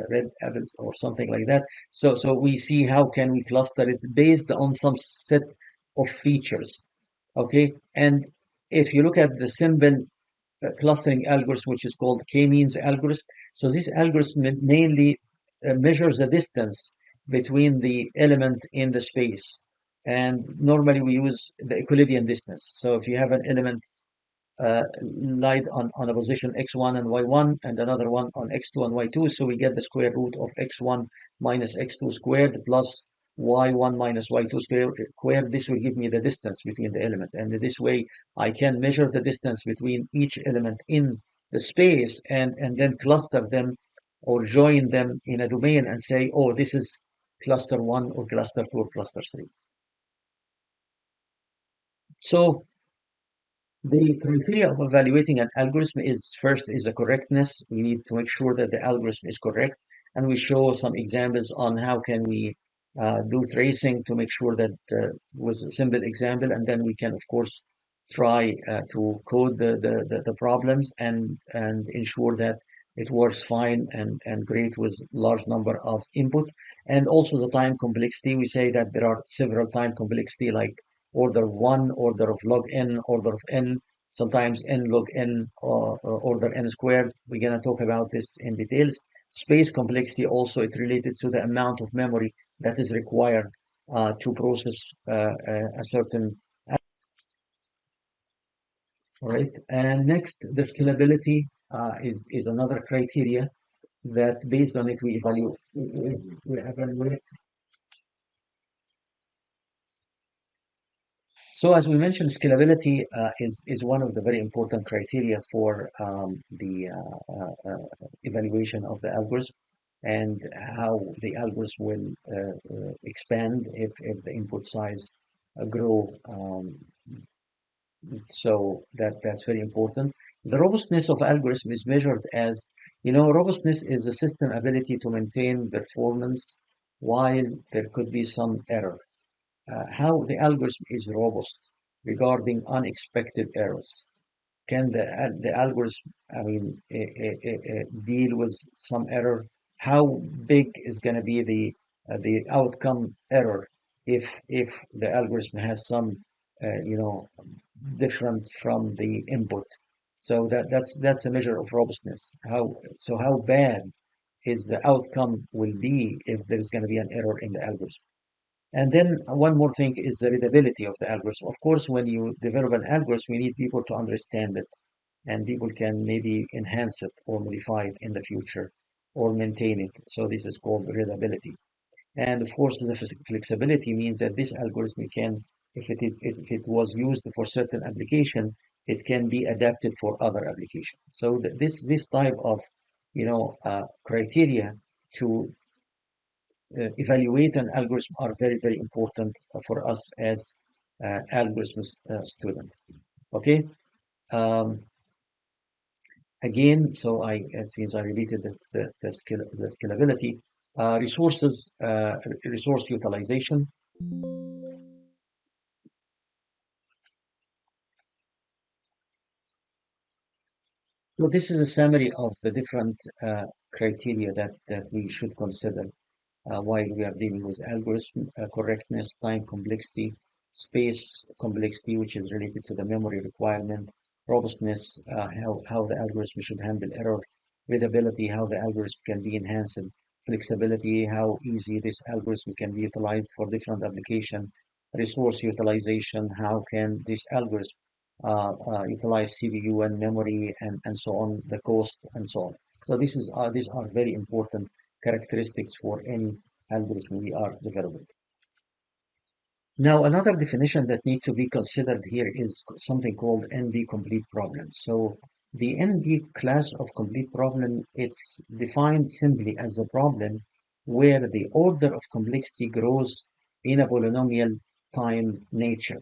red apples or something like that. So we see how can we cluster it based on some set of features. Okay, and if you look at the symbol clustering algorithm, which is called k-means algorithm, so this algorithm mainly measures the distance between the element in the space, and normally we use the Euclidean distance. So if you have an element lied on a position x1 and y1, and another one on x2 and y2. So we get the square root of x1 minus x2 squared plus y1 minus y2 squared. This will give me the distance between the element. And this way, I can measure the distance between each element in the space, and then cluster them or join them in a domain and say, oh, this is cluster 1 or cluster 2 or cluster 3. So the criteria of evaluating an algorithm is, first is the correctness. We need to make sure that the algorithm is correct, and we show some examples on how can we do tracing to make sure that was a simple example, and then we can of course try to code the problems and ensure that it works fine and great with large number of input. And also the time complexity. We say that there are several time complexity, like order of 1, order of log n, order of n, sometimes n log n, or order n squared. We're going to talk about this in details. Space complexity also, it's related to the amount of memory that is required to process a certain. All right. And next, the scalability is another criteria that based on it we evaluate. So as we mentioned, scalability is one of the very important criteria for the evaluation of the algorithm, and how the algorithm will expand if the input size grow. So that's very important. The robustness of algorithm is measured as, robustness is the system ability to maintain performance while there could be some error. How the algorithm is robust regarding unexpected errors. Can the algorithm, I mean, deal with some error? How big is going to be the outcome error if the algorithm has some, different from the input? So that's a measure of robustness. How bad is the outcome will be if there is going to be an error in the algorithm? And then one more thing is the readability of the algorithm. Of course, when you develop an algorithm, we need people to understand it, and people can maybe enhance it or modify it in the future or maintain it. So this is called readability. And of course, the flexibility means that this algorithm can, if it was used for certain application, it can be adapted for other application. So this type of criteria to evaluate an algorithm are very, very important for us as algorithm students. Okay. Um, Again, so it seems I repeated the scalability, resource utilization. So this is a summary of the different criteria that we should consider while we are dealing with algorithm correctness, time complexity, space complexity, which is related to the memory requirement, robustness, how the algorithm should handle error, readability, how the algorithm can be enhanced, flexibility, how easy this algorithm can be utilized for different application, resource utilization, how can this algorithm utilize CPU and memory and so on, the cost and so on. So these are very important characteristics for any algorithm we are developing. Now, another definition that need to be considered here is something called NP complete problem. So the NP class of complete problem, it's defined simply as a problem where the order of complexity grows in a polynomial time nature.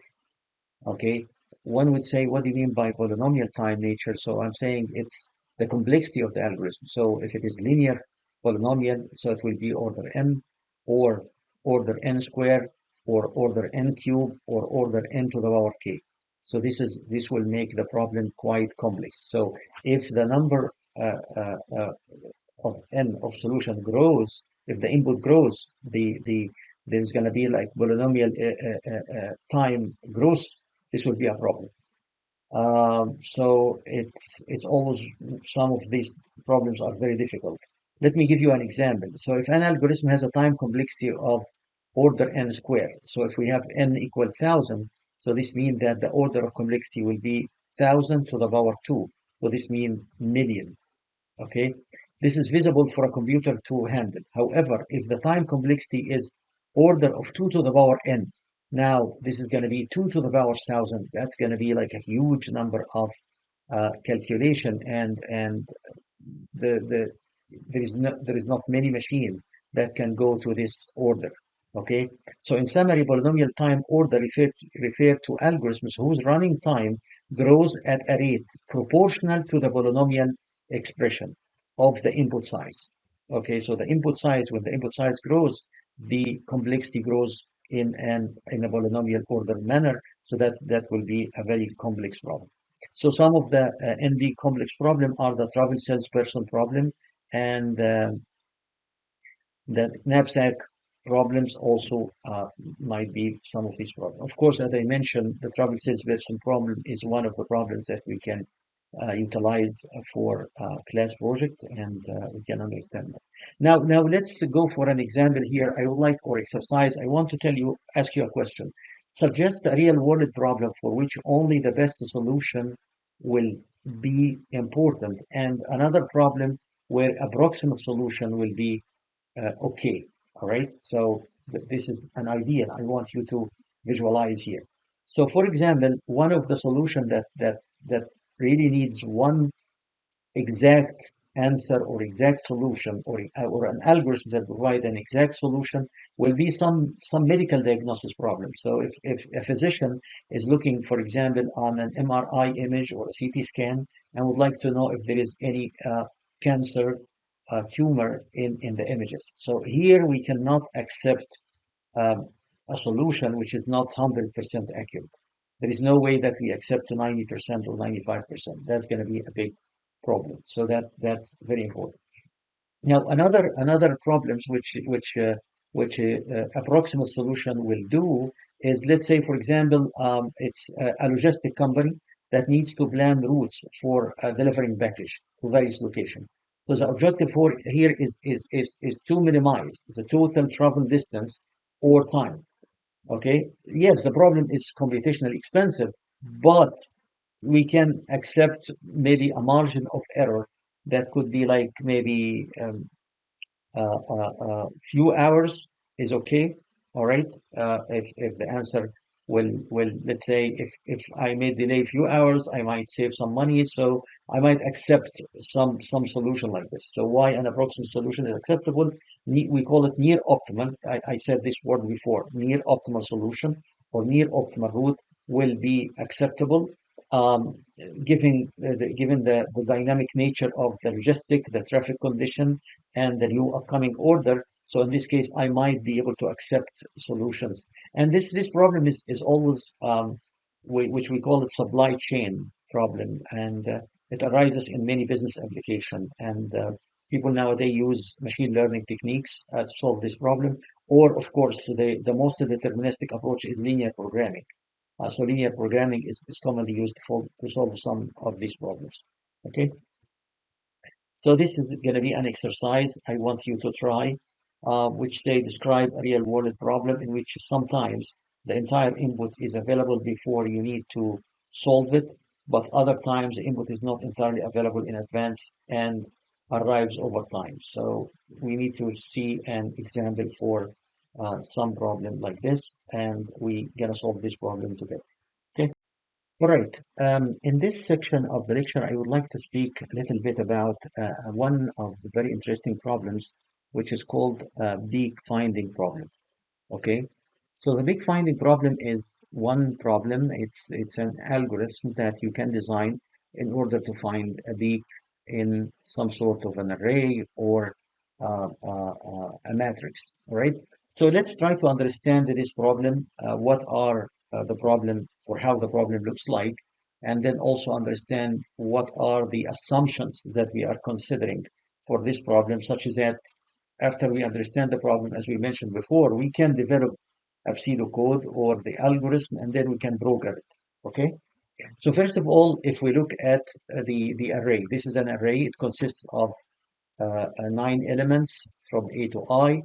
Okay, one would say, what do you mean by polynomial time nature? So I'm saying it's the complexity of the algorithm. So if it is linear polynomial, so it will be order n, or order n square, or order n cube, or order n to the power k. So this will make the problem quite complex. So if the number of n of solution grows, if the input grows, there's going to be like polynomial time growth. This will be a problem. So it's always, some of these problems are very difficult. Let me give you an example. So if an algorithm has a time complexity of order n squared, so if we have n equal 1,000, so this means that the order of complexity will be 1,000 to the power 2. So this means million. Okay, this is visible for a computer to handle. However, if the time complexity is order of 2 to the power n, now this is going to be 2 to the power 1,000. That's going to be like a huge number of calculation, and the there is not many machine that can go to this order. Okay, so in summary, polynomial time order refer to algorithms whose running time grows at a rate proportional to the polynomial expression of the input size. Okay, so the input size, when the input size grows, the complexity grows in a polynomial order manner. So that will be a very complex problem. So some of the NP complex problem are the travel salesperson problem, and the knapsack problems also might be some of these problems. Of course, as I mentioned, the travel salesperson problem is one of the problems that we can utilize for class project, and we can understand that. Now let's go for an example here. I would like, or exercise, I want to ask you a question. Suggest a real world problem for which only the best solution will be important, and another problem where approximate solution will be okay. All right. So this is an idea I want you to visualize here. So, for example, one of the solution that really needs one exact answer or exact solution, or an algorithm that provide an exact solution, will be some medical diagnosis problem. So if a physician is looking, for example, on an MRI image or a CT scan and would like to know if there is any cancer tumor in the images. So here we cannot accept um, a solution which is not 100% accurate. There is no way that we accept to 90% or 95%. That's going to be a big problem. So that's very important. Now, another problems which approximate solution will do is, let's say, for example, it's a logistic company that needs to plan routes for delivering package to various locations. So the objective for here is to minimize the total travel distance or time. Okay, yes, the problem is computationally expensive, but we can accept maybe a margin of error that could be like maybe few hours is okay. All right. If the answer will let's say if I may delay few hours, I might save some money. So I might accept some solution like this. So why an approximate solution is acceptable? We call it near optimal. I said this word before. Near optimal solution or near optimal route will be acceptable. Um, given the dynamic nature of the logistic, the traffic condition, and the new upcoming order. So in this case, I might be able to accept solutions. And this problem is always which we call it supply chain problem, and it arises in many business application. And people nowadays use machine learning techniques to solve this problem. Or of course, the most deterministic approach is linear programming. So linear programming is commonly used to solve some of these problems. Okay. So this is going to be an exercise I want you to try, which they describe a real world problem in which sometimes the entire input is available before you need to solve it, but other times the input is not entirely available in advance and arrives over time. So we need to see an example for some problem like this, and we gonna solve this problem together. Okay. All right. In this section of the lecture, I would like to speak a little bit about one of the very interesting problems, which is called peak finding problem. Okay. So the big finding problem is one problem. It's an algorithm that you can design in order to find a peak in some sort of an array or a matrix. All right. So let's try to understand this problem. What are the problem or how the problem looks like, and then also understand what are the assumptions that we are considering for this problem, such as that after we understand the problem, as we mentioned before, we can develop a pseudocode or the algorithm, and then we can program it. Okay. So first of all, if we look at the array, this is an array. It consists of 9 elements from A to I,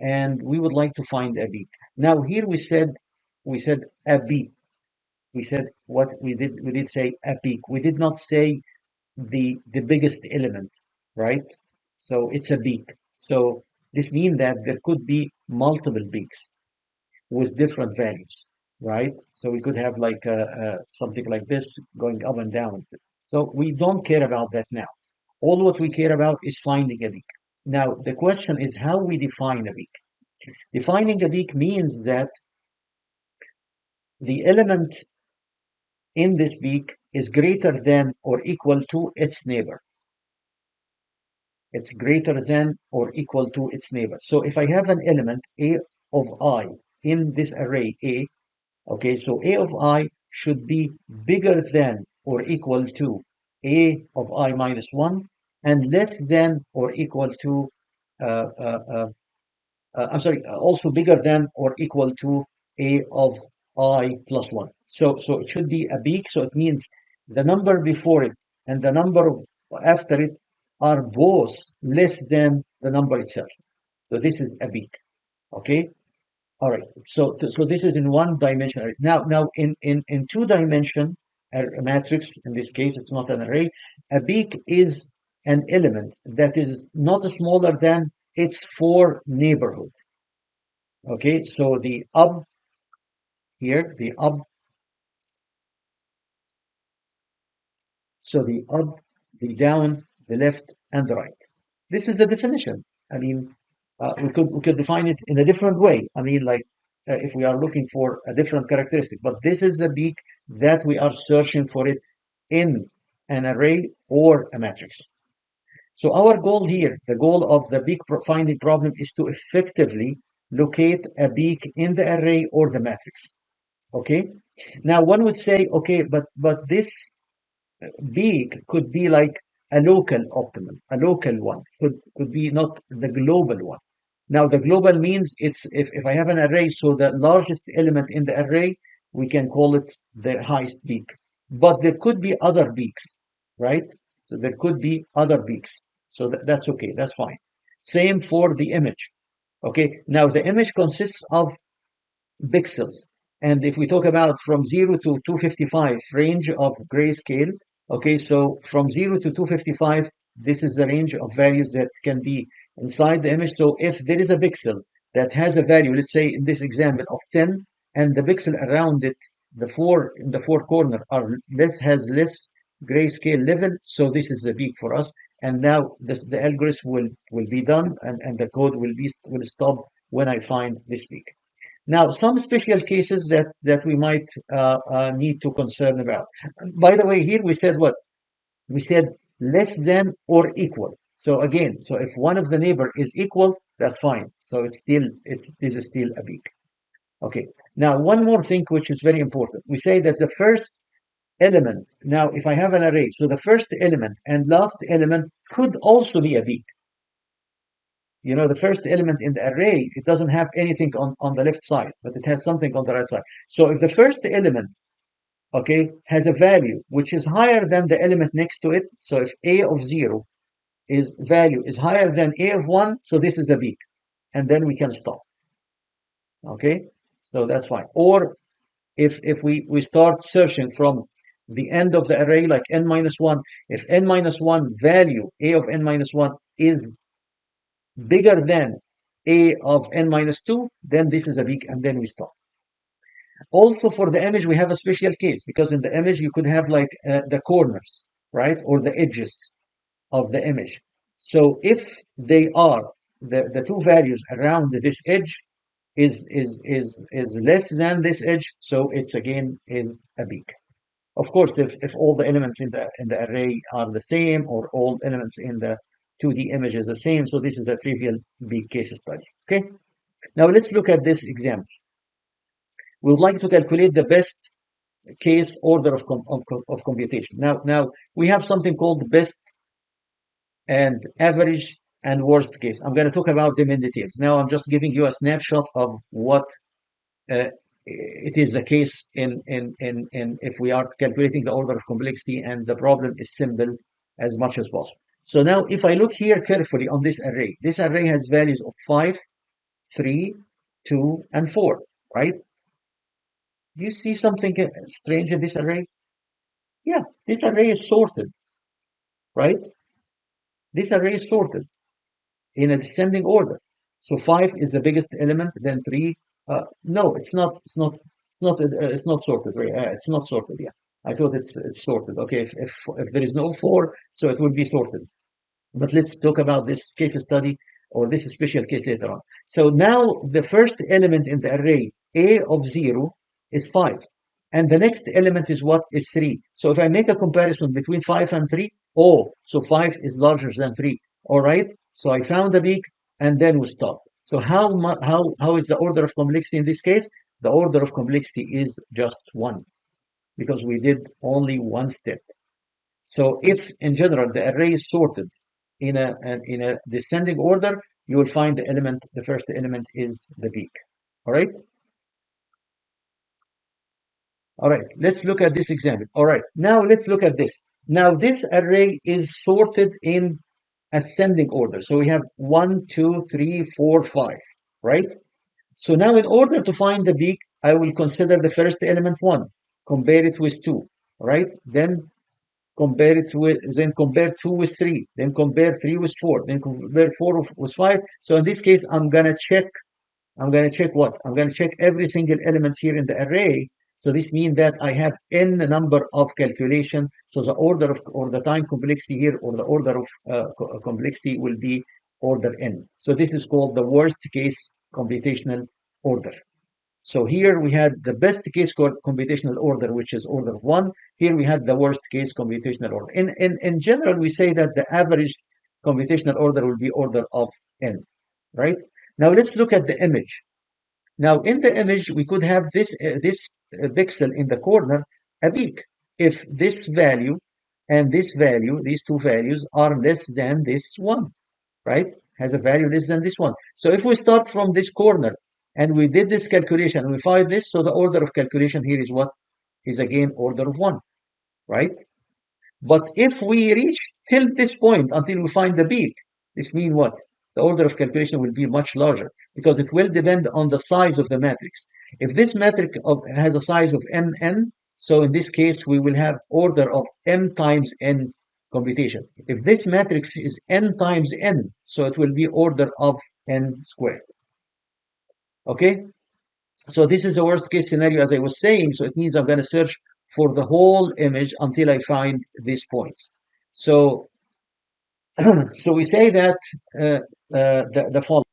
and we would like to find a peak. Now here we said a peak. We said what we did. We did say a peak. We did not say the biggest element, right? So it's a peak. So this means that there could be multiple peaks with different values, right? So we could have like something like this going up and down. So we don't care about that now. All what we care about is finding a peak. Now the question is how we define a peak. Defining a peak means that the element in this peak is greater than or equal to its neighbor. It's greater than or equal to its neighbor. So if I have an element A of I in this array A, okay, so A of I should be bigger than or equal to A of I minus 1 and less than or equal to, uh, uh, uh, I'm sorry, also bigger than or equal to A of I plus 1. So it should be a peak. So it means the number before it and the number of after it are both less than the number itself. So this is a peak. Okay. All right. So this is in one dimension. Now in two dimension a matrix, in this case, it's not an array. A peak is an element that is not smaller than its four neighborhood. Okay. So the up here, the up, so the up, the down, the left, and the right. This is the definition. I mean, we could define it in a different way. I mean, like if we are looking for a different characteristic, but this is the peak that we are searching for it in an array or a matrix. So our goal here, the goal of the peak finding problem is to effectively locate a peak in the array or the matrix. Okay. Now one would say, okay, but this peak could be like a local optimal, a local one, could be not the global one. Now the global means it's if I have an array, so the largest element in the array, we can call it the highest peak. But there could be other peaks, right? So there could be other peaks. So that's okay, that's fine. Same for the image. Okay, now the image consists of pixels. And if we talk about from 0 to 255 range of grayscale, okay, so from 0 to 255, this is the range of values that can be inside the image. So if there is a pixel that has a value, let's say in this example of 10, and the pixel around it, in the four corner are has less grayscale level, so this is the peak for us. And now the algorithm will be done, and the code will stop when I find this peak. Now, some special cases that we might need to concern about. By the way, here we said what? We said less than or equal. So again, so if one of the neighbor is equal, that's fine. So this is still a peak. Okay. Now, one more thing which is very important. We say that the first element. Now, if I have an array, so the first element and last element could also be a peak. You know, the first element in the array, it doesn't have anything on the left side, but it has something on the right side. So if the first element, okay, has a value which is higher than the element next to it, so if a of 0 is value is higher than a of 1, so this is a peak. And then we can stop. Okay, so that's fine. Or if we start searching from the end of the array, like n minus 1, if n minus 1 value, a of n minus 1 is bigger than a of n minus 2, then this is a peak, and then we stop. Also for the image, we have a special case, because in the image, you could have like the corners, right? Or the edges of the image. So if they are, the two values around this edge is less than this edge, so it's again is a peak. Of course, if all the elements in the array are the same, or all elements in the 2D image is the same, so this is a trivial big case study. Okay, now let's look at this example. We would like to calculate the best case order of computation. Now we have something called best and average and worst case. I'm going to talk about them in details. Now I'm just giving you a snapshot of what it is the case in if we are calculating the order of complexity, and the problem is simple as much as possible. So now if I look here carefully on this array has values of 5, 3, 2, and 4, right? Do you see something strange in this array? Yeah, this array is sorted, right? This array is sorted in a descending order. So 5 is the biggest element, then 3. No, it's not. It's not sorted. Right? It's not sorted. Yeah, I thought it's sorted. Okay, if there is no 4, so it will be sorted. But let's talk about this case study or this special case later on. So now the first element in the array, a of 0, is 5. And the next element is what? Is 3. So if I make a comparison between 5 and 3, oh, so 5 is larger than 3. All right. So I found a peak, and then we stop. So how is the order of complexity in this case? The order of complexity is just 1, because we did only one step. So if in general the array is sorted in a descending order, you will find the first element is the peak. All right. All right. Let's look at this example. All right. Now let's look at this. Now this array is sorted in ascending order. So we have 1, 2, 3, 4, 5, right? So now in order to find the peak, I will consider the first element 1, compare it with 2, right? Then compare 2 with 3, then compare 3 with 4, then compare 4 with 5. So in this case, I'm going to check what? I'm going to check every single element here in the array. So this means that I have n number of calculation. So the order of, or the time complexity here, or the order of complexity will be order n. So this is called the worst case computational order. So here we had the best case computational order, which is order of 1. Here we had the worst case computational order. In general, we say that the average computational order will be order of n, right? Now let's look at the image. Now in the image, we could have this pixel in the corner, a peak. If this value and this value, these two values are less than this one, right? Has a value less than this one. So if we start from this corner and we did this calculation and we find this, so the order of calculation here is what? Is again order of one, right? But if we reach till this point until we find the peak, this means what? The order of calculation will be much larger because it will depend on the size of the matrix. If this matrix has a size of mn, so in this case we will have order of m times n computation. If this matrix is n times n, so it will be order of n squared. Okay? So this is a worst case scenario, as I was saying. So it means I'm going to search for the whole image until I find these points. So, so we say that the following.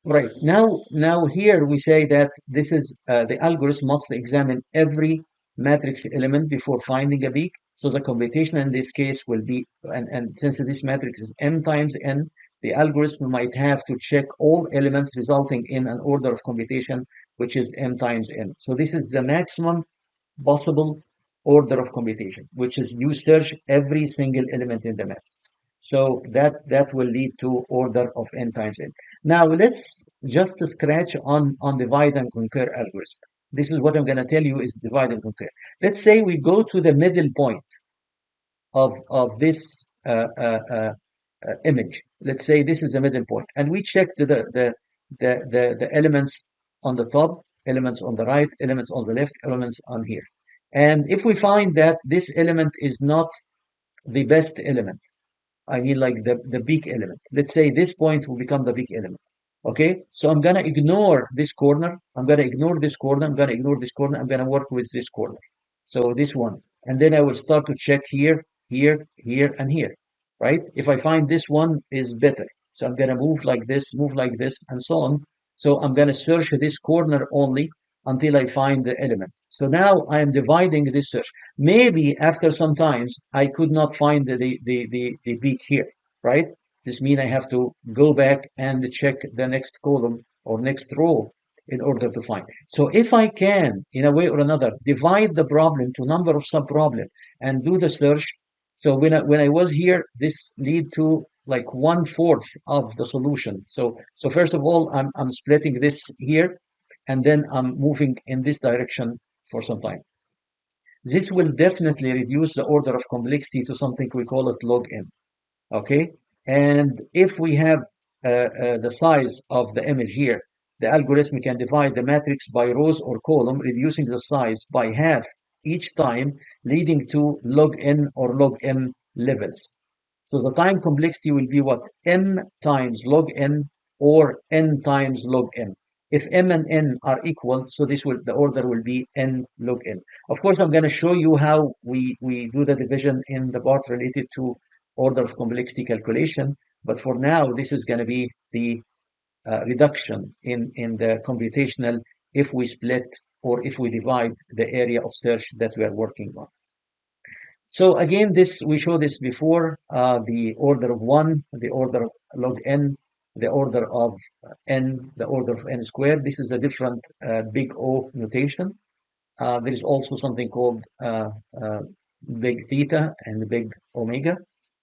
Right now here we say that this is the algorithm must examine every matrix element before finding a peak. So the computation in this case will be, and since this matrix is m times n, the algorithm might have to check all elements resulting in an order of computation, which is m times n. So this is the maximum possible order of computation, which is you search every single element in the matrix. So that will lead to order of n times n. Now let's just scratch on divide and conquer algorithm. This is what I'm going to tell you is divide and conquer. Let's say we go to the middle point of this image. Let's say this is the middle point, and we check the elements on the top, elements on the right, elements on the left, elements on here. And if we find that this element is not the best element, I mean like the big element. Let's say this point will become the big element. Okay, so I'm gonna ignore this corner. I'm gonna ignore this corner. I'm gonna ignore this corner. I'm gonna work with this corner. So this one, and then I will start to check here, here, here, and here. Right? If I find this one is better, so I'm gonna move like this, and so on. So I'm gonna search this corner only until I find the element. So now I am dividing this search. Maybe after some times I could not find the peak here, right? This means I have to go back and check the next column or next row in order to find. So if I can, in a way or another, divide the problem to number of sub-problem and do the search. So when I was here, this lead to like 1/4 of the solution. So first of all, I'm splitting this here, and then I'm moving in this direction for some time. This will definitely reduce the order of complexity to something we call it log n. Okay, and if we have the size of the image here, the algorithm can divide the matrix by rows or column, reducing the size by half each time, leading to log n or log m levels. So the time complexity will be what? M times log n or n times log n. If m and n are equal, so the order will be n log n. Of course, I'm going to show you how we do the division in the part related to order of complexity calculation. But for now, this is going to be the reduction in the computational if we split or if we divide the area of search that we are working on. So again, we showed this before, the order of 1, the order of log n, the order of n, the order of n squared. This is a different big O notation. There is also something called big theta and big omega,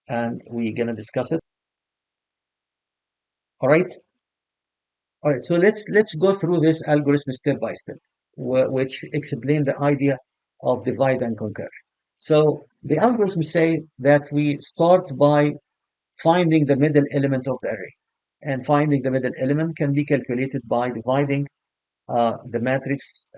and we're going to discuss it. All right. All right. So let's go through this algorithm step by step, which explain the idea of divide and conquer. So the algorithms say that we start by finding the middle element of the array. And finding the middle element can be calculated by dividing the matrix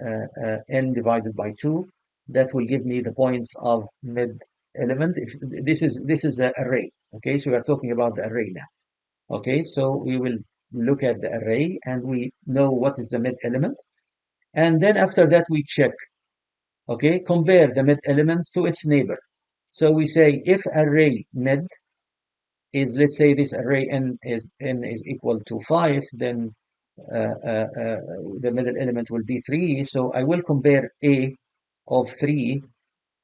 n divided by 2. That will give me the points of mid element. If this is an array. Okay, so we are talking about the array now. Okay, so we will look at the array and we know what is the mid element. And then after that we check. Okay, compare the mid elements to its neighbor. So we say if array mid is, let's say this array n is equal to 5, then the middle element will be 3. So I will compare a of 3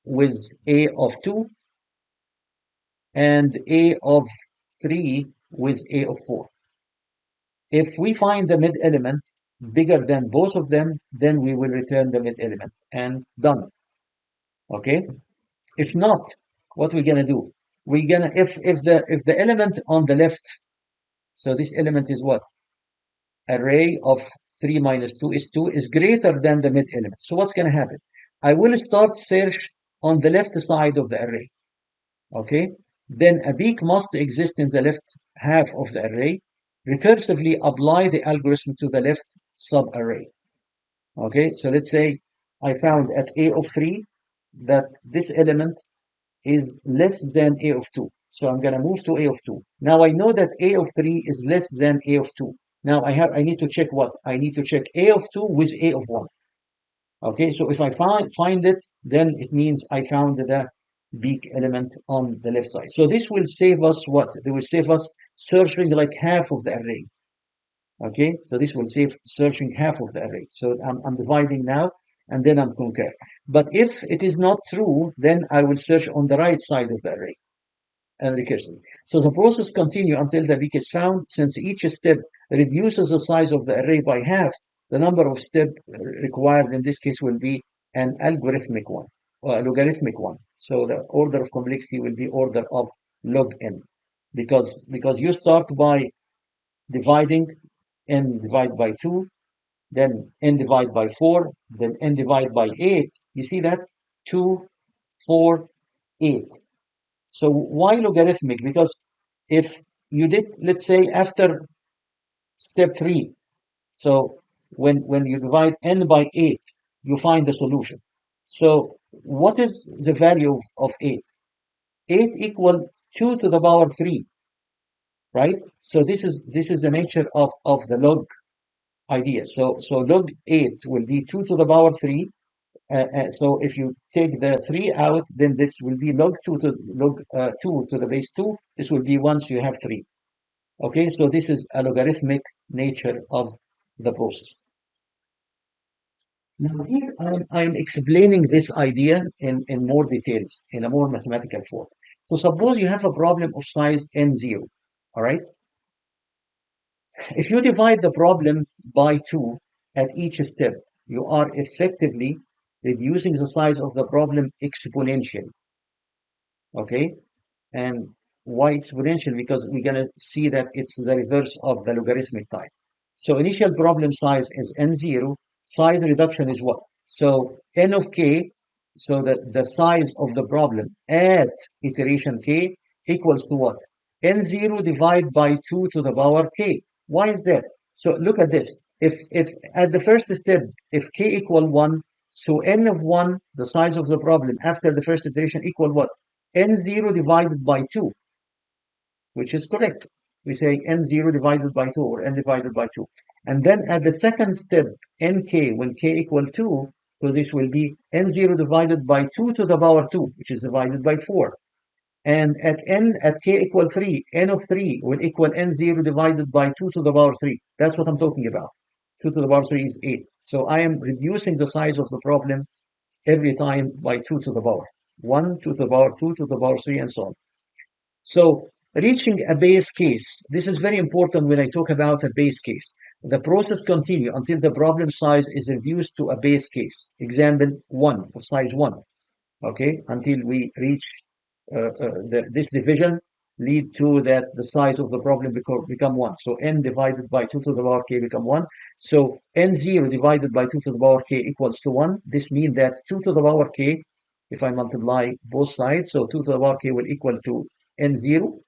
with a of 2 and a of 3 with A of 4. If we find the mid element bigger than both of them, then we will return the mid element and done. Okay? If not, what we're gonna do? We're gonna if the element on the left, so this element is what? Array of 3 minus 2 is 2 is greater than the mid element. So what's gonna happen? I will start search on the left side of the array. Okay? Then a peak must exist in the left half of the array. Recursively apply the algorithm to the left subarray. Okay, so let's say I found at A of 3 that this element is less than A of 2. So I'm going to move to A of 2. Now I know that A of 3 is less than A of 2. Now I need to check what? I need to check A of 2 with A of 1. Okay, so if I find it, then it means I found the peak element on the left side. So this will save us what? It will save us searching like half of the array. Okay, so this will save searching half of the array. So I'm dividing now, and then I'm compare. But if it is not true, then I will search on the right side of the array and recursively. So the process continue until the peak is found. Since each step reduces the size of the array by half, the number of steps required in this case will be an algorithmic one or a logarithmic one. So the order of complexity will be order of log n, because you start by dividing n divided by 2, then n divided by 4, then n divided by 8. You see that? 2, 4, 8. So why logarithmic? Because if you did, let's say, after step 3, so when you divide n by 8, you find the solution. So what is the value of 8? 8 equals 2 to the power 3, right? So this is the nature of the log idea. So log 8 will be 2 to the power 3. So if you take the 3 out, then this will be log 2 to log 2 to the base 2. This will be 1, so you have 3. Okay, so this is a logarithmic nature of the process. Now here I'm explaining this idea in more details, in a more mathematical form. So suppose you have a problem of size n0, all right? If you divide the problem by 2 at each step, you are effectively reducing the size of the problem exponentially. Okay? And why exponential? Because we're going to see that it's the reverse of the logarithmic type. So initial problem size is n0. Size reduction is what? So n of k, so that the size of the problem at iteration k equals to what? n0 divided by 2 to the power k. Why is that? So look at this. If at the first step, if k equal 1, so n of 1, the size of the problem after the first iteration equal what? n0 divided by 2, which is correct. We say n0 divided by 2 or n divided by 2. And then at the second step, nk, when k equal 2, so this will be n0 divided by 2 to the power 2, which is divided by 4. And at k equal 3, n of 3 will equal n0 divided by 2 to the power 3. That's what I'm talking about. 2 to the power 3 is 8. So I am reducing the size of the problem every time by 2 to the power. 1, 2 to the power 2, to the power 3, and so on. So reaching a base case, this is very important when I talk about a base case. The process continues until the problem size is reduced to a base case. Example 1 of size 1. Okay, until we reach this division lead to that the size of the problem become 1. So n divided by 2 to the power k become 1. So n0 divided by 2 to the power k equals to 1. This means that 2 to the power k, if I multiply both sides, so 2 to the power k will equal to n0.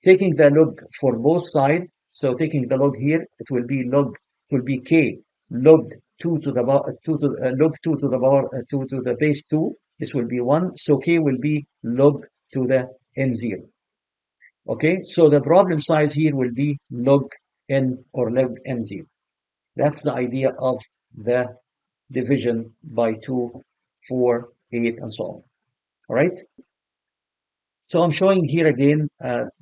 Taking the log for both sides, so taking the log here, it will be k log 2 to the power 2 to log 2 to the power 2 to the base 2. This will be 1. So k will be log to the n0. Okay, so the problem size here will be log n or log n0. That's the idea of the division by 2, 4, 8, and so on. All right. So I'm showing here again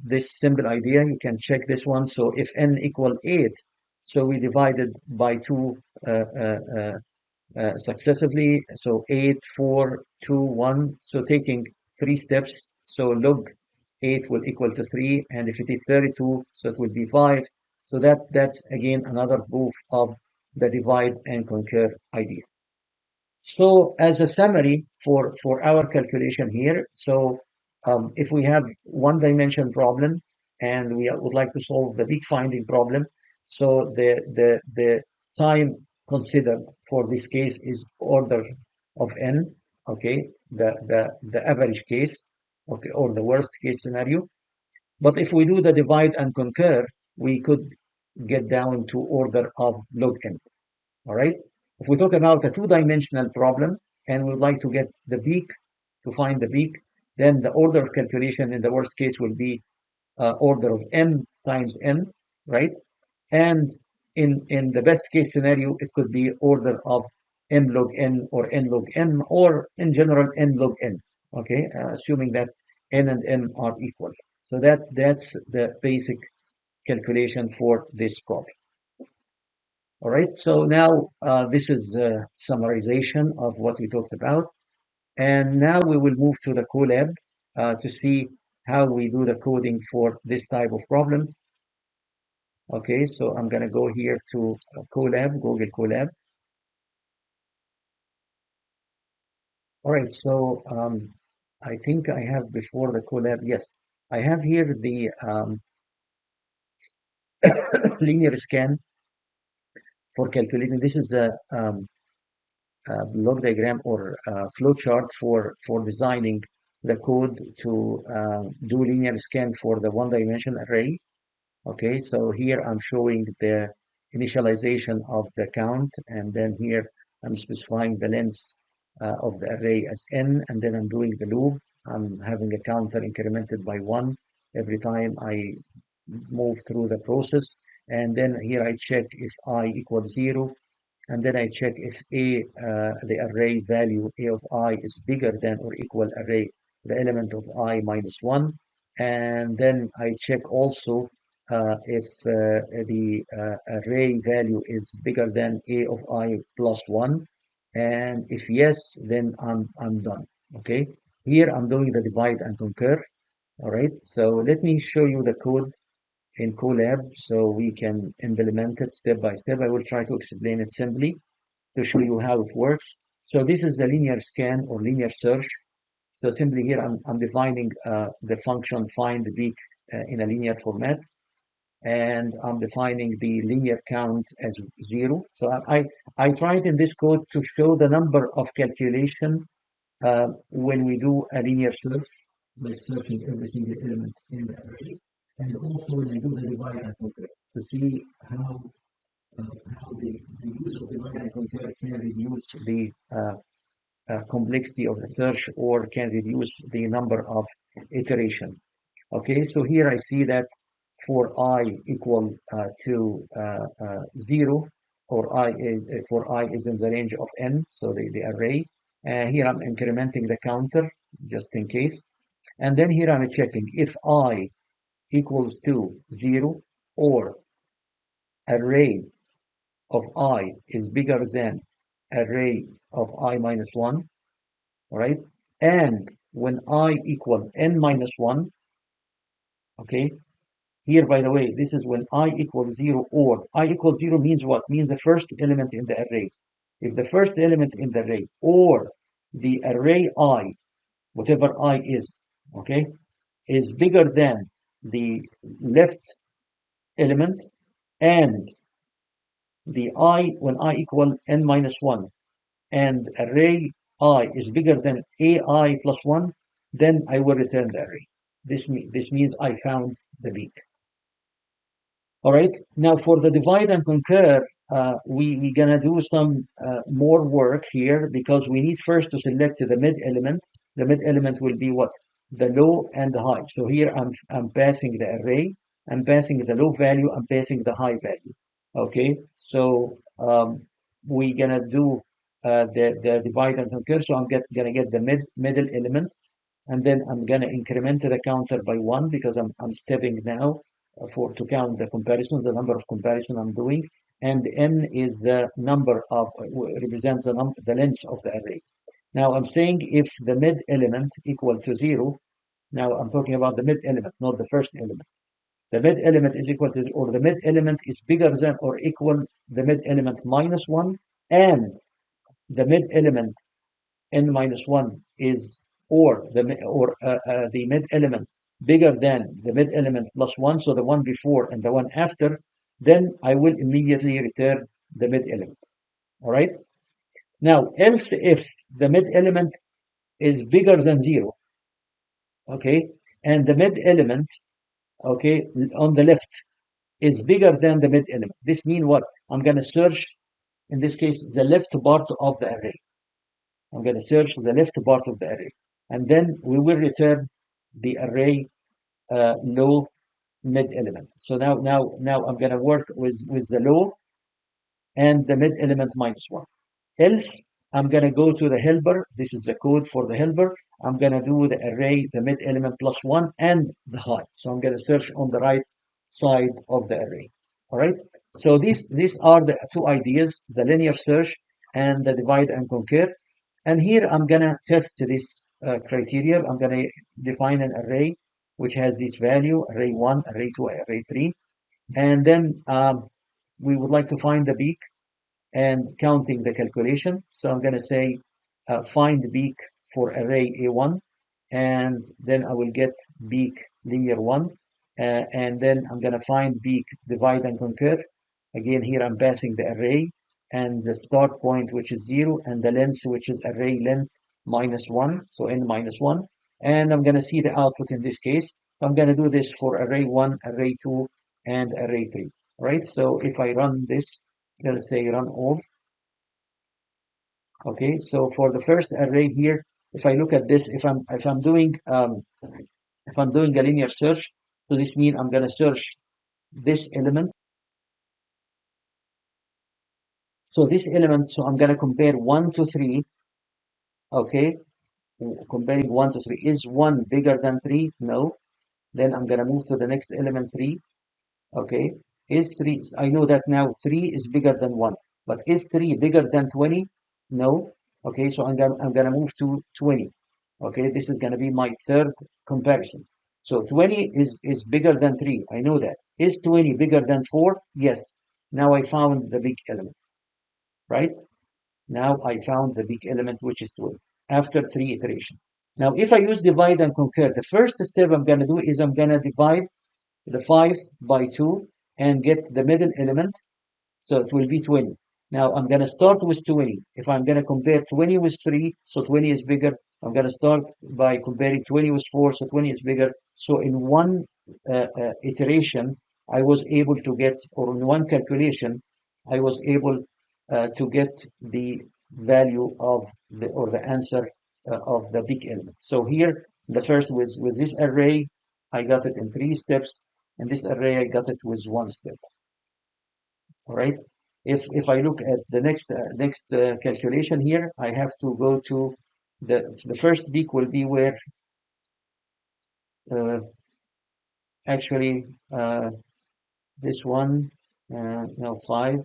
this simple idea. You can check this one. So if n equal 8, so we divided by 2 successively. So 8, 4, 2, 1. So taking 3 steps. So log 8 will equal to 3, and if it is 32, so it will be 5. So that's again another proof of the divide and conquer idea. So as a summary for our calculation here, so if we have one dimension problem and we would like to solve the peak finding problem, so the time considered for this case is order of n, okay, the average case, okay, or the worst case scenario. But if we do the divide and conquer, we could get down to order of log n. All right. If we talk about a two-dimensional problem and we'd like to get the peak, to find the peak, then the order of calculation in the worst case will be order of m times n, right? And in the best case scenario, it could be order of m log n or n log m, or in general n log n, okay? Assuming that n and m are equal. So that's the basic calculation for this problem. All right, so now this is a summarization of what we talked about. And now we will move to the Colab to see how we do the coding for this type of problem. Okay, so I'm going to go here to Colab, Google Colab. All right, so I think I have before the Colab, yes, I have here the linear scan for calculating. This is a block diagram or flow chart for designing the code to do linear scan for the one-dimension array. Okay, so here I'm showing the initialization of the count, and then here I'm specifying the length of the array as n, and then I'm doing the loop. I'm having a counter incremented by 1 every time I move through the process, and then here I check if I equals 0, and then I check if the array value a of I is bigger than or equal array, the element of I minus 1, and then I check also if the array value is bigger than a of I plus 1, and if yes, then I'm done. Okay, here I'm doing the divide and conquer. All right, so let me show you the code in Colab so we can implement it step by step. I will try to explain it simply to show you how it works. So this is the linear scan or linear search. So simply here I'm defining the function find peak in a linear format, and I'm defining the linear count as 0. So I tried in this code to show the number of calculation when we do a linear search, like searching every single element in the array, and also when I do the divide and conquer to see how the use of divide and conquer can reduce the complexity of the search or can reduce the number of iteration. Okay, so here I see that for I equal to 0, or for I is in the range of n, so the array. Here I'm incrementing the counter just in case. And then here I'm checking if I equals to 0 or array of I is bigger than array of I minus 1, all right? And when I equal n minus 1, okay? Here, by the way, this is when I equals 0, or I equals 0 means what? Means the first element in the array. If the first element in the array or the array I, whatever I is, okay, is bigger than the left element, and the I, when I equal n minus 1, and array I is bigger than AI plus 1, then I will return the array. This means I found the peak. All right. Now for the divide and conquer, we're gonna do some more work here because we need first to select the mid element. The mid element will be what? The low and the high. So here I'm passing the array, I'm passing the low value, I'm passing the high value. Okay. So we're gonna do the divide and conquer. So I'm gonna get the middle element, and then I'm gonna increment the counter by 1 because I'm stepping now to count the comparison, the number of comparison I'm doing, and n is the number of represents the length of the array. Now I'm saying if the mid element equal to 0, Now I'm talking about the mid element, not the first element. The mid element is equal to, or the mid element is bigger than or equal the mid element minus 1, and the mid element n minus 1 is, or the mid element bigger than the mid element plus 1, so the one before and the one after, then I will immediately return the mid element. All right? Now, else if the mid element is bigger than 0, okay, and the mid element, okay, on the left is bigger than the mid element. This means what? I'm going to search, in this case, the left part of the array. I'm going to search the left part of the array. And then we will return the array low mid element. So now I'm going to work with the low and the mid element minus 1. Else, I'm going to go to the helper. This is the code for the helper. I'm going to do the array, the mid element plus 1 and the high. So I'm going to search on the right side of the array. All right. So these are the two ideas, the linear search and the divide and conquer. And here I'm going to test this criteria. I'm going to define an array which has this value, array 1, array 2, array 3. And then we would like to find the peak and counting the calculation. So I'm going to say find peak for array A1, and then I will get peak linear 1. And then I'm going to find peak divide and conquer. Again, here I'm passing the array and the start point, which is 0, and the length, which is array length minus 1, so n minus 1. And I'm going to see the output in this case. I'm going to do this for array 1, array 2, and array 3. Right? So if I run this, let's say run all. Okay, so for the first array here, if I look at this, if I'm doing a linear search, so this means I'm gonna search this element. So this element, so I'm gonna compare 1 to 3. Okay, comparing 1 to 3. Is 1 bigger than 3? No. Then I'm gonna move to the next element 3. Okay, is 3, I know that now 3 is bigger than 1, but is 3 bigger than 20? No. Okay, so I'm gonna move to 20. Okay, this is gonna be my third comparison. So 20 is bigger than 3. I know that. Is 20 bigger than 4? Yes. Now I found the big element, right? Now I found the big element, which is 20, after 3 iterations. Now, if I use divide and conquer, the first step I'm gonna do is I'm gonna divide the 5 by 2 and get the middle element. So it will be 20. Now I'm going to start with 20. If I'm going to compare 20 with 3, so 20 is bigger. I'm going to start by comparing 20 with 4, so 20 is bigger. So in one iteration, I was able to get, or in one calculation, I was able to get the value of the, or the answer of the big element. So here, the first with this array, I got it in 3 steps. In this array, I got it with 1 step. All right. If I look at the next calculation here, I have to go to the first peak will be where uh, actually this one no 5.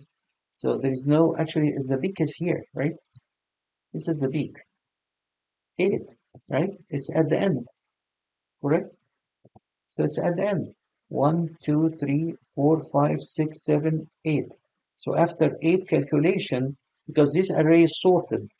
So there is no, actually the peak is here, right? This is the peak 8, right? It's at the end, correct? So it's at the end. 1, 2, 3, 4, 5, 6, 7, 8. So after 8 calculation, because this array is sorted,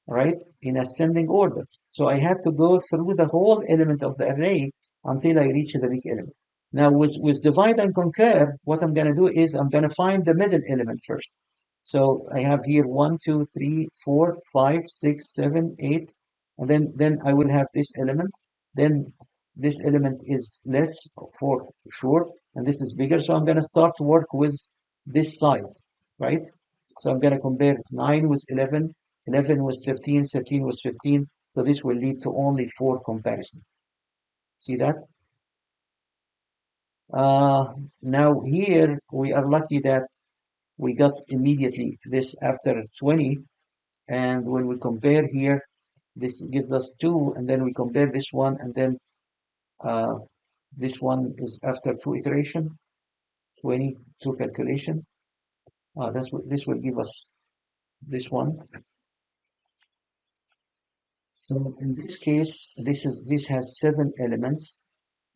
right, in ascending order. So I have to go through the whole element of the array until I reach the big element. Now with divide and conquer, what I'm going to do is I'm going to find the middle element first. So I have here 1, 2, 3, 4, 5, 6, 7, 8, and then I will have this element. Then this element is less for sure, and this is bigger. So I'm going to start to work with this side, right? So I'm going to compare 9 with 11, 11 with 13, 13 with 15. So this will lead to only 4 comparisons. See that? Now here we are lucky that we got immediately this after 20. And when we compare here, this gives us 2. And then we compare this one. And then this one is after 2 iteration, 22 calculation. That's what this will give us this one. So in this case, this has 7 elements,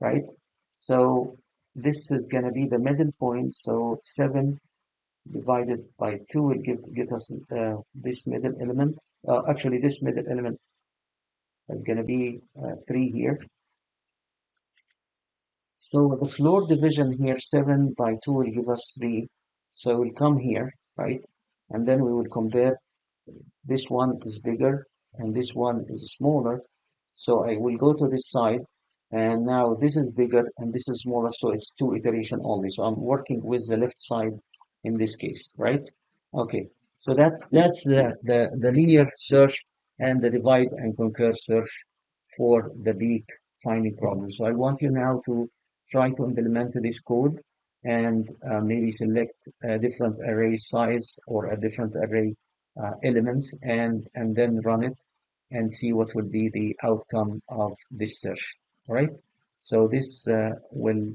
right? So this is going to be the middle point. So 7 divided by 2 will give us this middle element. Actually, this middle element is going to be 3 here. So the floor division here, 7 by 2 will give us 3. So we'll come here, right? And then we will compare. This one is bigger and this one is smaller. So I will go to this side and now this is bigger and this is smaller. So it's 2 iteration only. So I'm working with the left side in this case, right? Okay. So that's the linear search and the divide and conquer search for the big finding problem. So I want you now to try to implement this code and maybe select a different array size or a different array elements and then run it and see what will be the outcome of this search. All right. So this will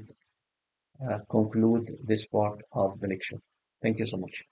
conclude this part of the lecture. Thank you so much.